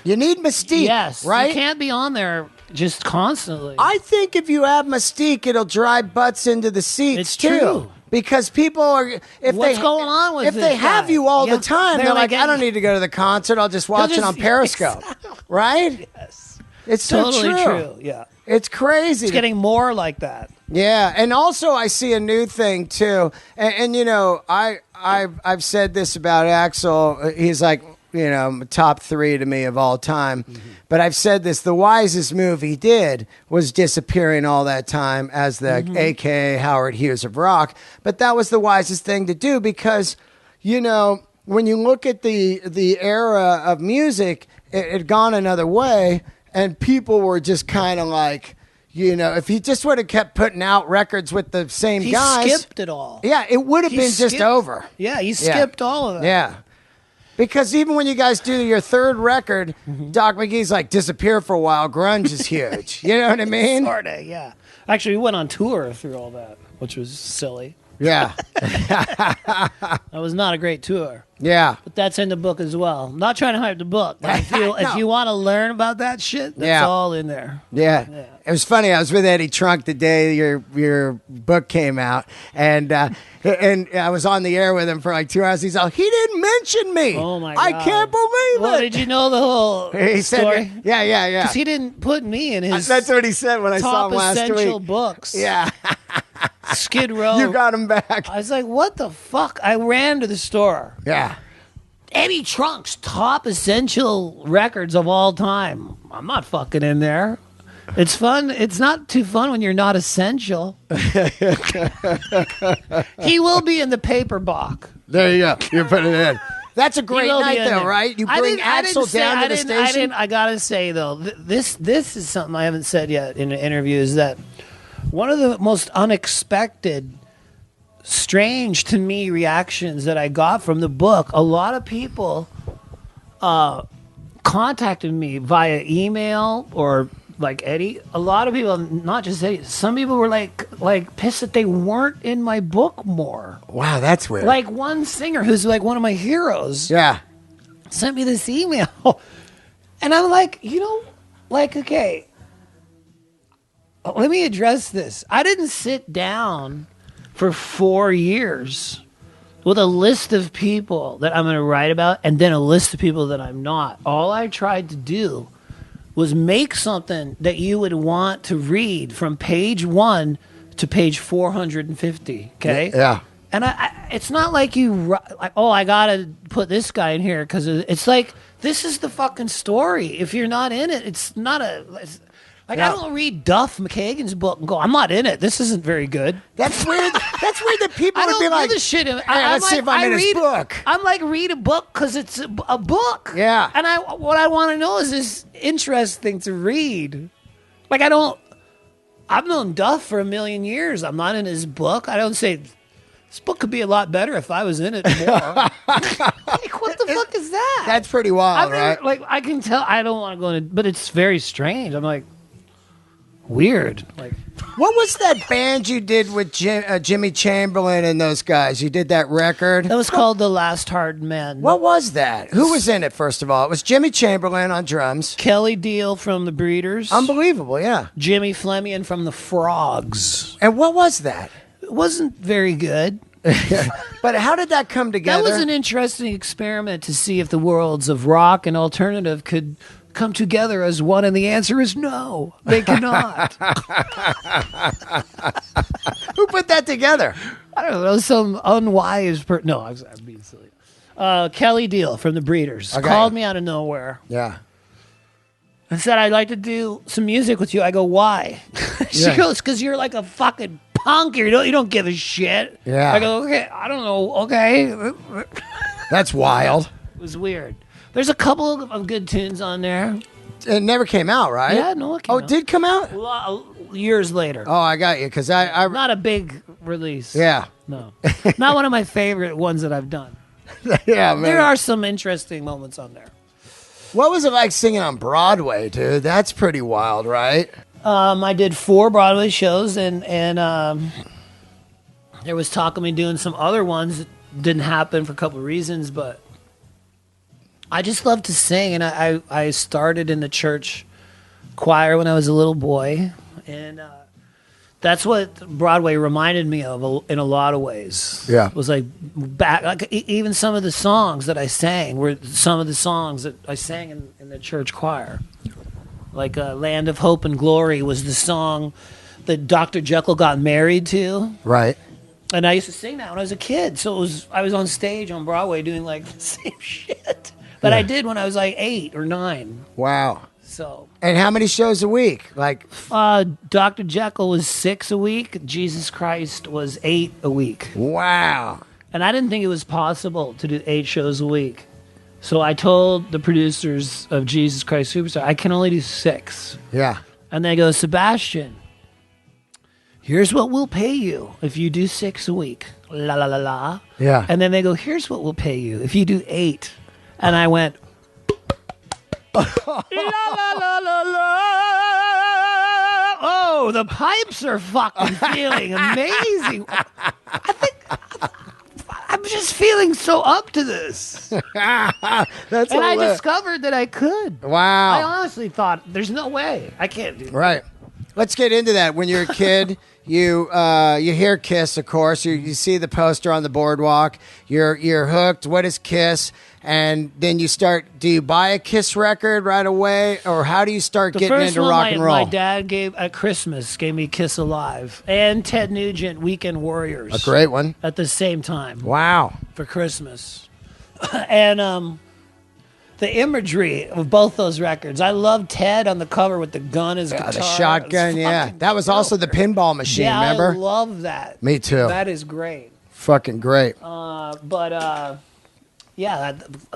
Speaker 1: You need mystique, right?
Speaker 2: You can't be on there just constantly.
Speaker 1: I think if you have mystique, it'll drive butts into the seats,
Speaker 2: it's
Speaker 1: too.
Speaker 2: True.
Speaker 1: Because people are...
Speaker 2: What's going on with
Speaker 1: If they have you all the time, they're like, I don't need to go to the concert. I'll just watch it on Periscope.
Speaker 2: Exactly.
Speaker 1: Right?
Speaker 2: Yes.
Speaker 1: It's so
Speaker 2: totally true. Yeah.
Speaker 1: It's crazy.
Speaker 2: It's getting more like that.
Speaker 1: Yeah, and also I see a new thing too, and you know I've said this about Axl. He's like, you know, top 3 to me of all time. Mm-hmm. But I've said this: the wisest move he did was disappearing all that time as the AKA Howard Hughes of rock. But that was the wisest thing to do because, you know, when you look at the era of music. it had gone another way, and people were just kind of like, you know, if he just would have kept putting out records with the same guys.
Speaker 2: He skipped it all.
Speaker 1: Yeah, it would have been just over.
Speaker 2: Yeah, he skipped all of that.
Speaker 1: Yeah. Because even when you guys do your third record, Doc McGee's like, disappear for a while, grunge is huge. You know what I mean?
Speaker 2: Sorta, yeah. Actually, we went on tour through all that, which was silly.
Speaker 1: Yeah.
Speaker 2: That was not a great tour.
Speaker 1: Yeah.
Speaker 2: But that's in the book as well. I'm not trying to hype the book. But if you want to learn about that shit, that's all in there.
Speaker 1: Yeah. It was funny. I was with Eddie Trunk the day your book came out, and I was on the air with him for like 2 hours. He's like, he didn't mention me.
Speaker 2: Oh my God.
Speaker 1: I can't believe
Speaker 2: well,
Speaker 1: it.
Speaker 2: Did you know the whole
Speaker 1: He
Speaker 2: story?
Speaker 1: said, yeah.
Speaker 2: Because he didn't put me in his
Speaker 1: That's what he said when I saw
Speaker 2: top
Speaker 1: him last
Speaker 2: essential
Speaker 1: week.
Speaker 2: books.
Speaker 1: Yeah.
Speaker 2: Skid Row.
Speaker 1: You got him back.
Speaker 2: I was like, what the fuck? I ran to the store.
Speaker 1: Yeah.
Speaker 2: Eddie Trunk's top essential records of all time. I'm not fucking in there. It's fun. It's not too fun when you're not essential. He will be in the paper box.
Speaker 1: There you go. You put it in. That's a great
Speaker 2: will be
Speaker 1: night,
Speaker 2: in
Speaker 1: though,
Speaker 2: there.
Speaker 1: right? You bring Axl down to the station.
Speaker 2: I gotta say though, this is something I haven't said yet in an interview. Is that one of the most unexpected, strange to me reactions that I got from the book? A lot of people contacted me via email or like Eddie. A lot of people, not just Eddie. Some people were like pissed that they weren't in my book more.
Speaker 1: Wow, that's weird.
Speaker 2: Like one singer who's like one of my heroes.
Speaker 1: Yeah.
Speaker 2: Sent me this email. And I'm like, okay, let me address this. I didn't sit down for 4 years with a list of people that I'm going to write about and then a list of people that I'm not. All I tried to do was make something that you would want to read from page 1 to page 450, okay?
Speaker 1: Yeah.
Speaker 2: And it's not like I gotta put this guy in here because it's like this is the fucking story. If you're not in it, it's not I don't read Duff McKagan's book and go, I'm not in it. This isn't very good.
Speaker 1: That's weird. That's weird that people would be like,
Speaker 2: the shit.
Speaker 1: let's see if I'm in his book.
Speaker 2: I'm like, read a book because it's a book.
Speaker 1: Yeah.
Speaker 2: And what I want to know is this interesting to read. Like I've known Duff for a million years. I'm not in his book. I don't say. This book could be a lot better if I was in it more. Like, what the fuck is that?
Speaker 1: That's pretty wild, right?
Speaker 2: Like, I can tell. I don't want to go into, but it's very strange. I'm like, weird. Like,
Speaker 1: what was that band you did with Jimmy Chamberlain and those guys? You did that record?
Speaker 2: That was called The Last Hard Men.
Speaker 1: What was that? Who was in it, first of all? It was Jimmy Chamberlain on drums.
Speaker 2: Kelly Deal from the Breeders.
Speaker 1: Unbelievable, yeah.
Speaker 2: Jimmy Fleming from the Frogs.
Speaker 1: And what was that?
Speaker 2: It wasn't very good.
Speaker 1: But how did that come together?
Speaker 2: That was an interesting experiment to see if the worlds of rock and alternative could come together as one, and the answer is no, they cannot.
Speaker 1: Who put that together?
Speaker 2: I don't know, some unwise person. No, I'm being silly. Kelly Deal from the Breeders called me out of nowhere.
Speaker 1: Yeah.
Speaker 2: And said, I'd like to do some music with you. I go, why? She goes, because you're like a fucking punk. You don't give a shit.
Speaker 1: Yeah.
Speaker 2: I go, okay, I don't know. Okay.
Speaker 1: That's wild.
Speaker 2: It was weird. There's a couple of good tunes on there.
Speaker 1: It never came out, right?
Speaker 2: Yeah, no, it came out.
Speaker 1: It did come out?
Speaker 2: Years later.
Speaker 1: Oh, I got you, because I
Speaker 2: Not a big release.
Speaker 1: Yeah.
Speaker 2: No. Not one of my favorite ones that I've done.
Speaker 1: Yeah, man.
Speaker 2: There are some interesting moments on there.
Speaker 1: What was it like singing on Broadway, dude? That's pretty wild, right?
Speaker 2: I did 4 Broadway shows, and there was talk of me doing some other ones that didn't happen for a couple of reasons, but I just love to sing, and I started in the church choir when I was a little boy, and that's what Broadway reminded me of in a lot of ways.
Speaker 1: Yeah.
Speaker 2: It was like even some of the songs that I sang were some of the songs that I sang in the church choir. Like Land of Hope and Glory was the song that Dr. Jekyll got married to.
Speaker 1: Right.
Speaker 2: And I used to sing that when I was a kid. So I was on stage on Broadway doing like the same shit that I did when I was like 8 or 9.
Speaker 1: Wow.
Speaker 2: So.
Speaker 1: And how many shows a week? Like,
Speaker 2: Dr. Jekyll was 6 a week. Jesus Christ was 8 a week.
Speaker 1: wow.
Speaker 2: And I didn't think it was possible to do 8 shows a week. So I told the producers of Jesus Christ Superstar, I can only do 6.
Speaker 1: Yeah.
Speaker 2: And they go, Sebastian, here's what we'll pay you if you do 6 a week. La la la la.
Speaker 1: Yeah.
Speaker 2: And then they go, here's what we'll pay you if you do 8. And I went, la la la la la. Oh, the pipes are fucking feeling amazing. I'm just feeling so up to this.
Speaker 1: That's
Speaker 2: And I discovered that I could.
Speaker 1: Wow.
Speaker 2: I honestly thought, there's no way. I can't do that.
Speaker 1: Right. Let's get into that. When you're a kid, you hear Kiss, of course. You see the poster on the boardwalk. You're hooked. What is Kiss? And then you start. Do you buy a Kiss record right away, or how do you start getting into rock and roll?
Speaker 2: My dad gave at Christmas gave me Kiss Alive and Ted Nugent Weekend Warriors.
Speaker 1: A great one.
Speaker 2: At the same time.
Speaker 1: Wow.
Speaker 2: For Christmas, and the imagery of both those records. I love Ted on the cover with the gun as guitar.
Speaker 1: The shotgun, yeah. That was also the pinball machine, remember?
Speaker 2: I love that.
Speaker 1: Me too.
Speaker 2: That is great.
Speaker 1: Fucking great.
Speaker 2: Yeah,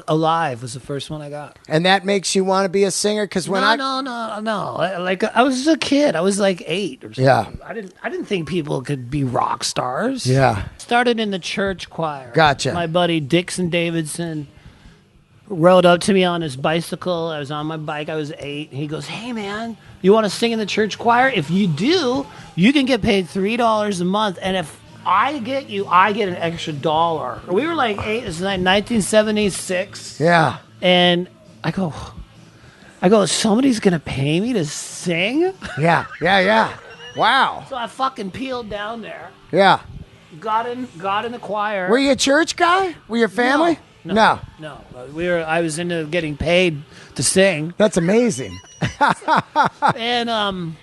Speaker 2: Alive was the first one I got.
Speaker 1: And that makes you want to be a singer? Because when
Speaker 2: No. Like I was a kid. I was like 8 or something.
Speaker 1: Yeah.
Speaker 2: I didn't think people could be rock stars.
Speaker 1: Yeah.
Speaker 2: Started in the church choir.
Speaker 1: Gotcha.
Speaker 2: My buddy Dixon Davidson rode up to me on his bicycle. I was on my bike. I was 8. He goes, "Hey, man, you want to sing in the church choir? If you do, you can get paid $3 a month. And if I get you, I get an extra $1." We were like 8. It's like 1976.
Speaker 1: Yeah.
Speaker 2: And I go, somebody's going to pay me to sing?
Speaker 1: Yeah. Wow.
Speaker 2: So I fucking peeled down there.
Speaker 1: Yeah.
Speaker 2: Got in the choir.
Speaker 1: Were you a church guy? Were your family?
Speaker 2: No. I was into getting paid to sing.
Speaker 1: That's amazing.
Speaker 2: And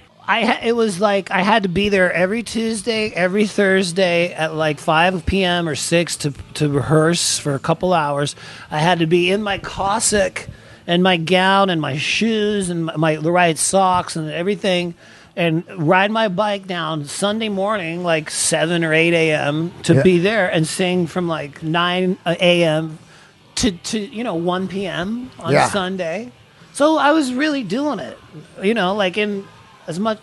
Speaker 2: it was like I had to be there every Tuesday, every Thursday at like 5 p.m. or 6 to rehearse for a couple hours. I had to be in my cassock and my gown and my shoes and the right socks and everything, and ride my bike down Sunday morning like 7 or 8 a.m. to be there and sing from like 9 a.m. to 1 p.m. on Sunday. So I was really doing it, like in as much.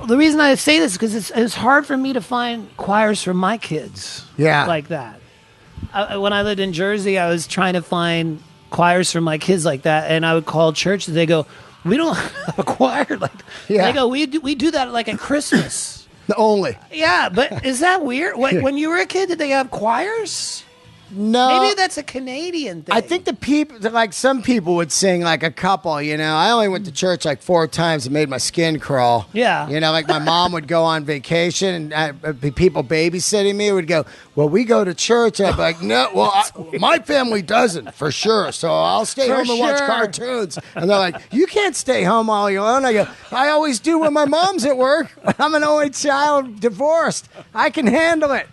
Speaker 2: The reason I say this is because it's hard for me to find choirs for my kids. Yeah, like that. When I lived in Jersey, I was trying to find choirs for my kids like that, and I would call churches. They go, "We don't have a choir like that." Yeah. They go, "We do that like at Christmas."
Speaker 1: Only.
Speaker 2: Yeah, but is that weird? When you were a kid, did they have choirs?
Speaker 1: No.
Speaker 2: Maybe that's a Canadian thing.
Speaker 1: I think the people, like some people would sing like a couple, I only went to church like 4 times and made my skin crawl.
Speaker 2: Yeah.
Speaker 1: Like my mom would go on vacation and people babysitting me would go, "Well, we go to church." And I'd be like, "No, my family doesn't for sure. So I'll stay home and watch cartoons." And they're like, "You can't stay home all alone." I go, "I always do when my mom's at work. I'm an only child, divorced. I can handle it."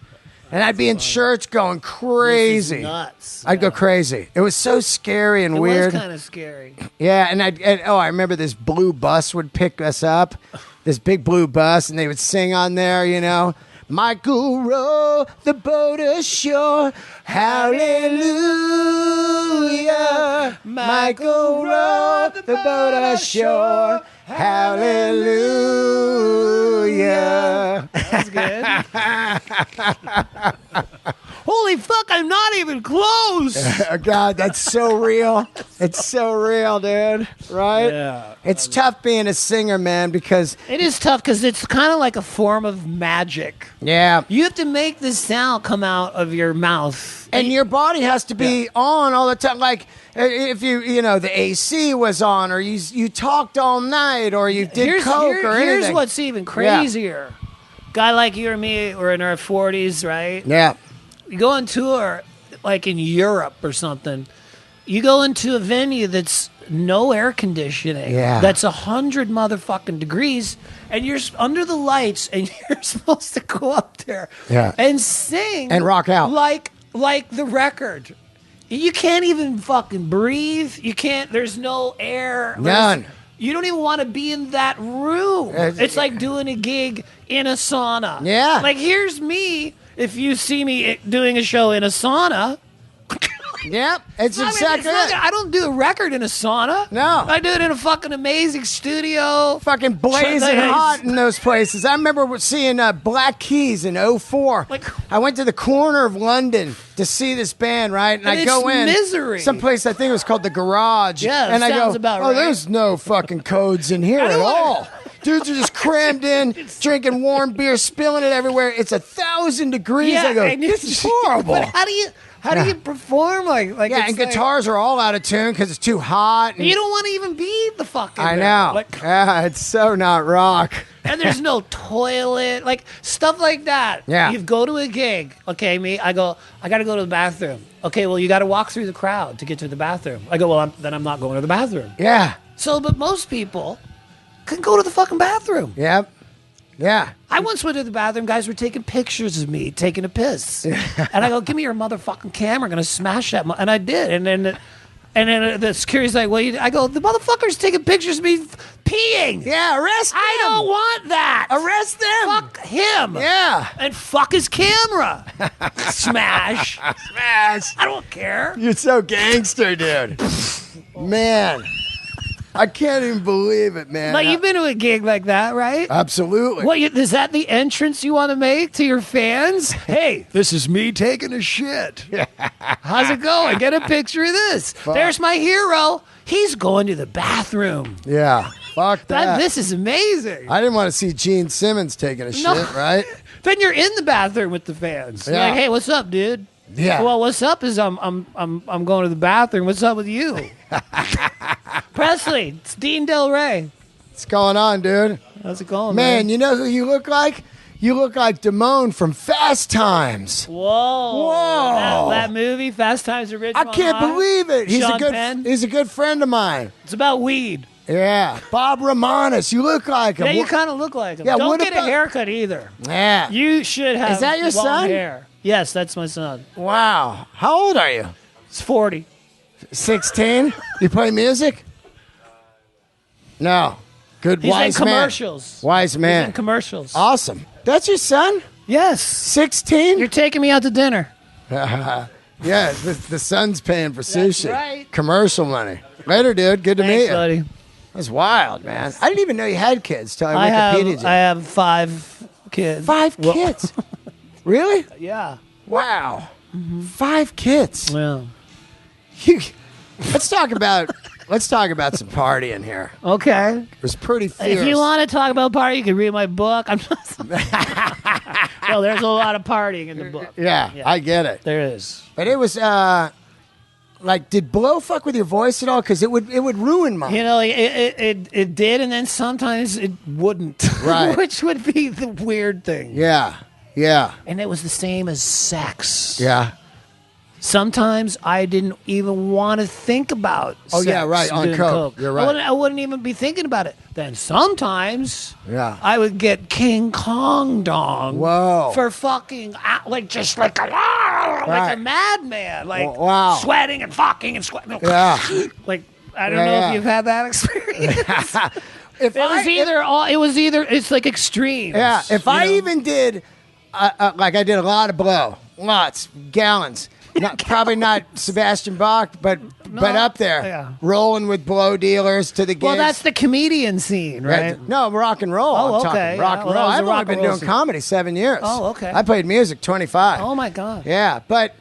Speaker 1: And I'd be in church going crazy.
Speaker 2: Nuts.
Speaker 1: I'd go crazy. It was so scary and weird.
Speaker 2: It was kind of scary.
Speaker 1: Yeah, and I remember this blue bus would pick us up, this big blue bus, and they would sing on there, Michael row the boat ashore, hallelujah. Michael row the boat ashore, hallelujah.
Speaker 2: That's good. Holy fuck, I'm not even close.
Speaker 1: God, that's so real. It's so real, dude. Right?
Speaker 2: Yeah.
Speaker 1: It's tough being a singer, man, because...
Speaker 2: It is tough because it's kind of like a form of magic.
Speaker 1: Yeah.
Speaker 2: You have to make the sound come out of your mouth.
Speaker 1: And your body has to be on all the time. Like, if the AC was on, or you talked all night, or you did coke or anything.
Speaker 2: Here's what's even crazier. Guy like you or me, we're in our 40s, right?
Speaker 1: Yeah.
Speaker 2: You go on tour, like in Europe or something. You go into a venue that's no air conditioning.
Speaker 1: Yeah.
Speaker 2: That's 100 motherfucking degrees, and you're under the lights, and you're supposed to go up there and sing
Speaker 1: and rock out
Speaker 2: like the record. You can't even fucking breathe. You can't. There's no air.
Speaker 1: None.
Speaker 2: You don't even want to be in that room. It's like doing a gig in a sauna.
Speaker 1: Yeah.
Speaker 2: Like, here's me. If you see me doing a show in a sauna,
Speaker 1: Yep, it's exactly it.
Speaker 2: I don't do a record in a sauna.
Speaker 1: No.
Speaker 2: I do it in a fucking amazing studio.
Speaker 1: Fucking blazing hot in those places. I remember seeing Black Keys in 2004. I went to the corner of London to see this band, right? And I go in
Speaker 2: misery.
Speaker 1: someplace, I think it was called the Garage.
Speaker 2: Yeah,
Speaker 1: and I go,
Speaker 2: about right.
Speaker 1: There's no fucking codes in here at all. Dudes are just crammed in, drinking warm beer, spilling it everywhere. It's 1,000 degrees.
Speaker 2: Yeah,
Speaker 1: I go, this is horrible.
Speaker 2: But how do you perform like
Speaker 1: yeah, and guitars are all out of tune because it's too hot. And
Speaker 2: you don't want to even be the fucking.
Speaker 1: I know. Yeah, it's so not rock.
Speaker 2: And there's no toilet, like stuff like that.
Speaker 1: Yeah.
Speaker 2: You go to a gig. Okay, I got to go to the bathroom. Okay, well, you got to walk through the crowd to get to the bathroom. I go, well, then I'm not going to the bathroom.
Speaker 1: Yeah.
Speaker 2: So, but most people can go to the fucking bathroom.
Speaker 1: Yep. Yeah.
Speaker 2: I once went to the bathroom. Guys were taking pictures of me taking a piss, and I go, "Give me your motherfucking camera. I'm gonna smash that." And I did. And then the security's like, "Well," I go, "The motherfucker's taking pictures of me peeing."
Speaker 1: Yeah, arrest him.
Speaker 2: I don't want that.
Speaker 1: Arrest them.
Speaker 2: Fuck him.
Speaker 1: Yeah.
Speaker 2: And fuck his camera. Smash.
Speaker 1: Smash.
Speaker 2: I don't care.
Speaker 1: You're so gangster, dude. Man. I can't even believe it, man.
Speaker 2: Like, you've been to a gig like that, right?
Speaker 1: Absolutely.
Speaker 2: What, is that the entrance you want to make to your fans? Hey, this is me taking a shit. How's it going? Get a picture of this. There's my hero. He's going to the bathroom.
Speaker 1: Yeah. Fuck that.
Speaker 2: This is amazing.
Speaker 1: I didn't want to see Gene Simmons taking a shit, right?
Speaker 2: Then you're in the bathroom with the fans.
Speaker 1: Yeah.
Speaker 2: Like, hey, what's up, dude?
Speaker 1: Yeah.
Speaker 2: Well, what's up is I'm going to the bathroom. What's up with you? Presley, it's Dean Delray.
Speaker 1: What's going on, dude?
Speaker 2: How's it going,
Speaker 1: man? You know who you look like? You look like Damone from Fast Times.
Speaker 2: Whoa. That movie, Fast Times at Ridgemont
Speaker 1: I can't believe it. He's a good friend of mine.
Speaker 2: It's about weed.
Speaker 1: Yeah. Bob Romanis. You look like him.
Speaker 2: Yeah, you kind of look like him.
Speaker 1: Yeah,
Speaker 2: Don't get a haircut either.
Speaker 1: Yeah.
Speaker 2: You should have.
Speaker 1: Is that your
Speaker 2: long
Speaker 1: son?
Speaker 2: hair. Yes, that's my son.
Speaker 1: Wow. How old are you?
Speaker 2: It's 40.
Speaker 1: 16? You play music? No. Good,
Speaker 2: He's
Speaker 1: wise
Speaker 2: in
Speaker 1: man.
Speaker 2: commercials.
Speaker 1: Wise man.
Speaker 2: He's in commercials.
Speaker 1: Awesome. That's your son?
Speaker 2: Yes.
Speaker 1: 16?
Speaker 2: You're taking me out to dinner.
Speaker 1: Yeah, the son's paying for sushi.
Speaker 2: That's right.
Speaker 1: Commercial money. Later, dude. Good to meet you.
Speaker 2: Buddy.
Speaker 1: That's wild, man. I didn't even know you had kids till I Wikipedia'd you.
Speaker 2: I have 5 kids.
Speaker 1: 5 kids? Really?
Speaker 2: Yeah.
Speaker 1: Wow. 5 kids.
Speaker 2: Well.
Speaker 1: Let's talk about some partying here.
Speaker 2: Okay.
Speaker 1: It was pretty fierce.
Speaker 2: If you want to talk about party, you can read my book. I'm not. Well, there's a lot of partying in the book.
Speaker 1: Yeah, I get it.
Speaker 2: There is.
Speaker 1: But it was like, did blow fuck with your voice at all? Because it would ruin mine.
Speaker 2: You know, it did, and then sometimes it wouldn't.
Speaker 1: Right.
Speaker 2: Which would be the weird thing.
Speaker 1: Yeah. Yeah.
Speaker 2: And it was the same as sex.
Speaker 1: Yeah.
Speaker 2: Sometimes I didn't even want to think about sex.
Speaker 1: Oh, yeah, right, on coke. You're right.
Speaker 2: I wouldn't even be thinking about it. Then sometimes I would get King Kong dong.
Speaker 1: Whoa.
Speaker 2: For fucking, just like a madman. Like, sweating and fucking and sweating.
Speaker 1: Yeah.
Speaker 2: Like, I don't know if you've had that experience. It's like extreme.
Speaker 1: Yeah, if I even did, like I did a lot of blow. Lots. Gallons. Probably not Sebastian Bach, but up there.
Speaker 2: Yeah.
Speaker 1: Rolling with blow dealers to the gigs.
Speaker 2: Well, that's the comedian scene, right?
Speaker 1: No, rock and roll.
Speaker 2: Oh,
Speaker 1: I'm
Speaker 2: okay.
Speaker 1: talking rock and roll. I've only been doing comedy 7 years.
Speaker 2: Oh, okay.
Speaker 1: I played music 25.
Speaker 2: Oh, my God.
Speaker 1: Yeah, but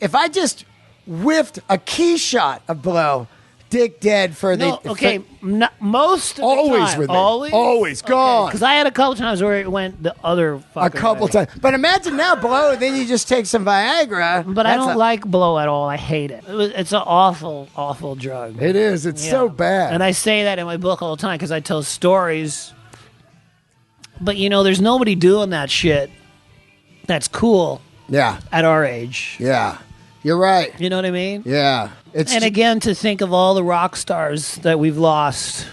Speaker 1: if I just whiffed a key shot of blow, dick dead for
Speaker 2: most of the
Speaker 1: always
Speaker 2: time.
Speaker 1: with me.
Speaker 2: Always?
Speaker 1: Always gone.
Speaker 2: Because I had a couple times where it went the other fucking
Speaker 1: A couple
Speaker 2: way.
Speaker 1: times. But imagine now blow, then you just take some Viagra.
Speaker 2: But I don't like blow at all. I hate it. It's an awful, awful drug.
Speaker 1: It is. It's so bad.
Speaker 2: And I say that in my book all the time because I tell stories. But, there's nobody doing that shit that's cool at our age.
Speaker 1: Yeah. You're right.
Speaker 2: You know what I mean?
Speaker 1: Yeah.
Speaker 2: And again, to think of all the rock stars that we've lost,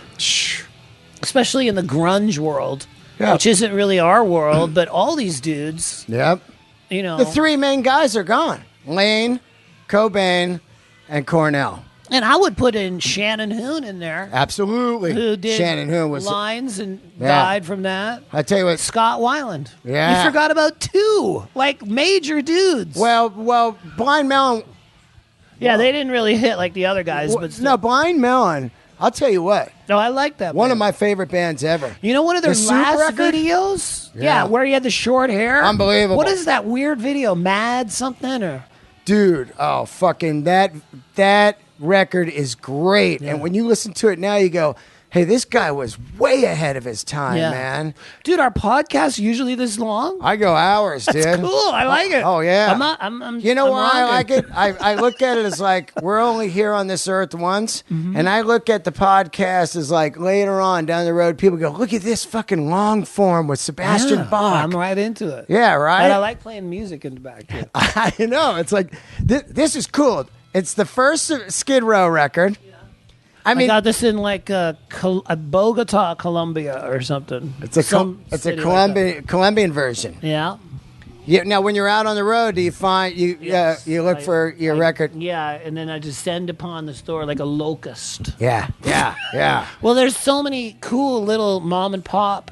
Speaker 2: especially in the grunge world, which isn't really our world, but all these dudes.
Speaker 1: Yep. The 3 main guys are gone. Lane, Cobain, and Cornell.
Speaker 2: And I would put in Shannon Hoon in there.
Speaker 1: Absolutely.
Speaker 2: Who did
Speaker 1: Shannon Hoon was
Speaker 2: lines and died from that.
Speaker 1: I tell you what.
Speaker 2: Scott Weiland.
Speaker 1: Yeah.
Speaker 2: You forgot about 2, major dudes.
Speaker 1: Well, Blind Melon
Speaker 2: Yeah, they didn't really hit like the other guys, but still.
Speaker 1: No, Blind Melon, I'll tell you what.
Speaker 2: No, I like that.
Speaker 1: One
Speaker 2: band.
Speaker 1: of my favorite bands ever.
Speaker 2: You know, one of their
Speaker 1: The Soup
Speaker 2: last
Speaker 1: record?
Speaker 2: videos?
Speaker 1: Yeah.
Speaker 2: Where he had the short hair.
Speaker 1: Unbelievable.
Speaker 2: What is that weird video? Mad something or?
Speaker 1: Dude, oh, fucking that record is great.
Speaker 2: Yeah.
Speaker 1: And when you listen to it now, you go, hey, this guy was way ahead of his time, man.
Speaker 2: Dude, our podcast usually this long?
Speaker 1: I go hours, dude.
Speaker 2: That's cool. I like it.
Speaker 1: Oh, yeah.
Speaker 2: I'm
Speaker 1: You know
Speaker 2: I'm
Speaker 1: why I
Speaker 2: rocking.
Speaker 1: like it? I look at it as like we're only here on this earth once. And I look at the podcast as like later on down the road, people go, look at this fucking long form with Sebastian
Speaker 2: Yeah,
Speaker 1: Bach.
Speaker 2: I'm right into it.
Speaker 1: Yeah, right?
Speaker 2: And I like playing music in the back, too.
Speaker 1: I know. It's like, this is cool. It's the first Skid Row record. I mean,
Speaker 2: got this in like Bogota, Colombia or something.
Speaker 1: it's a
Speaker 2: Some city like
Speaker 1: Colombian version.
Speaker 2: that. Yeah.
Speaker 1: Yeah. Now, when you're out on the road, do you find you look for your record?
Speaker 2: Yeah, and then I descend upon the store like a locust.
Speaker 1: Yeah.
Speaker 2: Well, there's so many cool little mom and pop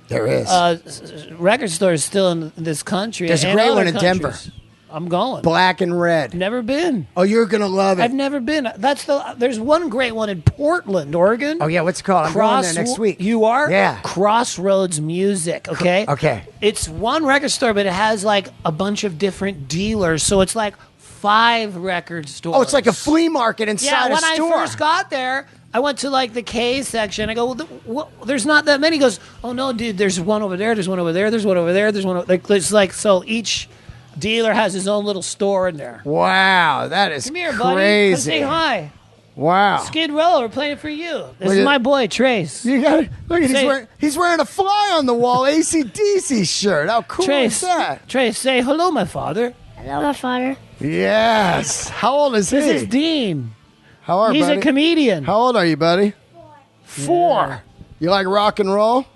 Speaker 1: There is.
Speaker 2: record stores still in this country.
Speaker 1: There's a
Speaker 2: and
Speaker 1: great
Speaker 2: other
Speaker 1: one in Denver.
Speaker 2: countries. I'm going.
Speaker 1: Black and Red.
Speaker 2: Never been.
Speaker 1: Oh, you're gonna love it.
Speaker 2: I've never been. There's one great one in Portland, Oregon.
Speaker 1: Oh yeah, what's it called? I'm going there next week.
Speaker 2: You are?
Speaker 1: Yeah.
Speaker 2: Crossroads Music, okay?
Speaker 1: Okay.
Speaker 2: It's one record store, but it has like a bunch of different dealers. So it's like 5 record stores.
Speaker 1: Oh, it's like a flea market inside
Speaker 2: when
Speaker 1: a store.
Speaker 2: I first got there, I went to like the K section. I go, well, there's not that many. He goes, oh no, dude, there's one over there, there's one over there, there's one over there, there's one over there. It's like, so each dealer has his own little store in there.
Speaker 1: Wow, that is
Speaker 2: Come here, buddy.
Speaker 1: crazy.
Speaker 2: Come say hi.
Speaker 1: Wow.
Speaker 2: Skid Row, we're playing it for you. This
Speaker 1: Look
Speaker 2: is
Speaker 1: at-
Speaker 2: my boy, Trace.
Speaker 1: You got it. Look at
Speaker 2: Say-
Speaker 1: he's wearing a fly on the wall AC/DC shirt. How cool
Speaker 2: Trace,
Speaker 1: is that?
Speaker 2: Trace, say hello, my father.
Speaker 3: Hello, my father.
Speaker 1: Yes. How old is
Speaker 2: This
Speaker 1: he?
Speaker 2: is Dean.
Speaker 1: How are
Speaker 2: He's
Speaker 1: buddy?
Speaker 2: a comedian.
Speaker 1: How old are you, buddy? 4. You like rock and roll?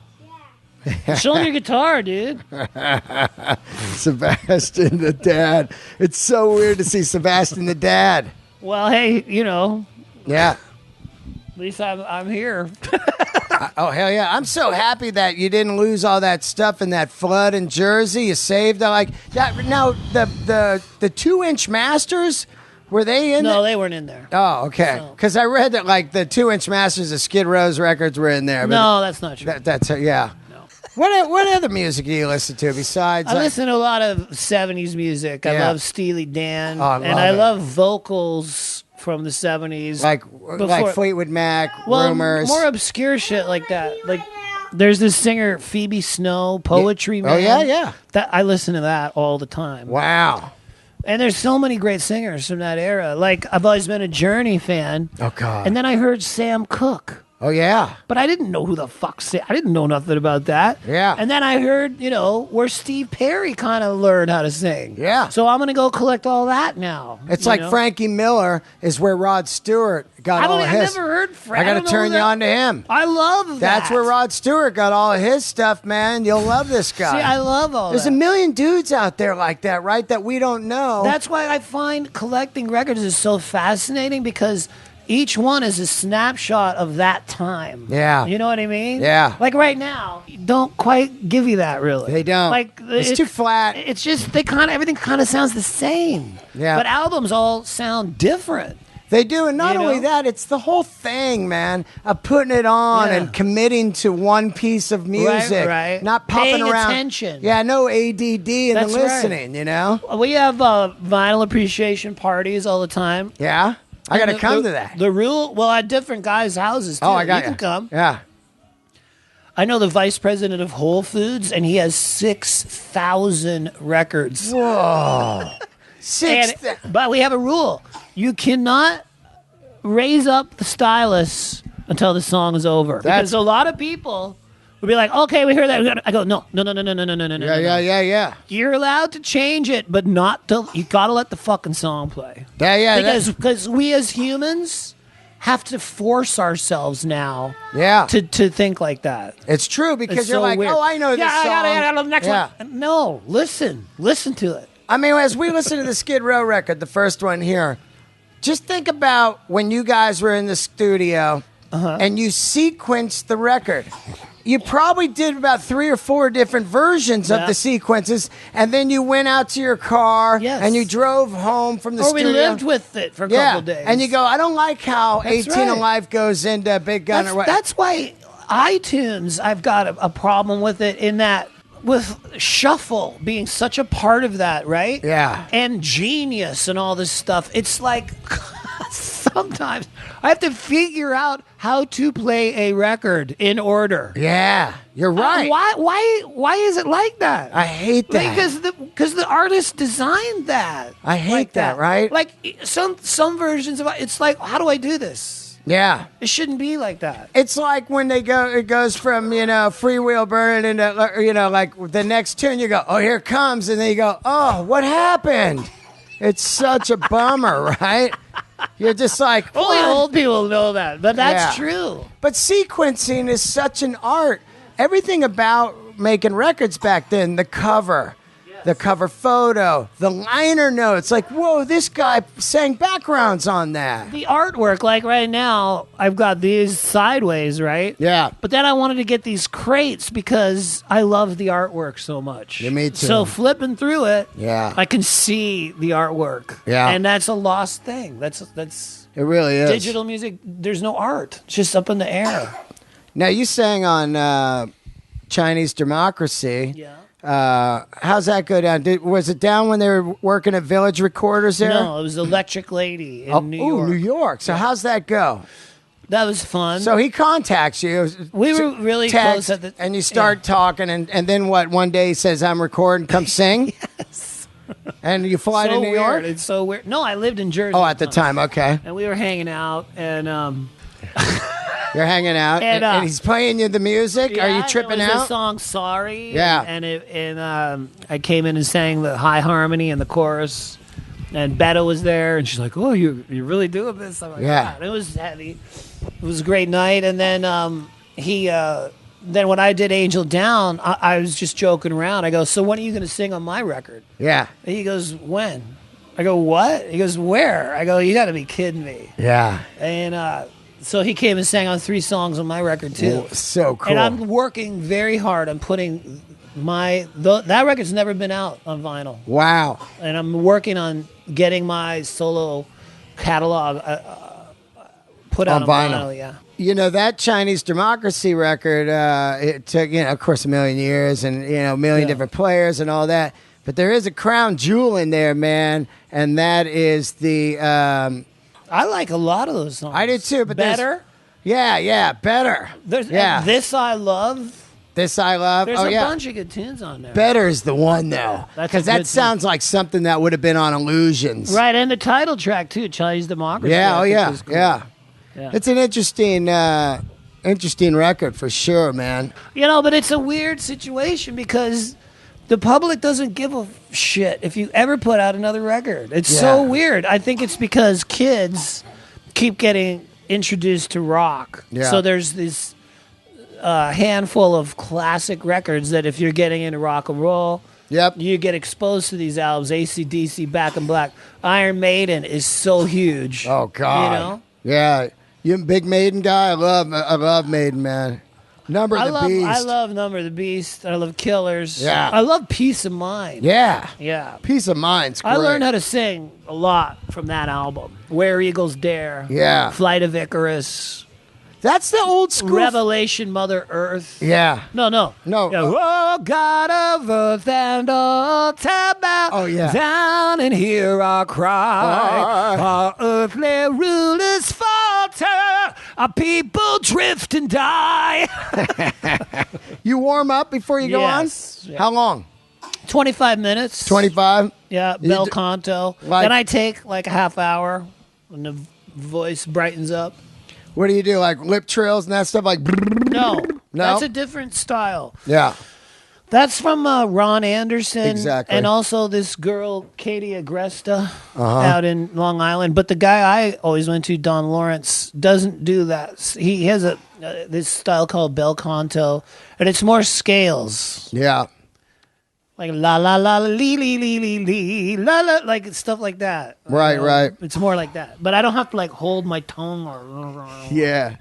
Speaker 2: Show him your guitar, dude.
Speaker 1: Sebastian the dad. It's so weird to see Sebastian the dad.
Speaker 2: Well, hey, you know,
Speaker 1: Yeah.
Speaker 2: at least I'm here.
Speaker 1: Oh hell yeah! I'm so happy that you didn't lose all that stuff in that flood in Jersey. You saved like that. Now the 2-inch masters, were they in?
Speaker 2: No, they weren't in there.
Speaker 1: Oh, okay.
Speaker 2: No.
Speaker 1: Because I read that like the 2-inch masters of Skid Row's records were in there. But
Speaker 2: No, that's not true.
Speaker 1: that's yeah.
Speaker 2: No.
Speaker 1: What other music do you listen to besides?
Speaker 2: I
Speaker 1: like,
Speaker 2: listen to a lot of 70s music. I
Speaker 1: Yeah.
Speaker 2: love Steely Dan.
Speaker 1: Oh, I
Speaker 2: and
Speaker 1: love
Speaker 2: I
Speaker 1: it.
Speaker 2: love vocals from the 70s.
Speaker 1: like
Speaker 2: before-
Speaker 1: Fleetwood Mac,
Speaker 2: well,
Speaker 1: Rumors.
Speaker 2: more obscure shit like that. Like, there's this singer, Phoebe Snow, Poetry Man.
Speaker 1: Oh yeah.
Speaker 2: That I listen to that all the time.
Speaker 1: Wow.
Speaker 2: And there's so many great singers from that era. Like, I've always been a Journey fan.
Speaker 1: Oh god.
Speaker 2: And then I heard Sam Cooke.
Speaker 1: oh yeah.
Speaker 2: But I didn't know who the fuck I didn't know nothing about that.
Speaker 1: Yeah.
Speaker 2: And then I heard, where Steve Perry kind of learned how to sing.
Speaker 1: Yeah.
Speaker 2: So I'm going to go collect all that now.
Speaker 1: It's
Speaker 2: you
Speaker 1: like
Speaker 2: know?
Speaker 1: Frankie Miller is where Rod Stewart got all of
Speaker 2: I've
Speaker 1: his.
Speaker 2: never heard Frank.
Speaker 1: I got to turn you on to him.
Speaker 2: I love that.
Speaker 1: That's where Rod Stewart got all of his stuff, man. You'll love this guy.
Speaker 2: See, I love all
Speaker 1: There's
Speaker 2: that.
Speaker 1: a million dudes out there like that, right? That we don't know.
Speaker 2: That's why I find collecting records is so fascinating because each one is a snapshot of that time.
Speaker 1: Yeah.
Speaker 2: You know what I mean?
Speaker 1: Yeah.
Speaker 2: Like right now, don't quite give you that really.
Speaker 1: They don't.
Speaker 2: Like
Speaker 1: It's too flat.
Speaker 2: It's just everything kind of sounds the same.
Speaker 1: Yeah.
Speaker 2: But albums all sound different.
Speaker 1: They do, and not
Speaker 2: You
Speaker 1: only
Speaker 2: know?
Speaker 1: that, it's the whole thing, man, of putting it on
Speaker 2: Yeah.
Speaker 1: and committing to one piece of music,
Speaker 2: right.
Speaker 1: not popping
Speaker 2: Paying
Speaker 1: around.
Speaker 2: attention.
Speaker 1: Yeah, no ADD in
Speaker 2: That's
Speaker 1: the
Speaker 2: right.
Speaker 1: listening, you know.
Speaker 2: We have vinyl appreciation parties all the time.
Speaker 1: Yeah, I got to
Speaker 2: And
Speaker 1: come to that.
Speaker 2: The rule, well, at different guys' houses too.
Speaker 1: Oh, I got
Speaker 2: you can come.
Speaker 1: Yeah.
Speaker 2: I know the vice president of Whole Foods, and he has 6,000 records.
Speaker 1: Whoa.
Speaker 2: But we have a rule: you cannot raise up the stylus until the song is over. Because a lot of people will be like, "Okay, we hear that." I go, "No.
Speaker 1: Yeah.
Speaker 2: You're allowed to change it, but not till you gotta let the fucking song play."
Speaker 1: Yeah.
Speaker 2: Because we as humans have to force ourselves now
Speaker 1: Yeah.
Speaker 2: to think like that.
Speaker 1: It's true because
Speaker 2: It's
Speaker 1: you're
Speaker 2: so
Speaker 1: like,
Speaker 2: weird.
Speaker 1: oh, I know this
Speaker 2: yeah,
Speaker 1: song.
Speaker 2: I got the next
Speaker 1: Yeah.
Speaker 2: one. No, listen to it.
Speaker 1: I mean, as we listen to the Skid Row record, the first one here, just think about when you guys were in the studio and you sequenced the record. you probably did about 3 or 4 different versions of the sequences, and then you went out to your car and you drove home from the studio.
Speaker 2: Or we lived with it for a couple days.
Speaker 1: And you go, I don't like how
Speaker 2: That's
Speaker 1: 18
Speaker 2: right.
Speaker 1: Alive goes into Big Gun.
Speaker 2: That's why iTunes, I've got a problem with it in that with shuffle being such a part of that, right?
Speaker 1: Yeah.
Speaker 2: And Genius and all this stuff. It's like sometimes I have to figure out how to play a record in order.
Speaker 1: Yeah, you're right.
Speaker 2: Why is it like that?
Speaker 1: I hate that.
Speaker 2: Because the artist designed that.
Speaker 1: I hate
Speaker 2: like
Speaker 1: that, right?
Speaker 2: Like some versions of it's like, how do I do this?
Speaker 1: Yeah.
Speaker 2: It shouldn't be like that.
Speaker 1: It's like when it goes from, Freewheel Burning into, like the next tune, you go, oh, here it comes. And then you go, oh, what happened? It's such a bummer, right? You're just like,
Speaker 2: Only
Speaker 1: what?
Speaker 2: old people know that, but that's true.
Speaker 1: But sequencing is such an art. Everything about making records back then, the cover, the cover photo, the liner notes, like, whoa, this guy sang backgrounds on that.
Speaker 2: The artwork, like right now, I've got these sideways, right?
Speaker 1: Yeah.
Speaker 2: But then I wanted to get these crates because I love the artwork so much.
Speaker 1: Yeah, me too.
Speaker 2: So flipping through it,
Speaker 1: Yeah.
Speaker 2: I can see the artwork.
Speaker 1: Yeah.
Speaker 2: And that's a lost thing. That's
Speaker 1: It really is.
Speaker 2: digital music. There's no art. It's just up in the air.
Speaker 1: Now, you sang on Chinese Democracy.
Speaker 2: Yeah.
Speaker 1: How's that go down? Was it down when they were working at Village Recorders there?
Speaker 2: No, it was Electric Lady in New York.
Speaker 1: New York. So how's that go?
Speaker 2: That was fun.
Speaker 1: So he contacts you.
Speaker 2: We were really
Speaker 1: text,
Speaker 2: close at the...
Speaker 1: and you start talking, and then what? One day he says, I'm recording, come sing?
Speaker 2: Yes.
Speaker 1: And you fly
Speaker 2: so
Speaker 1: to New
Speaker 2: weird.
Speaker 1: York?
Speaker 2: It's so weird. No, I lived in Jersey.
Speaker 1: Oh, at the time, okay.
Speaker 2: And we were hanging out, and...
Speaker 1: You're hanging out, and he's playing you the music?
Speaker 2: Yeah,
Speaker 1: Are you tripping
Speaker 2: it was
Speaker 1: out?
Speaker 2: the song "Sorry."
Speaker 1: Yeah.
Speaker 2: And I came in and sang the high harmony and the chorus, and Betta was there, and she's like, "Oh, you're really doing this?" I'm like,
Speaker 1: Yeah.
Speaker 2: And it was heavy. It was a great night, and then then when I did "Angel Down," I was just joking around. I go, "So when are you going to sing on my record?"
Speaker 1: Yeah.
Speaker 2: And he goes, "When?" I go, "What?" He goes, "Where?" I go, "You got to be kidding me!"
Speaker 1: Yeah.
Speaker 2: And so he came and sang on 3 songs on my record too.
Speaker 1: Oh, so cool.
Speaker 2: And I'm working very hard on putting that record's never been out on vinyl.
Speaker 1: Wow.
Speaker 2: And I'm working on getting my solo catalog put out on vinyl. Yeah.
Speaker 1: You know, that Chinese Democracy record, it took, of course, a million years and, a million different players and all that. But there is a crown jewel in there, man, and that is the...
Speaker 2: I like a lot of those songs.
Speaker 1: I did too, but
Speaker 2: Better?
Speaker 1: Yeah, Better.
Speaker 2: This I Love.
Speaker 1: This I Love.
Speaker 2: There's a bunch of good tunes on there.
Speaker 1: Better is the one, though. Because that sounds like something that would have been on Illusions.
Speaker 2: Right, and the title track, too, Chinese Democracy.
Speaker 1: Yeah,
Speaker 2: cool.
Speaker 1: yeah. It's an interesting record for sure, man.
Speaker 2: But it's a weird situation because the public doesn't give a shit if you ever put out another record. It's so weird. I think it's because kids keep getting introduced to rock.
Speaker 1: Yeah.
Speaker 2: So there's this handful of classic records that if you're getting into rock and roll, you get exposed to these albums. AC/DC, Back in Black. Iron Maiden is so huge.
Speaker 1: Oh, God. Yeah. You a big Maiden guy? I love Maiden, man. Number of the Beast.
Speaker 2: I love Number of the Beast. I love Killers.
Speaker 1: Yeah.
Speaker 2: I love Peace of Mind.
Speaker 1: Yeah.
Speaker 2: Yeah.
Speaker 1: Peace of Mind's great.
Speaker 2: I learned how to sing a lot from that album. Where Eagles Dare.
Speaker 1: Yeah.
Speaker 2: Flight of Icarus.
Speaker 1: That's the old school.
Speaker 2: Revelation, Mother Earth.
Speaker 1: Yeah.
Speaker 2: No.
Speaker 1: No.
Speaker 2: Yeah. Oh, God of earth and all time out.
Speaker 1: Oh, yeah.
Speaker 2: Down and hear our cry. Our earthly rulers falter. Our people drift and die.
Speaker 1: You warm up before you go on?
Speaker 2: Yes.
Speaker 1: How long?
Speaker 2: 25 minutes.
Speaker 1: 25?
Speaker 2: Yeah, bel canto.
Speaker 1: Like-
Speaker 2: Then I take like a half hour when the voice brightens up.
Speaker 1: What do you do? Like lip trills and that stuff? Like,
Speaker 2: No,
Speaker 1: No?
Speaker 2: that's a different style.
Speaker 1: yeah.
Speaker 2: That's from Ron Anderson.
Speaker 1: Exactly.
Speaker 2: And also this girl, Katie Agresta, out in Long Island. But the guy I always went to, Don Lawrence, doesn't do that. He has this style called bel canto, and it's more scales.
Speaker 1: Yeah.
Speaker 2: Like la la la lee lee lee lee lee la la, like stuff like that.
Speaker 1: Right, right.
Speaker 2: It's more like that. But I don't have to like hold my tongue or.
Speaker 1: Yeah.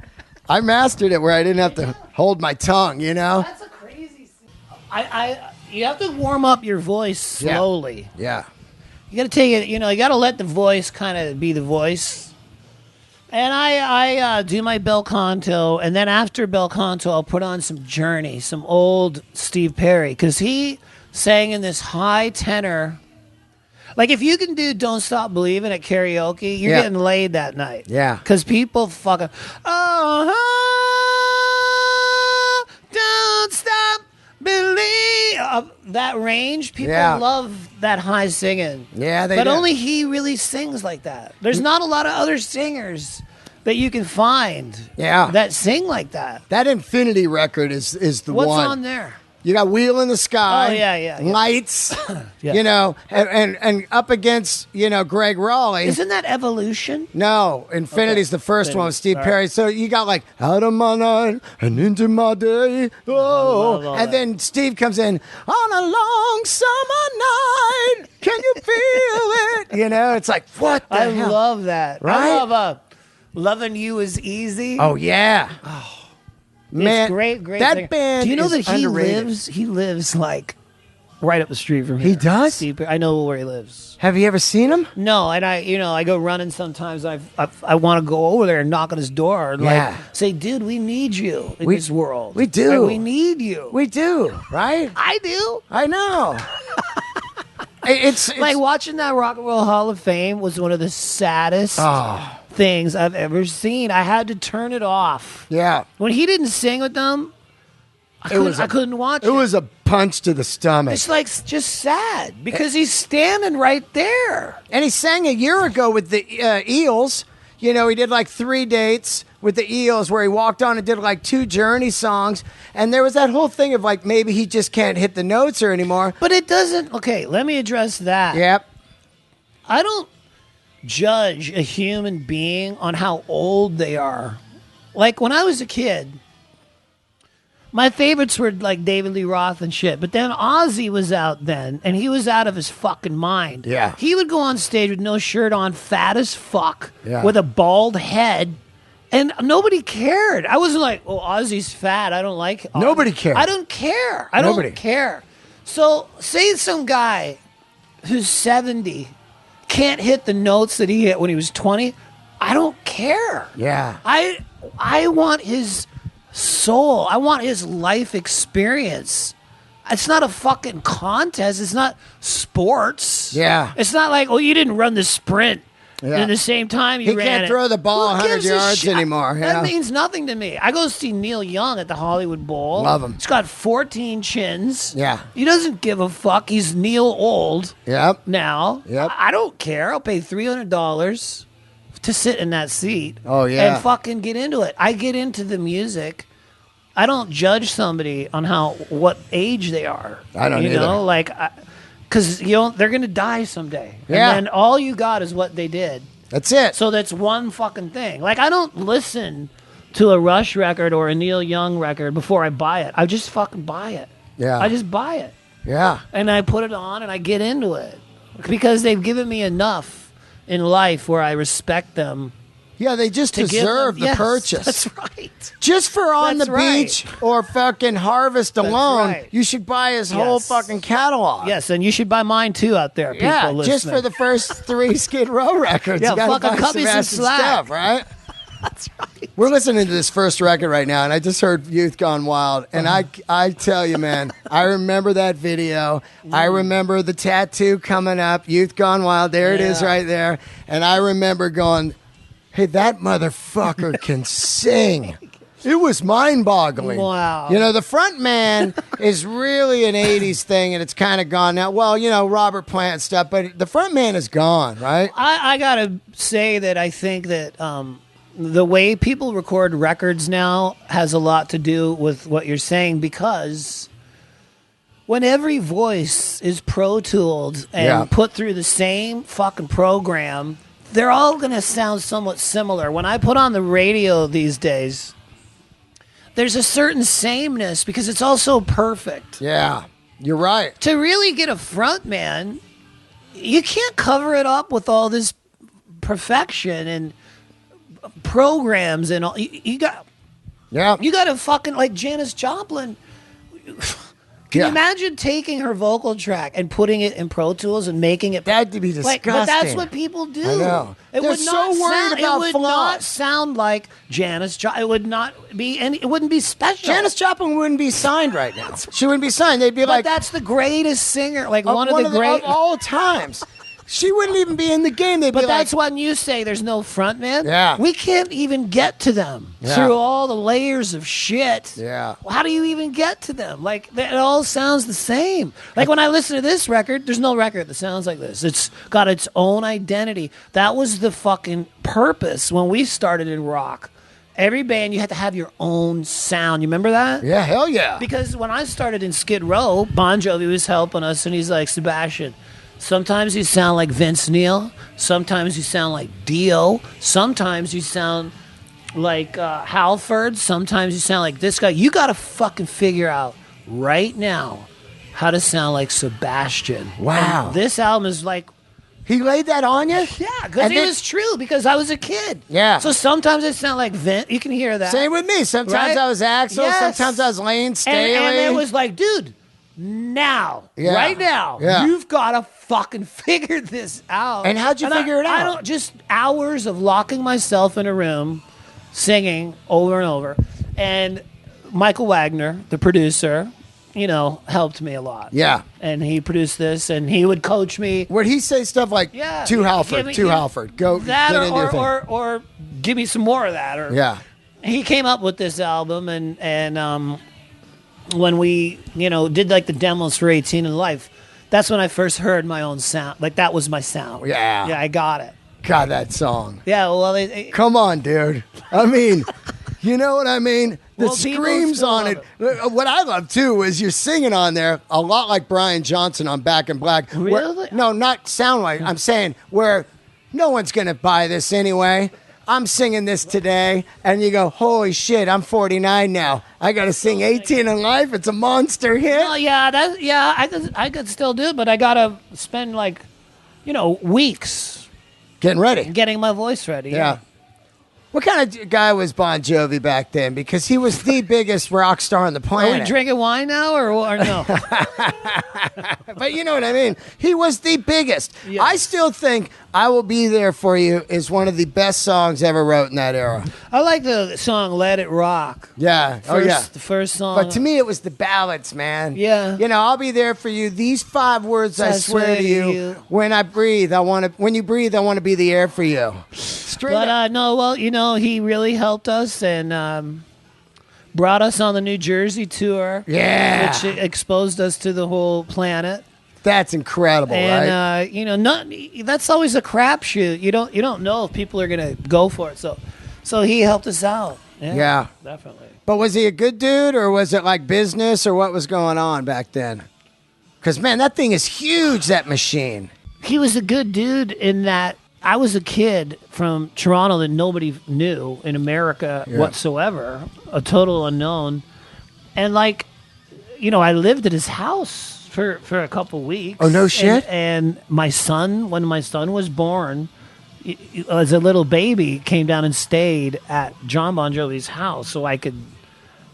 Speaker 1: I mastered it where I didn't have to hold my tongue, you know?
Speaker 2: That's a crazy thing. You have to warm up your voice slowly.
Speaker 1: Yeah.
Speaker 2: You got to take it, you got to let the voice kind of be the voice. And I do my bel canto, and then after bel canto, I'll put on some Journey, some old Steve Perry, because he sang in this high tenor. Like, if you can do Don't Stop Believing at karaoke, you're getting laid that night.
Speaker 1: Yeah.
Speaker 2: Because people fucking, don't stop believing. That range, people love that high singing.
Speaker 1: Yeah, they
Speaker 2: But
Speaker 1: do.
Speaker 2: only he really sings like that. There's not a lot of other singers that you can find that sing like that.
Speaker 1: That Infinity record is the one.
Speaker 2: What's on there?
Speaker 1: You got Wheel in the Sky.
Speaker 2: Oh, yeah.
Speaker 1: Lights.
Speaker 2: Yeah.
Speaker 1: And up against, Greg Raleigh.
Speaker 2: Isn't that Evolution?
Speaker 1: No, Infinity's the first one with Steve Perry. So you got like Out of My Night and Into My Day. Oh, and then Steve comes in on a long summer night. Can you feel it? It's like, what the hell?
Speaker 2: Love that.
Speaker 1: Right?
Speaker 2: I love Loving You Is Easy.
Speaker 1: Oh, yeah. Man,
Speaker 2: it's great.
Speaker 1: That
Speaker 2: singer.
Speaker 1: band.
Speaker 2: Do you know
Speaker 1: is
Speaker 2: that he
Speaker 1: underrated.
Speaker 2: lives like right up the street from here?
Speaker 1: He does?
Speaker 2: Steve, I know where he lives.
Speaker 1: Have you ever seen him?
Speaker 2: No, and I go running sometimes. I want to go over there and knock on his door and say, dude, we need you in this world.
Speaker 1: We do.
Speaker 2: We need you.
Speaker 1: We do, right?
Speaker 2: I do.
Speaker 1: I know. it's
Speaker 2: like watching that Rock and Roll Hall of Fame was one of the saddest things I've ever seen. I had to turn it off.
Speaker 1: Yeah.
Speaker 2: When he didn't sing with them, I couldn't watch it.
Speaker 1: It was a punch to the stomach.
Speaker 2: It's like just sad because he's standing right there.
Speaker 1: And he sang a year ago with the Eels. He did like 3 dates with the Eels where he walked on and did like 2 Journey songs. And there was that whole thing of like maybe he just can't hit the notes or anymore.
Speaker 2: But it doesn't. Okay, let me address that.
Speaker 1: Yep.
Speaker 2: I don't judge a human being on how old they are. Like when I was a kid, my favorites were like David Lee Roth and shit. But then Ozzy was out then, and he was out of his fucking mind.
Speaker 1: Yeah.
Speaker 2: He would go on stage with no shirt on, fat as fuck,
Speaker 1: Yeah.
Speaker 2: with a bald head, and nobody cared. I wasn't like, oh, Ozzy's fat. I don't like Ozzy.
Speaker 1: Nobody cared.
Speaker 2: I don't care.
Speaker 1: Nobody.
Speaker 2: Don't care. So say some guy who's 70 can't hit the notes that he hit when he was 20. I don't care.
Speaker 1: Yeah.
Speaker 2: I want his soul. I want his life experience. It's not a fucking contest. It's not sports.
Speaker 1: Yeah.
Speaker 2: It's not like, oh, you didn't run the sprint in the same time you
Speaker 1: He
Speaker 2: ran
Speaker 1: can't
Speaker 2: it.
Speaker 1: throw the ball
Speaker 2: Who
Speaker 1: 100
Speaker 2: gives a
Speaker 1: yards
Speaker 2: shit?
Speaker 1: anymore.
Speaker 2: That means nothing to me. I go see Neil Young at the Hollywood Bowl.
Speaker 1: Love him.
Speaker 2: He's got 14 chins.
Speaker 1: Yeah.
Speaker 2: He doesn't give a fuck. He's Neil old
Speaker 1: Yep.
Speaker 2: now.
Speaker 1: Yep.
Speaker 2: I don't care. I'll pay $300 to sit in that seat.
Speaker 1: Oh, yeah.
Speaker 2: And fucking get into it. I get into the music. I don't judge somebody on what age they are.
Speaker 1: I don't
Speaker 2: you
Speaker 1: either.
Speaker 2: know, like, because they're gonna die someday.
Speaker 1: Yeah.
Speaker 2: And then all you got is what they did.
Speaker 1: That's it.
Speaker 2: So that's one fucking thing. Like, I don't listen to a Rush record or a Neil Young record before I buy it. I just fucking buy it.
Speaker 1: Yeah.
Speaker 2: I just buy it.
Speaker 1: Yeah.
Speaker 2: And I put it on and I get into it because they've given me enough in life where I respect them.
Speaker 1: Yeah, they just deserve the purchase.
Speaker 2: That's right.
Speaker 1: Just for On
Speaker 2: That's
Speaker 1: the
Speaker 2: right.
Speaker 1: Beach or fucking Harvest alone,
Speaker 2: right.
Speaker 1: you should buy his whole
Speaker 2: Yes.
Speaker 1: fucking catalog.
Speaker 2: Yes, and you should buy mine too out there, people
Speaker 1: Yeah,
Speaker 2: listening.
Speaker 1: just for the first 3 Skid Row records.
Speaker 2: Yeah,
Speaker 1: you gotta
Speaker 2: fucking
Speaker 1: buy
Speaker 2: cut me some
Speaker 1: Sebastian
Speaker 2: slack.
Speaker 1: stuff, right?
Speaker 2: That's right.
Speaker 1: We're listening to this first record right now, and I just heard Youth Gone Wild. And I tell you, man, I remember that video. I remember the tattoo coming up, Youth Gone Wild. There it is
Speaker 2: Yeah.
Speaker 1: right there. And I remember going, hey, that motherfucker can sing. It was mind-boggling.
Speaker 2: Wow.
Speaker 1: The front man is really an 80s thing, and it's kind of gone now. Well, Robert Plant stuff, but the front man is gone, right?
Speaker 2: I gotta say that I think that the way people record records now has a lot to do with what you're saying, because when every voice is pro-tooled and put through the same fucking program, they're all going to sound somewhat similar. When I put on the radio these days, there's a certain sameness because it's all so perfect.
Speaker 1: Yeah, you're right.
Speaker 2: To really get a front man, you can't cover it up with all this perfection and programs and all. You got
Speaker 1: Yeah.
Speaker 2: You got to fucking, like Janis Joplin. Can you imagine taking her vocal track and putting it in Pro Tools and making it?
Speaker 1: That'd be disgusting.
Speaker 2: But that's what people do.
Speaker 1: I know.
Speaker 2: It
Speaker 1: They're
Speaker 2: would
Speaker 1: so
Speaker 2: not
Speaker 1: worried
Speaker 2: sound,
Speaker 1: about
Speaker 2: It would
Speaker 1: flaws.
Speaker 2: not sound like Janis Joplin. It would not be any. It wouldn't be special.
Speaker 1: Janis Joplin wouldn't be signed right now. She wouldn't be signed. They'd be
Speaker 2: But
Speaker 1: like,
Speaker 2: that's the greatest singer. Like one of the great
Speaker 1: of all times. She wouldn't even be in the game. They'd
Speaker 2: But
Speaker 1: be
Speaker 2: that's
Speaker 1: like,
Speaker 2: when you say there's no front man.
Speaker 1: Yeah.
Speaker 2: We can't even get to them through all the layers of shit.
Speaker 1: Yeah.
Speaker 2: How do you even get to them? Like, it all sounds the same. Like, when I listen to this record, there's no record that sounds like this. It's got its own identity. That was the fucking purpose when we started in rock. Every band, you had to have your own sound. You remember that?
Speaker 1: yeah, hell yeah.
Speaker 2: Because when I started in Skid Row, Bon Jovi was helping us, and he's like, Sebastian, sometimes you sound like Vince Neil. Sometimes you sound like Dio. Sometimes you sound like Halford. Sometimes you sound like this guy. You got to fucking figure out right now how to sound like Sebastian.
Speaker 1: Wow.
Speaker 2: And this album is like,
Speaker 1: He laid that on you?
Speaker 2: yeah, because it was true, because I was a kid.
Speaker 1: Yeah.
Speaker 2: So sometimes it sound like Vince. You can hear that.
Speaker 1: Same with me. Sometimes
Speaker 2: Right?
Speaker 1: I was Axl.
Speaker 2: Yes.
Speaker 1: Sometimes I was Lane Staley.
Speaker 2: And it was like, dude, now,
Speaker 1: Yeah.
Speaker 2: right now,
Speaker 1: Yeah.
Speaker 2: you've got to fucking figure this out.
Speaker 1: And how'd you figure it out?
Speaker 2: I don't, just hours of locking myself in a room, singing over and over. And Michael Wagner, the producer, helped me a lot.
Speaker 1: Yeah.
Speaker 2: And he produced this, and he would coach me.
Speaker 1: Would he say stuff like,
Speaker 2: Yeah,
Speaker 1: to Halford,
Speaker 2: give me
Speaker 1: Halford, go
Speaker 2: that,
Speaker 1: get into your thing.
Speaker 2: or give me some more of that. Or
Speaker 1: Yeah.
Speaker 2: he came up with this album, and when we did like the demos for 18 in Life, that's when I first heard my own sound. Like, that was my sound.
Speaker 1: Yeah.
Speaker 2: I got it.
Speaker 1: God, that song.
Speaker 2: Yeah, well,
Speaker 1: Come on, dude. I mean, you know what I mean? The
Speaker 2: Well, people
Speaker 1: screams
Speaker 2: still
Speaker 1: on
Speaker 2: love
Speaker 1: it. What I love too is you're singing on there a lot like Brian Johnson on Back in Black.
Speaker 2: Really?
Speaker 1: No, not sound like. I'm saying where no one's gonna buy this anyway. I'm singing this today, and you go, holy shit, I'm 49 now. I got to sing 18 in Life. It's a monster hit.
Speaker 2: oh yeah, I could still do it, but I gotta spend like, weeks
Speaker 1: Getting ready.
Speaker 2: getting my voice ready.
Speaker 1: Yeah. What kind of guy was Bon Jovi back then? Because he was the biggest rock star on the
Speaker 2: Are
Speaker 1: planet.
Speaker 2: we drinking wine now, or no?
Speaker 1: But you know what I mean? He was the biggest.
Speaker 2: Yes.
Speaker 1: I still think I Will Be There For You is one of the best songs ever wrote in that era.
Speaker 2: I like the song "Let It Rock."
Speaker 1: Yeah.
Speaker 2: The first song.
Speaker 1: But to me, it was the ballads, man.
Speaker 2: Yeah.
Speaker 1: I'll be there for you. These 5 words I swear to you. When I breathe, when you breathe, I want to be the air for you. Straight up.
Speaker 2: But no, well, he really helped us and brought us on the New Jersey tour.
Speaker 1: Yeah.
Speaker 2: Which exposed us to the whole planet.
Speaker 1: That's incredible, right?
Speaker 2: And that's always a crapshoot. You don't know if people are gonna go for it. So he helped us out.
Speaker 1: Yeah.
Speaker 2: Definitely.
Speaker 1: But was he a good dude, or was it like business, or what was going on back then? Because, man, that thing is huge, that machine.
Speaker 2: He was a good dude in that I was a kid from Toronto that nobody knew in America whatsoever, a total unknown. And I lived at his house for a couple weeks.
Speaker 1: Oh, no shit?
Speaker 2: And my son, when my son was born, as a little baby, came down and stayed at John Bon Jovi's house so I could,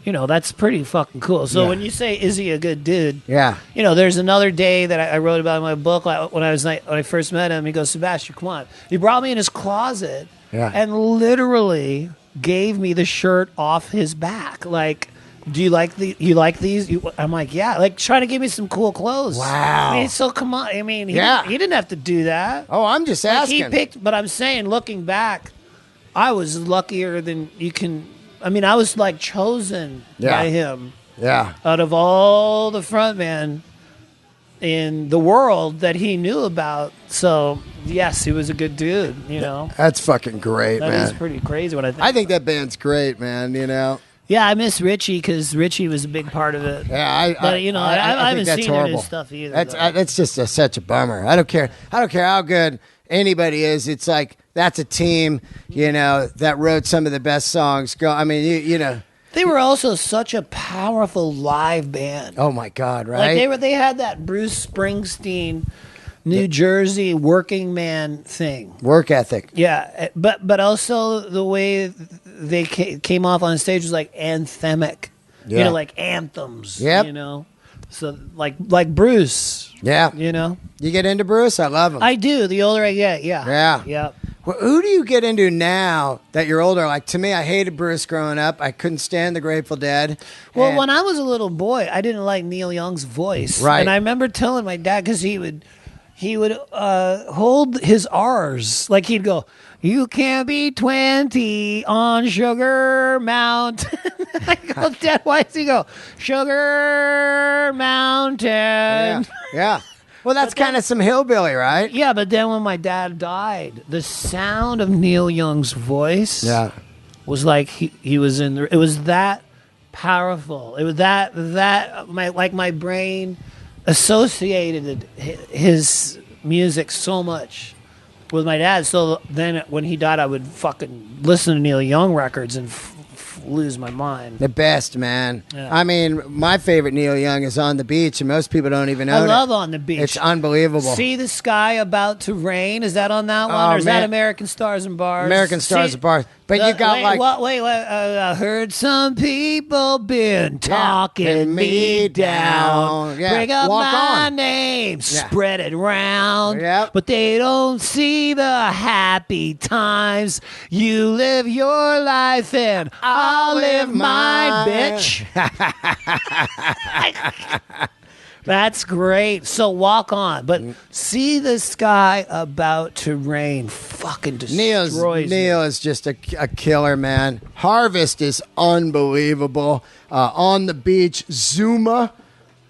Speaker 2: that's pretty fucking cool. So when you say, is he a good dude?
Speaker 1: Yeah.
Speaker 2: There's another day that I wrote about in my book when I first met him. He goes, Sebastian, come on. He brought me in his closet and literally gave me the shirt off his back. Like, do you like these? I'm like, yeah. Like, trying to give me some cool clothes.
Speaker 1: Wow.
Speaker 2: I mean, so come on. I mean, he didn't have to do that.
Speaker 1: Oh, I'm just asking.
Speaker 2: He picked, but I'm saying, looking back, I was luckier than you can. I mean, I was like chosen by him.
Speaker 1: Yeah.
Speaker 2: Out of all the frontmen in the world that he knew about. So, yes, he was a good dude,
Speaker 1: That's fucking great,
Speaker 2: That
Speaker 1: man.
Speaker 2: is pretty crazy when I think.
Speaker 1: I think that band's great, man,
Speaker 2: Yeah, I miss Richie because Richie was a big part of it.
Speaker 1: Yeah, I
Speaker 2: haven't
Speaker 1: think that's
Speaker 2: seen
Speaker 1: horrible.
Speaker 2: his stuff either.
Speaker 1: That's just such a bummer. I don't care how good anybody is. It's like that's a team, that wrote some of the best songs.
Speaker 2: They were also such a powerful live band.
Speaker 1: Oh my God, right?
Speaker 2: Like they had that Bruce Springsteen New Jersey working man thing.
Speaker 1: Work ethic.
Speaker 2: Yeah, but also the way they came off on stage was like anthemic.
Speaker 1: Yeah.
Speaker 2: You know, like anthems.
Speaker 1: Yep.
Speaker 2: You know, so like Bruce.
Speaker 1: Yeah.
Speaker 2: You know,
Speaker 1: You get into Bruce? I love him.
Speaker 2: I do. The older I get, yeah.
Speaker 1: Yeah.
Speaker 2: Yep.
Speaker 1: Well, who do you get into now that you're older? Like, to me, I hated Bruce growing up. I couldn't stand the Grateful Dead.
Speaker 2: Well,
Speaker 1: And-
Speaker 2: when I was a little boy, I didn't like Neil Young's voice.
Speaker 1: Right.
Speaker 2: And I remember telling my dad, because he would hold his R's. Like he'd go, "You can't be 20 on Sugar Mountain." I go, "Dad, why does he go, Sugar Mountain?"
Speaker 1: Yeah. Well, that's kind of some hillbilly, right?
Speaker 2: Yeah, but then when my dad died, the sound of Neil Young's voice was like he was in the, it was that powerful. It was that my brain associated his music so much with my dad. So then when he died, I would fucking listen to Neil Young records and lose my mind.
Speaker 1: The best, man.
Speaker 2: Yeah.
Speaker 1: I mean, my favorite Neil Young is On the Beach, and most people don't even know
Speaker 2: I love
Speaker 1: it.
Speaker 2: On the Beach.
Speaker 1: It's unbelievable.
Speaker 2: See the Sky About to Rain. Is that on that one? Or is that American Stars and Bars?
Speaker 1: American Stars and Bars. But you got
Speaker 2: wait, I heard some people been talking me down.
Speaker 1: Yeah.
Speaker 2: Bring up
Speaker 1: Walk
Speaker 2: my
Speaker 1: On.
Speaker 2: name, spread it around.
Speaker 1: Yep.
Speaker 2: But they don't see the happy times. You live your life and I'll live mine, bitch. That's great. So Walk On. But See the Sky About to Rain fucking destroys
Speaker 1: Neil is just a killer, man. Harvest is unbelievable. On the Beach, Zuma.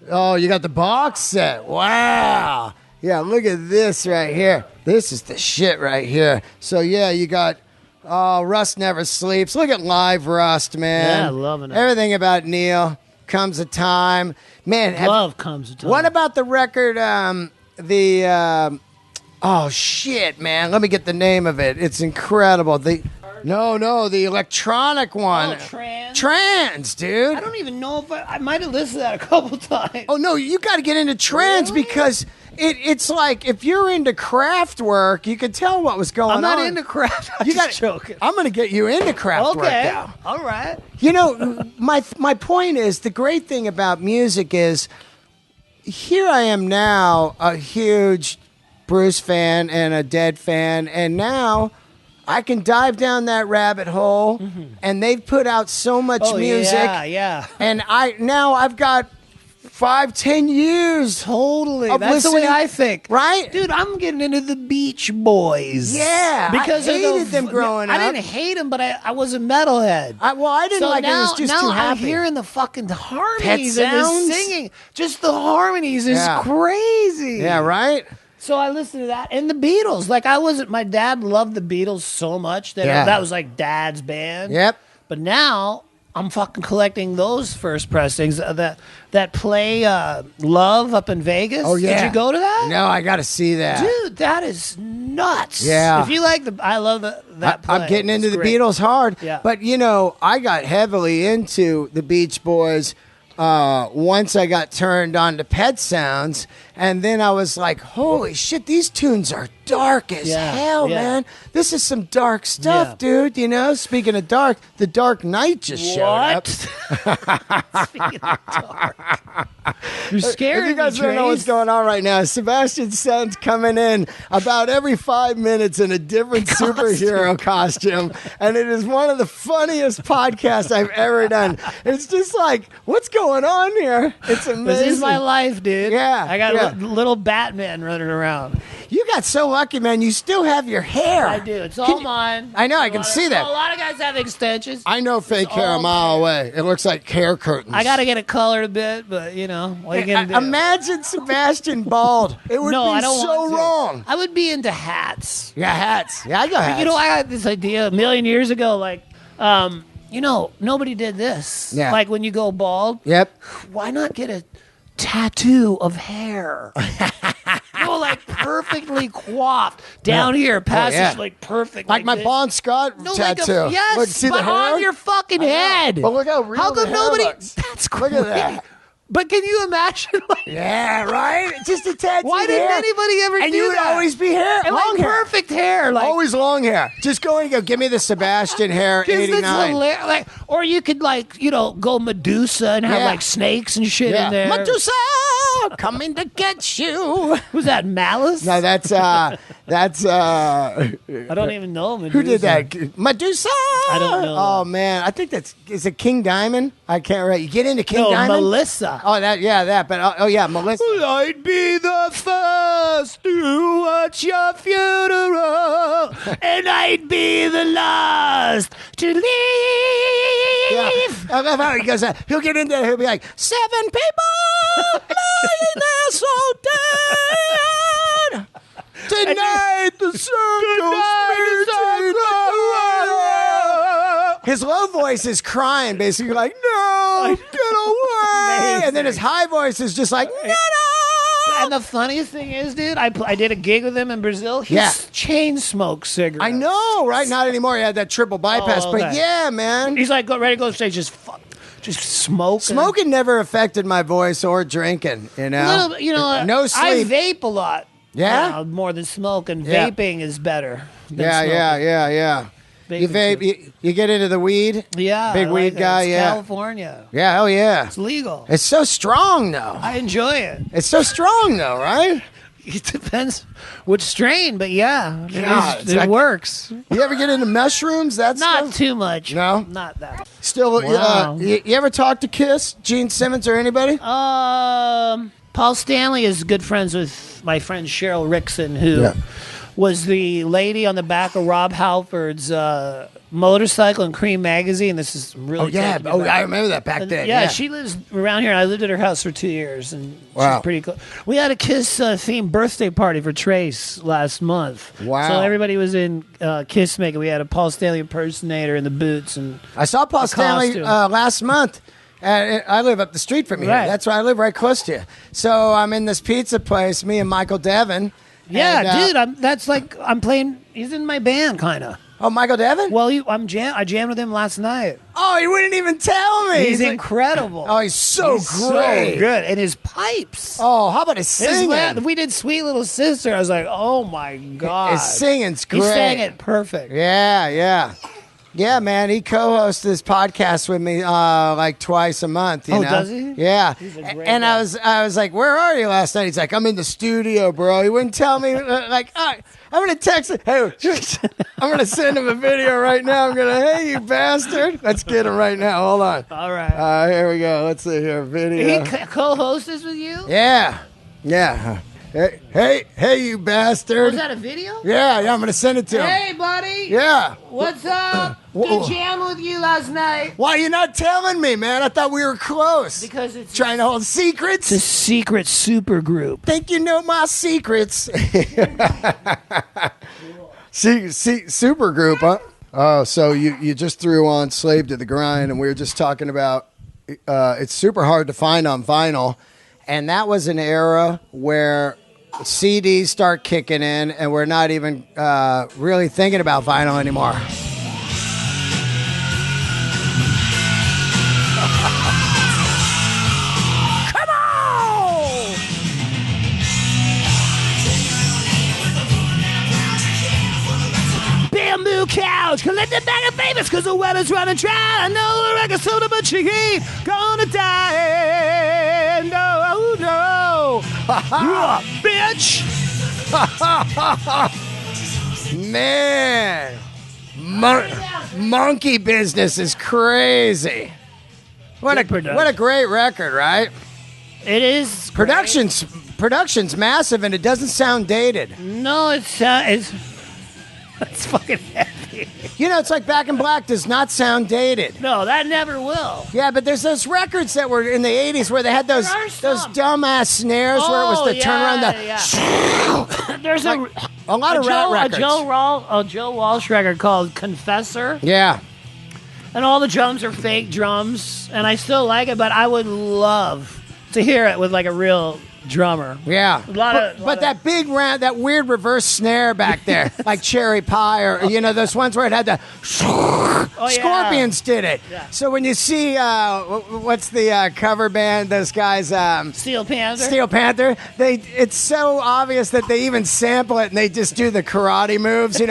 Speaker 1: Oh, you got the box set. Wow. Yeah, look at this right here. This is the shit right here. So, yeah, you got Rust Never Sleeps. Look at live Rust, man.
Speaker 2: Yeah, loving it.
Speaker 1: Everything about Neil. Comes a time. Man,
Speaker 2: Love comes a time.
Speaker 1: What about the record, oh, shit, man. Let me get the name of it. It's incredible. The electronic one.
Speaker 2: Oh,
Speaker 1: Trance, dude.
Speaker 2: I don't even know if I might have listened to that a couple times.
Speaker 1: Oh, no, you got to get into trance because it's like if you're into craft work, you could tell what was going on.
Speaker 2: I'm not into craft. I'm just joking.
Speaker 1: I'm going to get you into craft work
Speaker 2: Okay.
Speaker 1: now.
Speaker 2: All right.
Speaker 1: You know, my point is, the great thing about music is, here I am now, a huge Bruce fan and a Dead fan, and now I can dive down that rabbit hole, and they've put out so much music.
Speaker 2: Yeah.
Speaker 1: And I've got 5-10 years.
Speaker 2: Totally.
Speaker 1: Of
Speaker 2: That's the way
Speaker 1: listening-
Speaker 2: I think.
Speaker 1: Right?
Speaker 2: Dude, I'm getting into the Beach Boys.
Speaker 1: Yeah.
Speaker 2: Because
Speaker 1: I hated them growing up.
Speaker 2: I didn't hate them, but I was a metalhead.
Speaker 1: I didn't like it. It was just
Speaker 2: now
Speaker 1: too
Speaker 2: I'm
Speaker 1: happy.
Speaker 2: hearing the fucking harmonies and the
Speaker 1: sounds.
Speaker 2: singing. Just the harmonies is crazy.
Speaker 1: Yeah, right?
Speaker 2: So I listened to that and the Beatles. Like my dad loved the Beatles so much that that was like dad's band.
Speaker 1: Yep.
Speaker 2: But now I'm fucking collecting those first pressings that play Love up in Vegas.
Speaker 1: Oh, yeah.
Speaker 2: Did you go to that?
Speaker 1: No, I got to see that.
Speaker 2: Dude, that is nuts.
Speaker 1: Yeah.
Speaker 2: If you like I love that play.
Speaker 1: I'm getting into
Speaker 2: It's
Speaker 1: the
Speaker 2: great.
Speaker 1: Beatles hard.
Speaker 2: Yeah.
Speaker 1: But, I got heavily into the Beach Boys once I got turned on to Pet Sounds. And then I was like, holy shit, these tunes are dark as hell, man. This is some dark stuff, dude. Speaking of dark, The Dark Knight just showed up.
Speaker 2: Speaking of dark. You're scared.
Speaker 1: If you guys don't know what's going on right now, Sebastian Sun's coming in about every 5 minutes in a different superhero costume, and it is one of the funniest podcasts I've ever done. It's just like, what's going on here? It's amazing.
Speaker 2: This is my life, dude.
Speaker 1: Yeah,
Speaker 2: I got little Batman running around.
Speaker 1: You got so lucky, man. You still have your hair.
Speaker 2: I do. It's all mine.
Speaker 1: I know. I can see that.
Speaker 2: A lot of guys have extensions.
Speaker 1: I know fake hair a mile away. It looks like hair curtains.
Speaker 2: I got to get it colored a bit, but what are you going to do?
Speaker 1: Imagine Sebastian bald. It would be
Speaker 2: I don't
Speaker 1: so
Speaker 2: want to.
Speaker 1: wrong.
Speaker 2: I would be into hats.
Speaker 1: Yeah, hats. Yeah, I got hats.
Speaker 2: I got this idea a million years ago. Nobody did this.
Speaker 1: Yeah.
Speaker 2: Like when you go bald.
Speaker 1: Yep.
Speaker 2: Why not get a tattoo of hair? Like perfectly coiffed down here, passage like perfect,
Speaker 1: like my
Speaker 2: this.
Speaker 1: Bon Scott tattoo.
Speaker 2: Yes,
Speaker 1: look, see
Speaker 2: but
Speaker 1: the hair
Speaker 2: on your fucking head.
Speaker 1: But look how real
Speaker 2: How come
Speaker 1: the hair
Speaker 2: nobody?
Speaker 1: looks.
Speaker 2: That's
Speaker 1: Look
Speaker 2: great.
Speaker 1: at that.
Speaker 2: But can you imagine? Like,
Speaker 1: Yeah, right? Just a tattoo.
Speaker 2: why didn't anybody ever
Speaker 1: And
Speaker 2: do
Speaker 1: you would
Speaker 2: that?
Speaker 1: always be hair,
Speaker 2: And
Speaker 1: long
Speaker 2: like
Speaker 1: hair.
Speaker 2: perfect hair. Like,
Speaker 1: Always long hair. Just go and go, give me the Sebastian hair,
Speaker 2: 'cause it's
Speaker 1: 89.
Speaker 2: like, or you could like, go Medusa and have
Speaker 1: Yeah.
Speaker 2: like snakes and shit in there.
Speaker 1: Medusa, coming to get you.
Speaker 2: Was that Malice?
Speaker 1: No, that's
Speaker 2: I don't even know Medusa.
Speaker 1: who did that? Medusa.
Speaker 2: I don't know.
Speaker 1: Oh man, I think is it King Diamond? I can't remember. You get into King
Speaker 2: No,
Speaker 1: Diamond?
Speaker 2: Melissa.
Speaker 1: Oh, that. But oh yeah, Melissa.
Speaker 2: I'd be the first to watch your funeral, and I'd be the last to leave.
Speaker 1: Yeah. I love how he goes. He'll get into it. He'll be like, 7 people lying there so dead. Tonight the circle's His low voice is crying, basically like, no, get away. And then his high voice is just like, no.
Speaker 2: And the funniest thing is, dude, I did a gig with him in Brazil. He
Speaker 1: Yeah.
Speaker 2: chain smokes cigarettes.
Speaker 1: I know, right? Not anymore. He had that triple bypass.
Speaker 2: Oh,
Speaker 1: But
Speaker 2: okay.
Speaker 1: yeah, man.
Speaker 2: He's like, ready to go on stage, just smoke.
Speaker 1: Smoking never affected my voice or drinking, you know?
Speaker 2: A little,
Speaker 1: no
Speaker 2: I
Speaker 1: sleep.
Speaker 2: vape a lot.
Speaker 1: Yeah?
Speaker 2: now, more than smoke, and
Speaker 1: Yeah.
Speaker 2: vaping is better. Than
Speaker 1: Yeah. You
Speaker 2: Vaping
Speaker 1: vape, you get into the weed?
Speaker 2: Yeah,
Speaker 1: Big
Speaker 2: I
Speaker 1: weed
Speaker 2: like it.
Speaker 1: guy,
Speaker 2: It's
Speaker 1: yeah.
Speaker 2: California,
Speaker 1: Yeah, hell yeah.
Speaker 2: it's legal.
Speaker 1: It's so strong, though.
Speaker 2: I enjoy it.
Speaker 1: It's so strong, though, right?
Speaker 2: It depends which strain, but yeah,
Speaker 1: God, it's
Speaker 2: it
Speaker 1: like-
Speaker 2: works.
Speaker 1: You ever get into mushrooms? That's
Speaker 2: Not too much.
Speaker 1: No?
Speaker 2: not that.
Speaker 1: Still,
Speaker 2: Wow.
Speaker 1: you ever talk to Kiss, Gene Simmons, or anybody?
Speaker 2: Paul Stanley is good friends with my friend Cheryl Rickson, who
Speaker 1: Yeah.
Speaker 2: was the lady on the back of Rob Halford's motorcycle in Cream magazine. This is really taking me back.
Speaker 1: I remember that back then.
Speaker 2: Yeah, she lives around here. I lived at her house for 2 years, and
Speaker 1: Wow.
Speaker 2: she's pretty cool. We had a Kiss themed birthday party for Trace last month.
Speaker 1: Wow.
Speaker 2: So everybody was in Kiss making. We had a Paul Stanley impersonator in the boots, and
Speaker 1: I saw Paul Stanley
Speaker 2: costume.
Speaker 1: last month. And I live up the street from here.
Speaker 2: Right.
Speaker 1: That's why I live right close to you. So I'm in this pizza place, me and Michael Devin.
Speaker 2: yeah,
Speaker 1: And,
Speaker 2: dude, I'm playing. He's in my band, kind of.
Speaker 1: Oh, Michael Devin?
Speaker 2: Well, I jammed with him last night.
Speaker 1: Oh, he wouldn't even tell me.
Speaker 2: He's
Speaker 1: like-
Speaker 2: incredible.
Speaker 1: oh, he's so
Speaker 2: He's
Speaker 1: great.
Speaker 2: so good, and his pipes.
Speaker 1: Oh, how about his
Speaker 2: His
Speaker 1: singing?
Speaker 2: we did "Sweet Little Sister." I was like, "Oh my god!"
Speaker 1: His singing's great.
Speaker 2: He sang it perfect.
Speaker 1: Yeah. Yeah, man. He co-hosts this podcast with me like twice a month. You
Speaker 2: Oh,
Speaker 1: know?
Speaker 2: does he?
Speaker 1: Yeah.
Speaker 2: He's a great
Speaker 1: And
Speaker 2: guy.
Speaker 1: I was like, "Where are you last night?" He's like, "I'm in the studio, bro." He wouldn't tell me. Like, all right, I'm gonna text him. Hey, I'm gonna send him a video right now. I'm gonna, hey, you bastard. Let's get him right now. Hold on.
Speaker 2: All right.
Speaker 1: Here we go. Let's see here. Video.
Speaker 2: He co-hosts this with you?
Speaker 1: Yeah. Hey, you bastard.
Speaker 2: Was that a video?
Speaker 1: Yeah. I'm gonna send it to him.
Speaker 2: Hey, buddy.
Speaker 1: Yeah.
Speaker 2: What's up? Good jam with you last night.
Speaker 1: Why are you not telling me, man? I thought we were close.
Speaker 2: Because it's
Speaker 1: Trying to hold secrets?
Speaker 2: a secret super group.
Speaker 1: Think you know my secrets. Super group, huh? Oh, so you just threw on Slave to the Grind, and we were just talking about it's super hard to find on vinyl. And that was an era where CDs start kicking in, and we're not even really thinking about vinyl anymore. Come on!
Speaker 2: Bamboo couch, collect a bag of favors because the weather's running dry. I know the record soda, but she ain't gonna die. No, no. Yeah, bitch.
Speaker 1: Man, monkey business is crazy. What a great record, right?
Speaker 2: It is.
Speaker 1: Production's massive, and it doesn't sound dated.
Speaker 2: No, it's fucking heavy.
Speaker 1: You know, it's like Back in Black does not sound dated.
Speaker 2: No, that never will.
Speaker 1: Yeah, but there's those records that were in the 80s where they had those
Speaker 2: There are some.
Speaker 1: dumbass snares where it was the turn around the
Speaker 2: There's
Speaker 1: a lot of rap records.
Speaker 2: a Joe Walsh record called Confessor,
Speaker 1: Yeah.
Speaker 2: and all the drums are fake drums, and I still like it, but I would love to hear it with like a real drummer.
Speaker 1: Yeah. But that big round, that weird reverse snare back there, like Cherry Pie, or, those ones where it had the Scorpions did it.
Speaker 2: Yeah.
Speaker 1: So when you see, what's the cover band, those guys?
Speaker 2: Steel Panther.
Speaker 1: Steel Panther. It's so obvious that they even sample it and they just do the karate moves,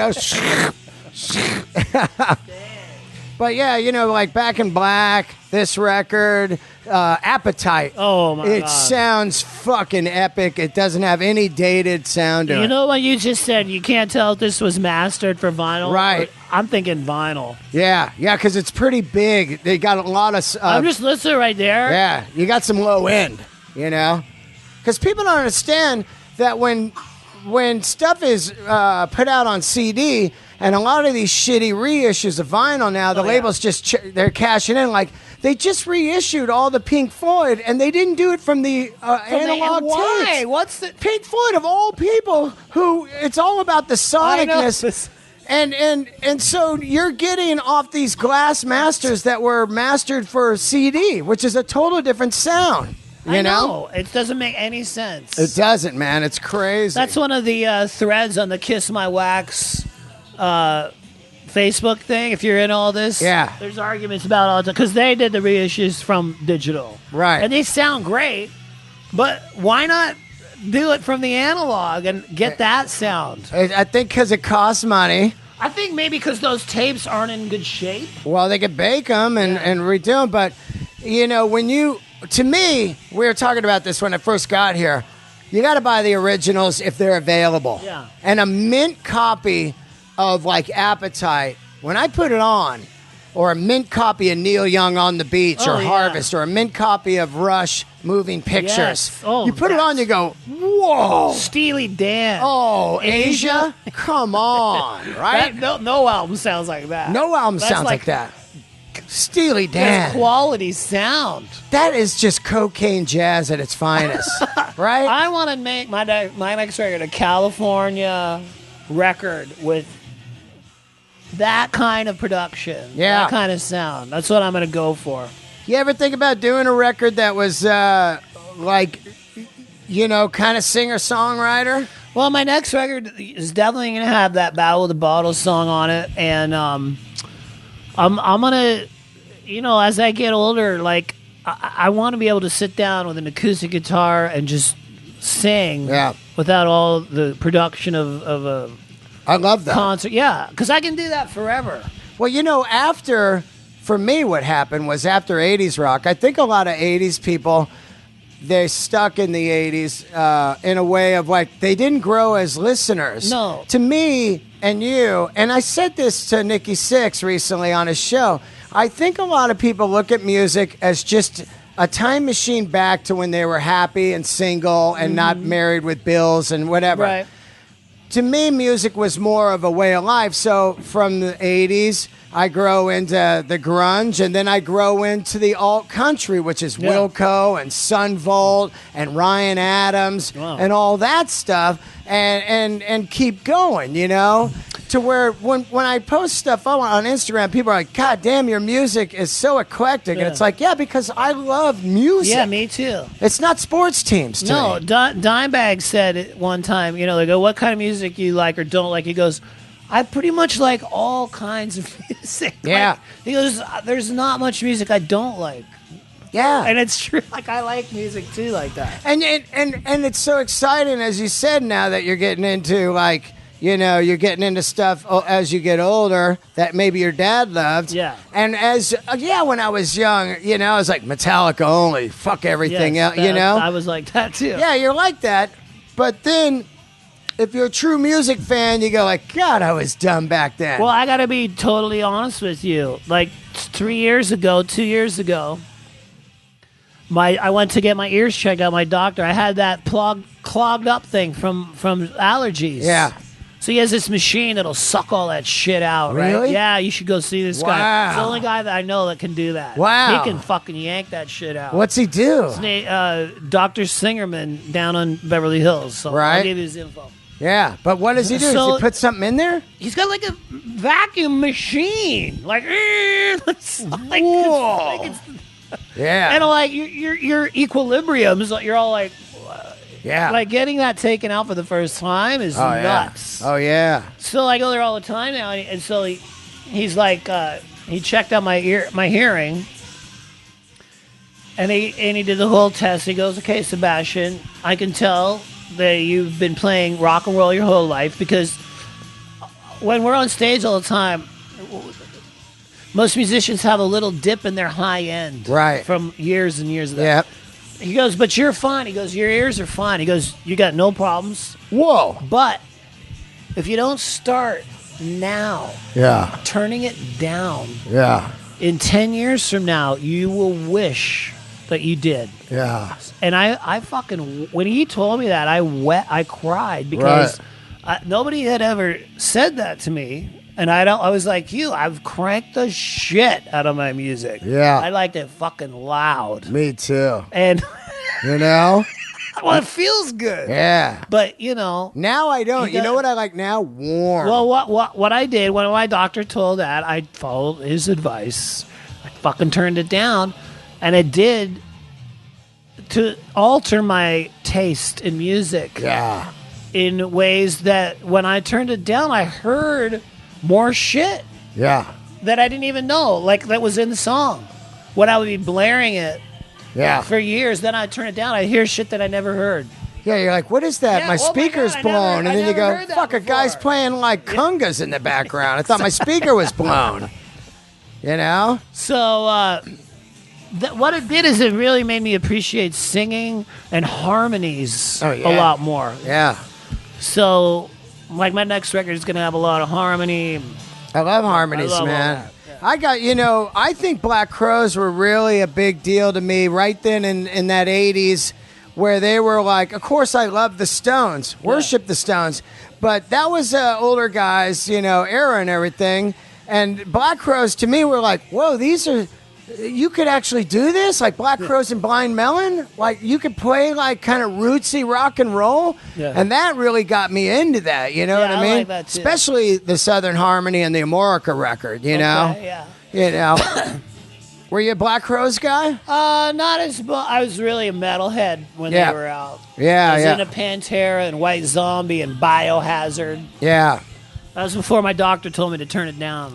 Speaker 1: But yeah, like Back in Black, this record, Appetite.
Speaker 2: Oh my God.
Speaker 1: It sounds fucking epic. It doesn't have any dated sound to it.
Speaker 2: You know what you just said? You can't tell if this was mastered for vinyl.
Speaker 1: Right.
Speaker 2: I'm thinking vinyl.
Speaker 1: Yeah, because it's pretty big. They got a lot of...
Speaker 2: I'm just listening right there.
Speaker 1: Yeah, you got some low end, Because people don't understand that when stuff is put out on CD... And a lot of these shitty reissues of vinyl now, the labels just they're cashing in. Like, they just reissued all the Pink Floyd, and they didn't do it from the analog tapes.
Speaker 2: Why? What's the
Speaker 1: Pink Floyd, of all people, who it's all about the sonicness. And so you're getting off these glass masters that were mastered for CD, which is a total different sound. You know?
Speaker 2: It doesn't make any sense.
Speaker 1: It doesn't, man. It's crazy.
Speaker 2: That's one of the threads on the Kiss My Wax Facebook thing. If you're in all this, there's arguments about all the because they did the reissues from digital,
Speaker 1: right?
Speaker 2: And they sound great, but why not do it from the analog and get that sound?
Speaker 1: I think because it costs money.
Speaker 2: I think maybe because those tapes aren't in good shape.
Speaker 1: Well, they could bake them and redo them, but to me, we were talking about this when I first got here. You got to buy the originals if they're available.
Speaker 2: Yeah,
Speaker 1: and a mint copy of like Appetite, when I put it on, or a mint copy of Neil Young on the Beach or Harvest, or a mint copy of Rush Moving Pictures.
Speaker 2: Yes. Oh,
Speaker 1: you put it on, you go, whoa.
Speaker 2: Steely Dan.
Speaker 1: Oh, Asia? Come on, right?
Speaker 2: No album sounds like that.
Speaker 1: No album sounds like that. Steely Dan.
Speaker 2: That's quality sound.
Speaker 1: That is just cocaine jazz at its finest, right?
Speaker 2: I want to make my next record a California record with that kind of production, that kind of sound. That's what I'm going to go for.
Speaker 1: You ever think about doing a record that was kind of singer-songwriter?
Speaker 2: Well, my next record is definitely going to have that Battle with the Bottles song on it, and I'm going to, as I get older, like I want to be able to sit down with an acoustic guitar and just sing without all the production of a
Speaker 1: I love that
Speaker 2: concert. Yeah, because I can do that forever.
Speaker 1: Well, for me, what happened was after 80s rock, I think a lot of 80s people, they stuck in the 80s in a way of like, they didn't grow as listeners.
Speaker 2: No.
Speaker 1: To me and you, and I said this to Nikki Sixx recently on his show, I think a lot of people look at music as just a time machine back to when they were happy and single and not married with bills and whatever.
Speaker 2: Right.
Speaker 1: To me, music was more of a way of life. So from the 80s, I grow into the grunge, and then I grow into the alt country, which is Wilco and Son Volt and Ryan Adams and all that stuff, and keep going, to where when I post stuff on Instagram, people are like, God damn, your music is so eclectic. And it's like, because I love music.
Speaker 2: Yeah, me too.
Speaker 1: It's not sports teams to me.
Speaker 2: Dimebag said it one time, they go, what kind of music you like or don't like? He goes, I pretty much like all kinds of music.
Speaker 1: Yeah.
Speaker 2: Like, he goes, there's not much music I don't like.
Speaker 1: Yeah.
Speaker 2: And it's true. Like, I like music too like that.
Speaker 1: And it's so exciting, as you said, now that you're getting into, like, you're getting into stuff as you get older that maybe your dad loved.
Speaker 2: Yeah.
Speaker 1: And when I was young, I was like, Metallica only. Fuck everything else,
Speaker 2: I was like that too.
Speaker 1: Yeah, you're like that. But then, if you're a true music fan, you go like, God, I was dumb back then.
Speaker 2: Well, I got to be totally honest with you. Like 2 years ago, I went to get my ears checked out. My doctor, I had that clogged up thing from allergies.
Speaker 1: Yeah.
Speaker 2: So he has this machine that'll suck all that shit out, right?
Speaker 1: Really?
Speaker 2: Yeah, you should go see this guy. It's the only guy that I know that can do that.
Speaker 1: Wow.
Speaker 2: He can fucking yank that shit out.
Speaker 1: What's he do?
Speaker 2: His name, Dr. Singerman down on Beverly Hills. So
Speaker 1: right.
Speaker 2: I'll give you his info.
Speaker 1: Yeah, but what does he do? Does he put something in there?
Speaker 2: He's got like a vacuum machine. Like,
Speaker 1: yeah.
Speaker 2: And like your equilibrium is like, you're all like,
Speaker 1: Yeah.
Speaker 2: Like getting that taken out for the first time is nuts.
Speaker 1: Oh yeah.
Speaker 2: So I go there all the time now, and so he's like, he checked out my hearing, and he did the whole test. He goes, okay, Sebastian, I can tell that you've been playing rock and roll your whole life, because when we're on stage all the time, most musicians have a little dip in their high end,
Speaker 1: right,
Speaker 2: from years and years of that.
Speaker 1: Yep.
Speaker 2: He goes, but you're fine. He goes, your ears are fine. He goes, you got no problems.
Speaker 1: Whoa.
Speaker 2: But if you don't start now, turning it down, in 10 years from now, you will wish that you did.
Speaker 1: Yeah.
Speaker 2: And I fucking, when he told me that, I cried, because nobody had ever said that to me. And I was like you. I've cranked the shit out of my music.
Speaker 1: Yeah.
Speaker 2: I liked it fucking loud.
Speaker 1: Me too.
Speaker 2: And
Speaker 1: you know,
Speaker 2: well, it feels good.
Speaker 1: Yeah.
Speaker 2: But you know,
Speaker 1: now I don't. You know what I like now? Warm.
Speaker 2: Well, what I did when my doctor told that, I followed his advice. I fucking turned it down, and it did to alter my taste in music.
Speaker 1: Yeah.
Speaker 2: In ways that when I turned it down, I heard more shit.
Speaker 1: Yeah.
Speaker 2: That I didn't even know, like that was in the song. When I would be blaring it for years, then I'd turn it down. I'd hear shit that I never heard.
Speaker 1: Yeah, you're like, what is that?
Speaker 2: Yeah,
Speaker 1: My speaker's
Speaker 2: God,
Speaker 1: blown. And then you go, fuck, a guy's
Speaker 2: before.
Speaker 1: playing like congas in the background. I thought my speaker was blown. You know?
Speaker 2: So, what it did is it really made me appreciate singing and harmonies a lot more.
Speaker 1: Yeah.
Speaker 2: So, like, my next record is going to have a lot of harmony.
Speaker 1: I love harmonies, man. Yeah. I got, I think Black Crowes were really a big deal to me right then in that 80s, where they were like, of course I love the Stones, worship the Stones, but that was older guys, era and everything. And Black Crowes to me were like, whoa, you could actually do this? Like Black Crowes and Blind Melon? Like you could play like kind of rootsy rock and roll? Yeah. And that really got me into that, what I mean?
Speaker 2: Like that too.
Speaker 1: Especially the Southern Harmony and the Amorica record, know?
Speaker 2: Yeah.
Speaker 1: Were you a Black Crowes guy?
Speaker 2: Not as much. I was really a metalhead when they were out.
Speaker 1: Yeah,
Speaker 2: I was into Pantera and White Zombie and Biohazard.
Speaker 1: Yeah.
Speaker 2: That was before my doctor told me to turn it down.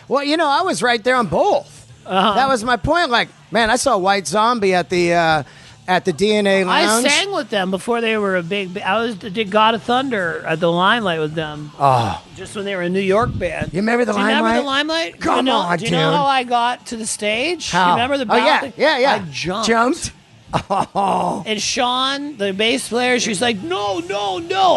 Speaker 1: Well, I was right there on both. That was my point. Like, man, I saw White Zombie at the DNA Lounge.
Speaker 2: I sang with them before they were a big. I did God of Thunder at the Limelight with them.
Speaker 1: Oh,
Speaker 2: just when they were a New York band.
Speaker 1: You remember the Limelight?
Speaker 2: Do you remember the Limelight?
Speaker 1: Come on,
Speaker 2: do you know how I got to the stage?
Speaker 1: How?
Speaker 2: You remember the balcony?
Speaker 1: Yeah.
Speaker 2: I jumped.
Speaker 1: Oh.
Speaker 2: And Sean, the bass player, she's like, no.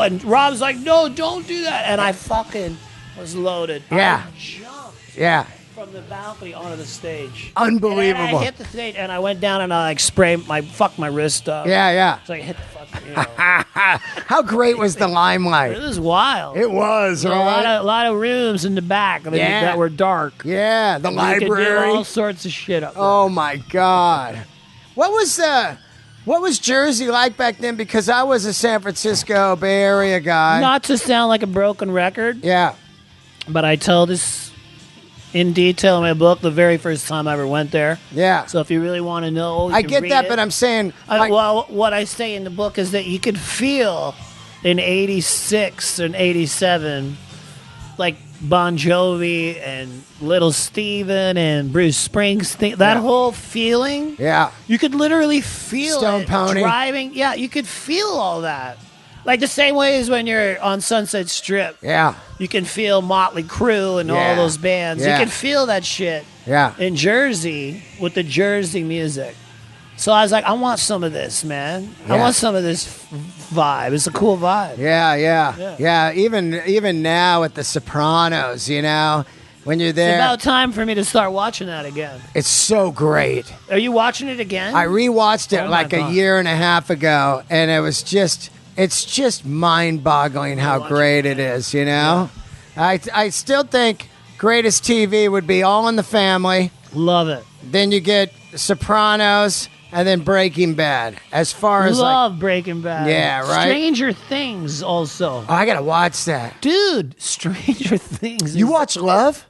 Speaker 2: And Rob's like, no, don't do that. And I fucking was loaded.
Speaker 1: Yeah.
Speaker 2: I jumped.
Speaker 1: Yeah.
Speaker 2: From the balcony onto the stage.
Speaker 1: Unbelievable.
Speaker 2: And I hit the stage and I went down and I fucked my wrist up.
Speaker 1: Yeah.
Speaker 2: So I hit the fucking,
Speaker 1: How great was the Limelight?
Speaker 2: It was wild.
Speaker 1: It was, right?
Speaker 2: A lot of rooms in the back that were dark.
Speaker 1: Yeah, the library.
Speaker 2: You could do all sorts of shit up there.
Speaker 1: Oh my God. What was Jersey like back then? Because I was a San Francisco Bay Area guy.
Speaker 2: Not to sound like a broken record.
Speaker 1: Yeah.
Speaker 2: But I tell this in detail in my book the very first time I ever went there.
Speaker 1: Yeah.
Speaker 2: So if you really want to know,
Speaker 1: I get that, but I'm saying...
Speaker 2: what I say in the book is that you could feel in 86 and 87, like Bon Jovi and Little Steven and Bruce Springsteen, that whole feeling.
Speaker 1: Yeah.
Speaker 2: You could literally feel
Speaker 1: Stone
Speaker 2: it.
Speaker 1: Pony.
Speaker 2: Driving. Yeah, you could feel all that. Like the same way as when you're on Sunset Strip.
Speaker 1: Yeah.
Speaker 2: You can feel Motley Crue and all those bands.
Speaker 1: Yeah.
Speaker 2: You can feel that shit
Speaker 1: in
Speaker 2: Jersey with the Jersey music. So I was like, I want some of this, man. I want some of this vibe. It's a cool vibe.
Speaker 1: Yeah. Even now at the Sopranos, when you're there.
Speaker 2: It's about time for me to start watching that again.
Speaker 1: It's so great.
Speaker 2: Are you watching it again?
Speaker 1: I rewatched it like a year and a half ago, and it's just mind-boggling how great it is, Yeah. I still think greatest TV would be All in the Family.
Speaker 2: Love it.
Speaker 1: Then you get Sopranos, and then Breaking Bad. As far as
Speaker 2: love Breaking Bad.
Speaker 1: Yeah, right?
Speaker 2: Stranger Things also.
Speaker 1: Oh, I got to watch that.
Speaker 2: Dude, Stranger Things.
Speaker 1: You watch Love?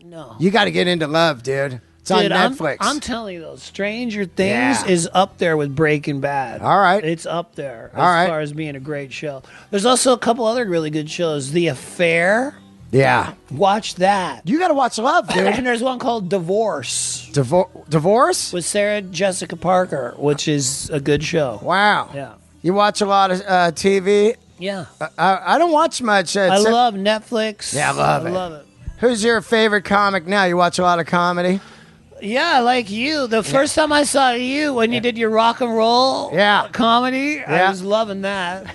Speaker 2: No.
Speaker 1: You got to get into Love, dude. It's on
Speaker 2: Dude,
Speaker 1: Netflix.
Speaker 2: I'm telling you, though, Stranger Things
Speaker 1: Yeah.
Speaker 2: is up there with Breaking Bad.
Speaker 1: All right.
Speaker 2: It's up there as
Speaker 1: All right.
Speaker 2: far as being a great show. There's also a couple other really good shows. The Affair.
Speaker 1: Yeah.
Speaker 2: Watch that.
Speaker 1: You got to watch Love, dude.
Speaker 2: And there's one called Divorce
Speaker 1: Divorce?
Speaker 2: with Sarah Jessica Parker, which is a good show.
Speaker 1: Wow.
Speaker 2: Yeah.
Speaker 1: You watch a lot of TV?
Speaker 2: Yeah.
Speaker 1: I don't watch much.
Speaker 2: I love Netflix.
Speaker 1: Yeah, I love it.
Speaker 2: I love it.
Speaker 1: Who's your favorite comic now? You watch a lot of comedy?
Speaker 2: Yeah, like you. The first time I saw you when you did your rock and roll comedy, I was loving that.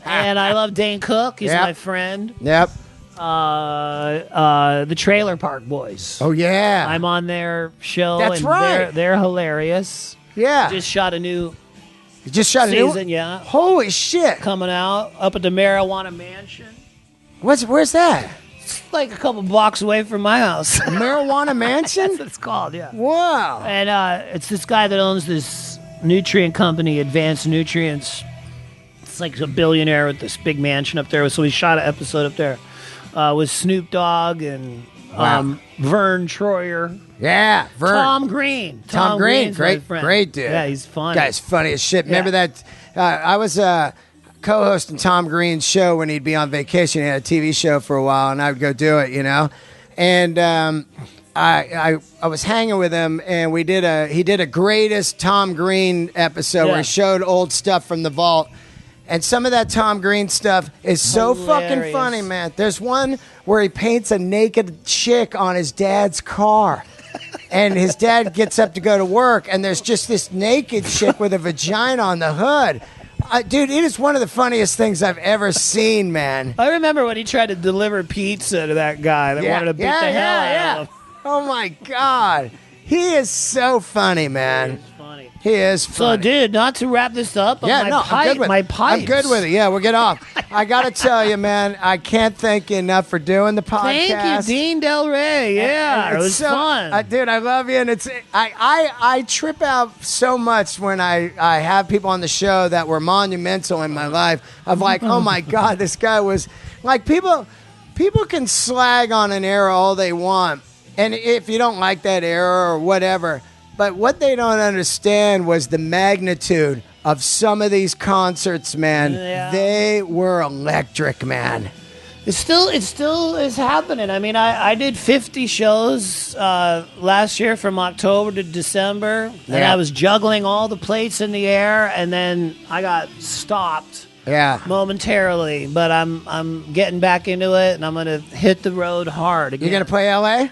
Speaker 2: And I love Dane Cook. He's my friend.
Speaker 1: Yep.
Speaker 2: The Trailer Park Boys.
Speaker 1: Oh, yeah.
Speaker 2: I'm on their show.
Speaker 1: That's
Speaker 2: and
Speaker 1: right.
Speaker 2: They're hilarious.
Speaker 1: Yeah.
Speaker 2: Just shot a new
Speaker 1: You just shot a new
Speaker 2: season, yeah.
Speaker 1: Holy shit.
Speaker 2: Coming out up at the Marijuana Mansion.
Speaker 1: Where's that?
Speaker 2: It's like a couple blocks away from my house.
Speaker 1: Marijuana Mansion?
Speaker 2: That's what it's called, yeah.
Speaker 1: Wow.
Speaker 2: And it's this guy that owns this nutrient company, Advanced Nutrients. It's like a billionaire with this big mansion up there. So we shot an episode up there with Snoop Dogg and Vern Troyer.
Speaker 1: Yeah, Vern.
Speaker 2: Tom Green.
Speaker 1: Tom Green,
Speaker 2: Green's my friend.
Speaker 1: great dude.
Speaker 2: Yeah, he's funny.
Speaker 1: Guy's funny as shit. Remember that? I was co-hosting Tom Green's show when he'd be on vacation. He had a TV show for a while, and I would go do it, you know. And I was hanging with him, and he did a greatest Tom Green episode where he showed old stuff from the vault. And some of that Tom Green stuff is so fucking funny, man. There's one where he paints a naked chick on his dad's car. And his dad gets up to go to work, and there's just this naked chick with a vagina on the hood. Dude, it is one of the funniest things I've ever seen, man.
Speaker 2: I remember when he tried to deliver pizza to that guy that wanted to beat the hell out of him.
Speaker 1: Oh, my God. He is so funny, man.
Speaker 2: Funny.
Speaker 1: He is funny.
Speaker 2: So, dude, not to wrap this up, but
Speaker 1: I'm good with it.
Speaker 2: my pipes.
Speaker 1: I'm good with it. Yeah, we'll get off. I got to tell you, man, I can't thank you enough for doing the podcast.
Speaker 2: Thank you, Dean Delray. Yeah, it was fun.
Speaker 1: Dude, I love you, and I trip out so much when I have people on the show that were monumental in my life. Of like, oh my God, this guy was like people can slag on an era all they want, and if you don't like that era or whatever. But what they don't understand was the magnitude of some of these concerts, man.
Speaker 2: Yeah.
Speaker 1: They were electric, man.
Speaker 2: It still is happening. I mean, I did 50 shows last year from October to December, and I was juggling all the plates in the air, and then I got stopped momentarily. But I'm getting back into it, and I'm gonna hit the road hard again.
Speaker 1: You gonna play LA?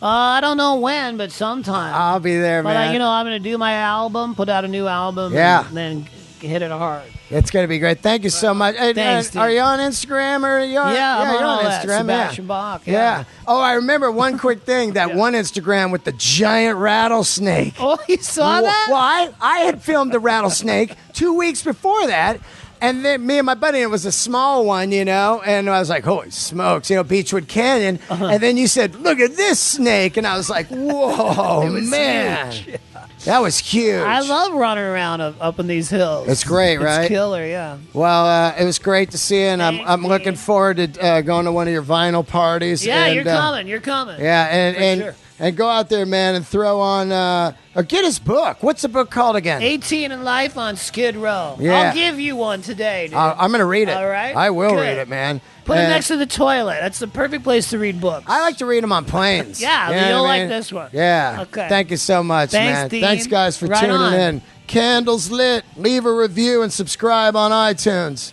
Speaker 2: I don't know when, but sometime.
Speaker 1: I'll be there,
Speaker 2: but
Speaker 1: man.
Speaker 2: I'm going to do my album, put out a new album, and then hit it hard.
Speaker 1: It's going to be great. Thank you so much.
Speaker 2: Thanks,
Speaker 1: are you on Instagram? Or you're
Speaker 2: I'm
Speaker 1: on
Speaker 2: all
Speaker 1: Instagram.
Speaker 2: Sebastian Bach.
Speaker 1: Yeah. Oh, I remember one quick thing. That one Instagram with the giant rattlesnake.
Speaker 2: Oh, you saw that?
Speaker 1: Well, I had filmed the rattlesnake 2 weeks before that. And then me and my buddy, it was a small one, you know, and I was like, holy smokes, you know, Beechwood Canyon. And then you said, look at this snake. And I was like, whoa, man.
Speaker 2: Huge.
Speaker 1: That was huge.
Speaker 2: I love running around up in these hills.
Speaker 1: It's great, right?
Speaker 2: It's killer, yeah.
Speaker 1: Well, it was great to see you, and I'm looking forward to going to one of your vinyl parties.
Speaker 2: Yeah,
Speaker 1: and,
Speaker 2: you're coming.
Speaker 1: Yeah,
Speaker 2: sure.
Speaker 1: And go out there, man, and throw on or get his book. What's the book called again?
Speaker 2: 18 in Life on Skid Row.
Speaker 1: Yeah.
Speaker 2: I'll give you one today, dude.
Speaker 1: I'm going to read it.
Speaker 2: All right?
Speaker 1: I will
Speaker 2: Good.
Speaker 1: read it, man.
Speaker 2: Put it next to the toilet. That's the perfect place to read books.
Speaker 1: I like to read them on planes.
Speaker 2: Yeah,
Speaker 1: You know
Speaker 2: you'll
Speaker 1: what I
Speaker 2: like
Speaker 1: mean?
Speaker 2: this one.
Speaker 1: Yeah.
Speaker 2: Okay.
Speaker 1: Thank you so much,
Speaker 2: Thanks,
Speaker 1: man.
Speaker 2: Dean.
Speaker 1: Thanks, guys, for
Speaker 2: Right
Speaker 1: tuning
Speaker 2: on.
Speaker 1: in. Candles lit. Leave a review and subscribe on iTunes.